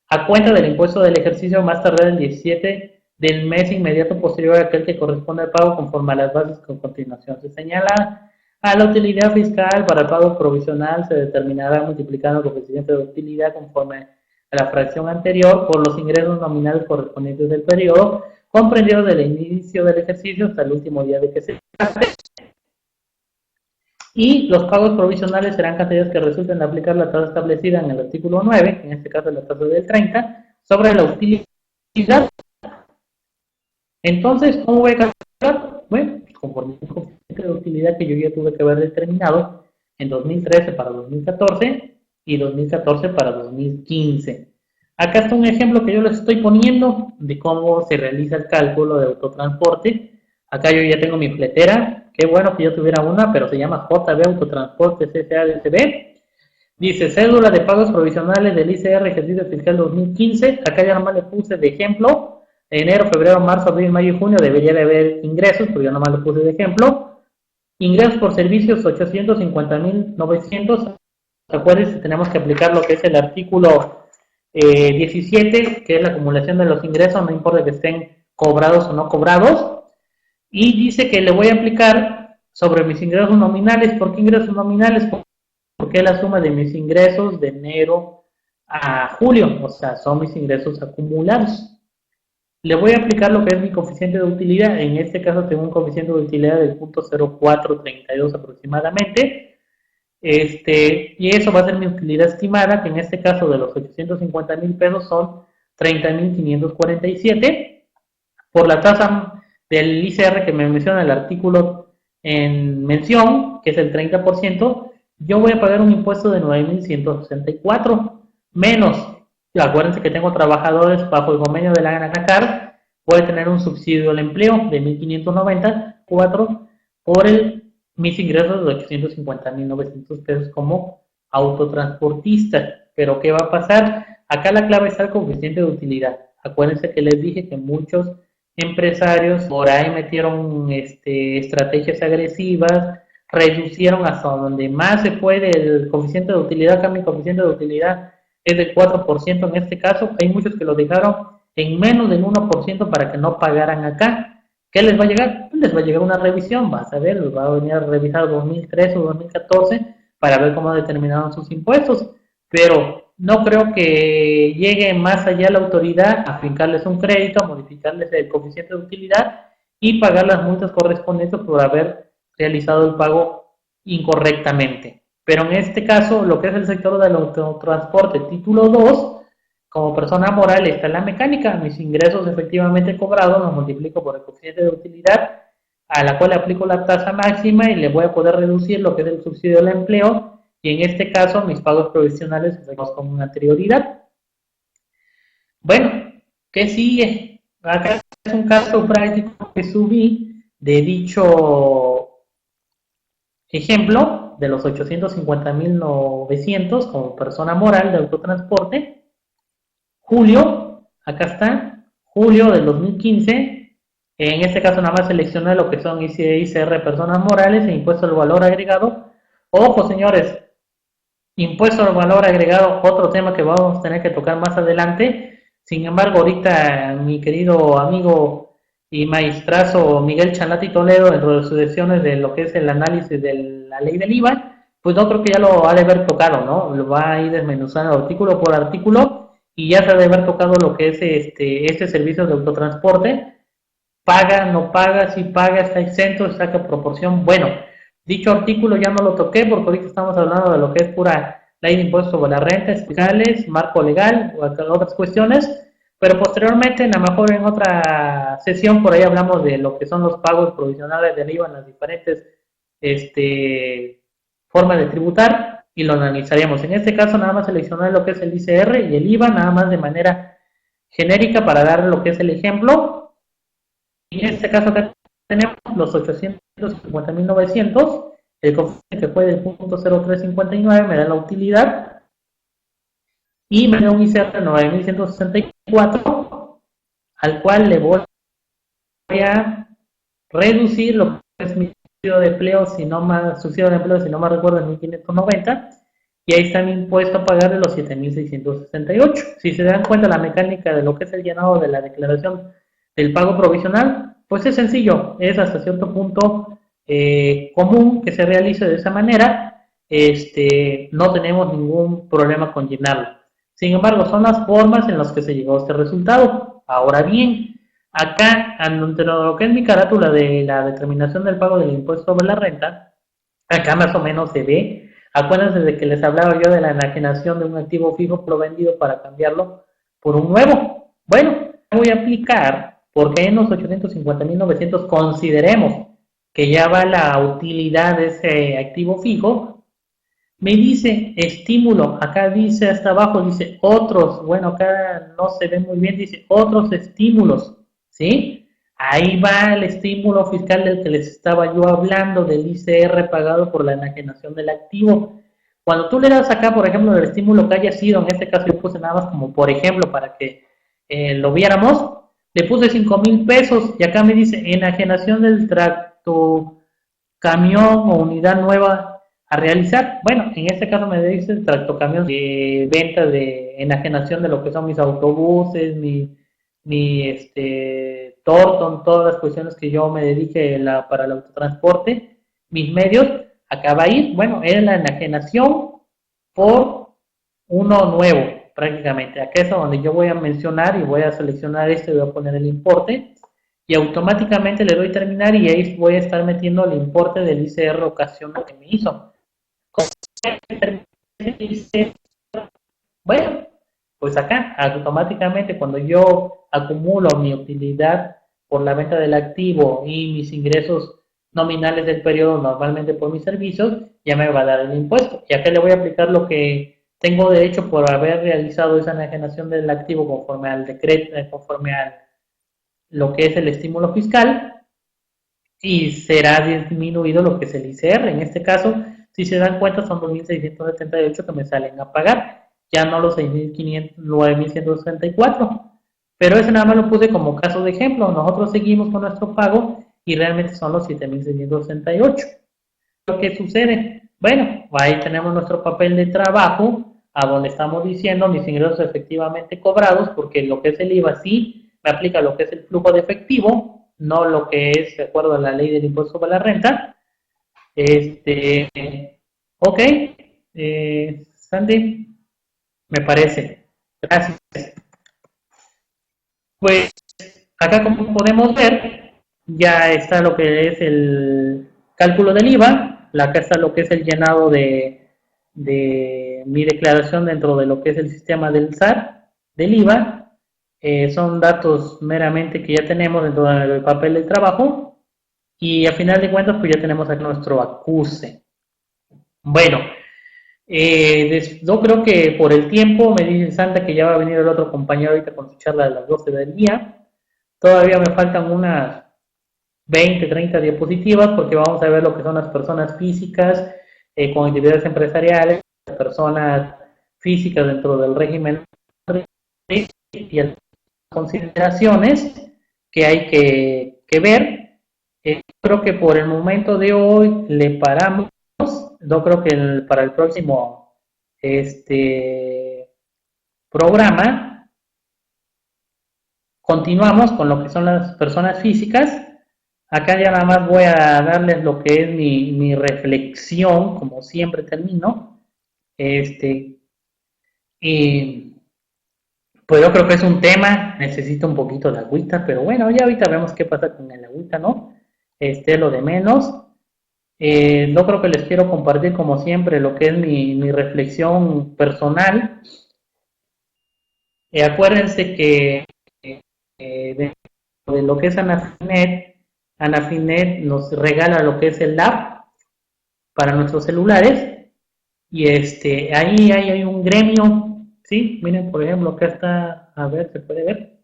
a cuenta del impuesto del ejercicio más tardar el 17 del mes inmediato posterior a aquel que corresponde al pago conforme a las bases que a continuación se señala. A la utilidad fiscal para el pago provisional se determinará multiplicando el coeficiente de utilidad conforme a la fracción anterior por los ingresos nominales correspondientes del periodo, comprendidos del inicio del ejercicio hasta el último día de que se trate. Y los pagos provisionales serán cantidades que resulten de aplicar la tasa establecida en el artículo 9, en este caso la tasa del 30, sobre la utilidad. Entonces, ¿cómo voy a calcular? Bueno, conforme el coeficiente de utilidad que yo ya tuve que haber determinado en 2013 para 2014 y 2014 para 2015. Acá está un ejemplo que yo les estoy poniendo de cómo se realiza el cálculo de autotransporte. Acá yo ya tengo mi fletera. Qué bueno que yo tuviera una, pero se llama JB Autotransporte CSA-DCB. Dice, cédula de pagos provisionales del ICR ejercicio fiscal 2015. Acá ya nomás le puse de ejemplo. Enero, febrero, marzo, abril, mayo y junio debería de haber ingresos, pero yo nomás le puse de ejemplo. Ingresos por servicios 850.900. Acuérdense, tenemos que aplicar lo que es el artículo 17, que es la acumulación de los ingresos, no importa que estén cobrados o no cobrados. Y dice que le voy a aplicar sobre mis ingresos nominales. ¿Por qué ingresos nominales? Porque es la suma de mis ingresos de enero a julio, o sea, son mis ingresos acumulados. Le voy a aplicar lo que es mi coeficiente de utilidad. En este caso tengo un coeficiente de utilidad del 0.0432 aproximadamente. Y eso va a ser mi utilidad estimada, que en este caso de los 850,000 pesos son 30,547. Por la tasa del ICR que me menciona el artículo en mención, que es el 30%, yo voy a pagar un impuesto de 9,164 menos. Acuérdense que tengo trabajadores bajo el convenio de la ANACAR, voy a tener un subsidio al empleo de 1,594 por mis ingresos de 850,900 pesos como autotransportista. Pero ¿qué va a pasar? Acá la clave está el coeficiente de utilidad. Acuérdense que les dije que muchos empresarios por ahí metieron estrategias agresivas, reducieron hasta donde más se puede el coeficiente de utilidad. Acá mi coeficiente de utilidad es del 4% en este caso. Hay muchos que lo dejaron en menos del 1% para que no pagaran acá. ¿Qué les va a llegar? Les va a llegar una revisión, vas a ver, les va a venir a revisar 2013 o 2014 para ver cómo determinaron sus impuestos, pero no creo que llegue más allá la autoridad a fincarles un crédito, a modificarles el coeficiente de utilidad y pagar las multas correspondientes por haber realizado el pago incorrectamente. Pero en este caso, lo que es el sector del autotransporte, título 2, como persona moral está en la mecánica. Mis ingresos efectivamente cobrados los multiplico por el coeficiente de utilidad, a la cual le aplico la tasa máxima y le voy a poder reducir lo que es el subsidio del empleo, y en este caso mis pagos provisionales los con una anterioridad. Bueno, ¿qué sigue? Acá es un caso práctico que subí de dicho ejemplo de los 850,900 como persona moral de autotransporte. Julio, acá está, julio del 2015, en este caso nada más seleccioné lo que son ICR personas morales e impuesto al valor agregado. Ojo señores, impuesto al valor agregado, otro tema que vamos a tener que tocar más adelante. Sin embargo, ahorita mi querido amigo y maestrazo Miguel Chanati Toledo, dentro de sus sesiones de lo que es el análisis de la ley del IVA, pues no creo que ya lo ha de haber tocado, ¿no? Lo va a ir desmenuzando artículo por artículo y ya se ha de haber tocado lo que es este servicio de autotransporte. Paga, no paga, si paga, está exento, saca proporción. Bueno, dicho artículo ya no lo toqué porque ahorita estamos hablando de lo que es pura ley de impuestos sobre la renta, fiscales, marco legal, o otras cuestiones, pero posteriormente, a lo mejor en otra sesión, por ahí hablamos de lo que son los pagos provisionales del IVA en las diferentes formas de tributar y lo analizaríamos. En este caso, nada más seleccionar lo que es el ICR y el IVA, nada más de manera genérica para dar lo que es el ejemplo. Y en este caso acá tenemos los 850.900, el coeficiente que fue del punto 0359 me da la utilidad y me da un ICR 9.164 al cual le voy a reducir lo que es mi subsidio de empleo, si no más, recuerdo, en 1.590 y ahí está mi impuesto a pagar de los 7.668. Si se dan cuenta la mecánica de lo que es el llenado de la declaración del pago provisional, pues es sencillo, es hasta cierto punto común que se realice de esa manera, no tenemos ningún problema con llenarlo. Sin embargo, son las formas en las que se llegó a este resultado. Ahora bien, acá, entre lo que es mi carátula de la determinación del pago del impuesto sobre la renta, acá más o menos se ve. Acuérdense de que les hablaba yo de la enajenación de un activo fijo provendido para cambiarlo por un nuevo. Bueno, voy a aplicar porque en los 850.900 consideremos que ya va la utilidad de ese activo fijo. Me dice estímulo, acá dice hasta abajo, dice otros, bueno, acá no se ve muy bien, dice otros estímulos, ¿sí? Ahí va el estímulo fiscal del que les estaba yo hablando, del ICR pagado por la enajenación del activo. Cuando tú le das acá, por ejemplo, el estímulo que haya sido, en este caso yo puse nada más como por ejemplo para que lo viéramos, le puse 5,000 pesos y acá me dice enajenación del tracto camión o unidad nueva a realizar. Bueno, en este caso me dice el tractocamión de venta de enajenación de lo que son mis autobuses, mi Torton, todas las cuestiones que yo me dedique para el autotransporte, mis medios, acá va a ir, bueno, es la enajenación por uno nuevo, prácticamente. Acá es donde yo voy a mencionar y voy a seleccionar y voy a poner el importe y automáticamente le doy terminar y ahí voy a estar metiendo el importe del ICR ocasional que me hizo. Bueno, pues acá automáticamente cuando yo acumulo mi utilidad por la venta del activo y mis ingresos nominales del periodo normalmente por mis servicios, ya me va a dar el impuesto. Y acá le voy a aplicar lo que tengo derecho por haber realizado esa enajenación del activo conforme al decreto, conforme a lo que es el estímulo fiscal, y será disminuido lo que es el ICR. En este caso, si se dan cuenta, son 2.678 que me salen a pagar, ya no los 9.164. Pero ese nada más lo puse como caso de ejemplo. Nosotros seguimos con nuestro pago y realmente son los 7.668. ¿Qué sucede? Bueno, ahí tenemos nuestro papel de trabajo, a donde estamos diciendo mis ingresos efectivamente cobrados, porque lo que es el IVA sí me aplica lo que es el flujo de efectivo, no lo que es de acuerdo a la ley del impuesto sobre la renta. Ok, Sandy, me parece. Gracias. Pues acá como podemos ver, ya está lo que es el cálculo del IVA, acá está lo que es el llenado de mi declaración dentro de lo que es el sistema del SAT, del IVA. Son datos meramente que ya tenemos dentro del papel del trabajo y a final de cuentas pues ya tenemos aquí nuestro acuse. Bueno, yo creo que por el tiempo me dice Santa que ya va a venir el otro compañero ahorita con su charla de las 12 del día. Todavía me faltan unas 20, 30 diapositivas porque vamos a ver lo que son las personas físicas con actividades empresariales, las personas físicas dentro del régimen y las consideraciones que hay que ver. Creo que por el momento de hoy le paramos. Yo creo que para el próximo programa Continuamos con lo que son las personas físicas. Acá ya nada más voy a darles lo que es mi reflexión, como siempre termino. Y pues yo creo que es un tema, necesito un poquito de agüita, pero bueno, ya ahorita vemos qué pasa con el agüita, ¿no? Lo de menos. Yo creo que les quiero compartir, como siempre, lo que es mi reflexión personal. Acuérdense que de lo que es Anafinet nos regala lo que es el app para nuestros celulares y ahí hay un gremio, ¿sí? Miren, por ejemplo, acá está, a ver, se puede ver,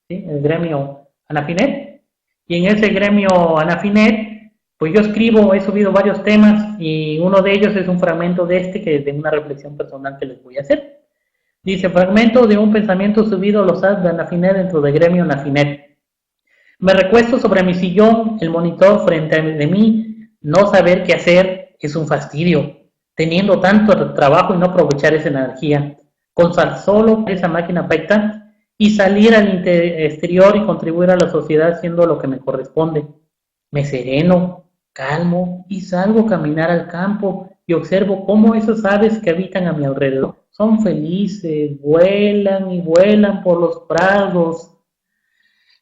¿sí? El gremio Anafinet, y en ese gremio Anafinet, pues yo escribo, he subido varios temas y uno de ellos es un fragmento que es de una reflexión personal que les voy a hacer. Dice, fragmento de un pensamiento subido a los apps de Anafinet dentro del gremio Anafinet. Me recuesto sobre mi sillón, el monitor frente a mí, no saber qué hacer es un fastidio, teniendo tanto trabajo y no aprovechar esa energía, con solo esa máquina afecta y salir al exterior y contribuir a la sociedad haciendo lo que me corresponde. Me sereno, calmo y salgo a caminar al campo y observo cómo esas aves que habitan a mi alrededor son felices, vuelan y vuelan por los prados,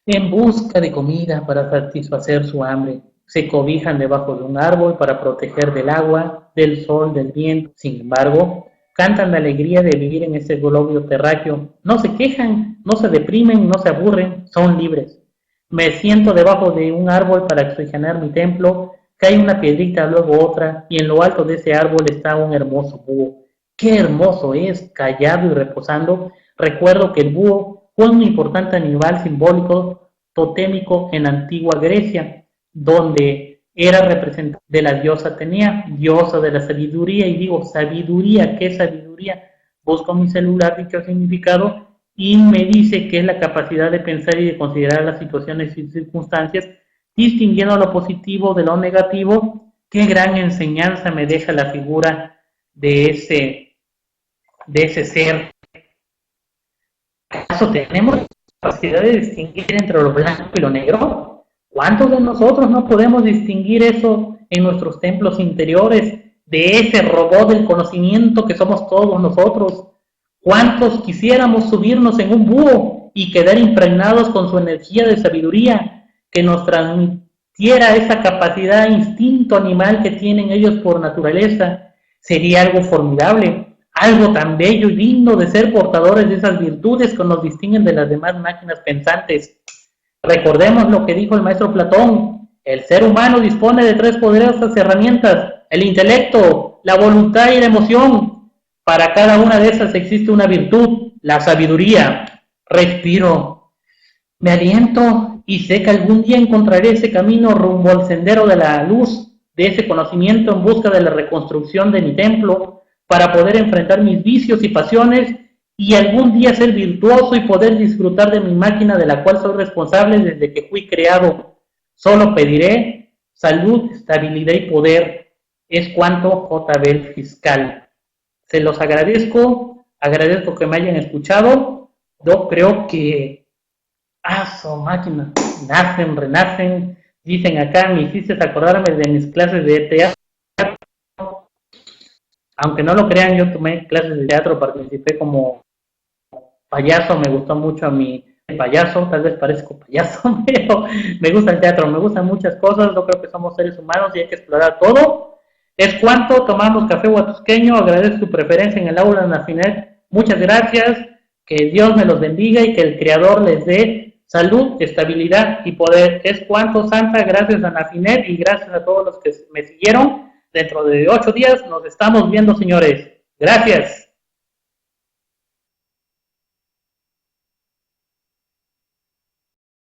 en busca de comida para satisfacer su hambre. Se cobijan debajo de un árbol para proteger del agua, del sol, del viento. Sin embargo, cantan la alegría de vivir en ese globo terráqueo. No se quejan, no se deprimen, no se aburren, son libres. Me siento debajo de un árbol para oxigenar mi templo. Cae una piedrita, luego otra, y en lo alto de ese árbol está un hermoso búho. Qué hermoso es, callado y reposando. Recuerdo que el búho fue un importante animal simbólico totémico en la antigua Grecia, donde era representante de la diosa Atenea, diosa de la sabiduría, y digo, sabiduría, ¿qué sabiduría? Busco mi celular dicho significado y me dice que es la capacidad de pensar y de considerar las situaciones y circunstancias, distinguiendo lo positivo de lo negativo. Qué gran enseñanza me deja la figura de ese ser. ¿Acaso tenemos la capacidad de distinguir entre lo blanco y lo negro? ¿Cuántos de nosotros no podemos distinguir eso en nuestros templos interiores, de ese robot del conocimiento que somos todos nosotros? ¿Cuántos quisiéramos subirnos en un búho y quedar impregnados con su energía de sabiduría, que nos transmitiera esa capacidad, instinto animal que tienen ellos por naturaleza? Sería algo formidable, algo tan bello y digno de ser portadores de esas virtudes que nos distinguen de las demás máquinas pensantes. Recordemos lo que dijo el maestro Platón: el ser humano dispone de 3 poderosas herramientas: el intelecto, la voluntad y la emoción. Para cada una de esas existe una virtud, la sabiduría. Respiro, me aliento y sé que algún día encontraré ese camino rumbo al sendero de la luz, de ese conocimiento, en busca de la reconstrucción de mi templo, para poder enfrentar mis vicios y pasiones y algún día ser virtuoso y poder disfrutar de mi máquina de la cual soy responsable desde que fui creado. Solo pediré salud, estabilidad y poder. Es cuanto JB el fiscal. Se los agradezco que me hayan escuchado. Yo creo que máquina, nacen, renacen. Dicen acá, me hiciste acordarme de mis clases de teatro. Aunque no lo crean, yo tomé clases de teatro, participé como payaso, me gustó mucho a mí el payaso, tal vez parezco payaso, pero me gusta el teatro, me gustan muchas cosas. Yo creo que somos seres humanos y hay que explorar todo. Es cuanto, tomamos café huatusqueño, agradezco su preferencia en el aula Anafinet, muchas gracias, que Dios me los bendiga y que el Creador les dé salud, estabilidad y poder. Es cuanto, Santa, gracias a Anafinet y gracias a todos los que me siguieron. Dentro de 8 días nos estamos viendo, señores. Gracias.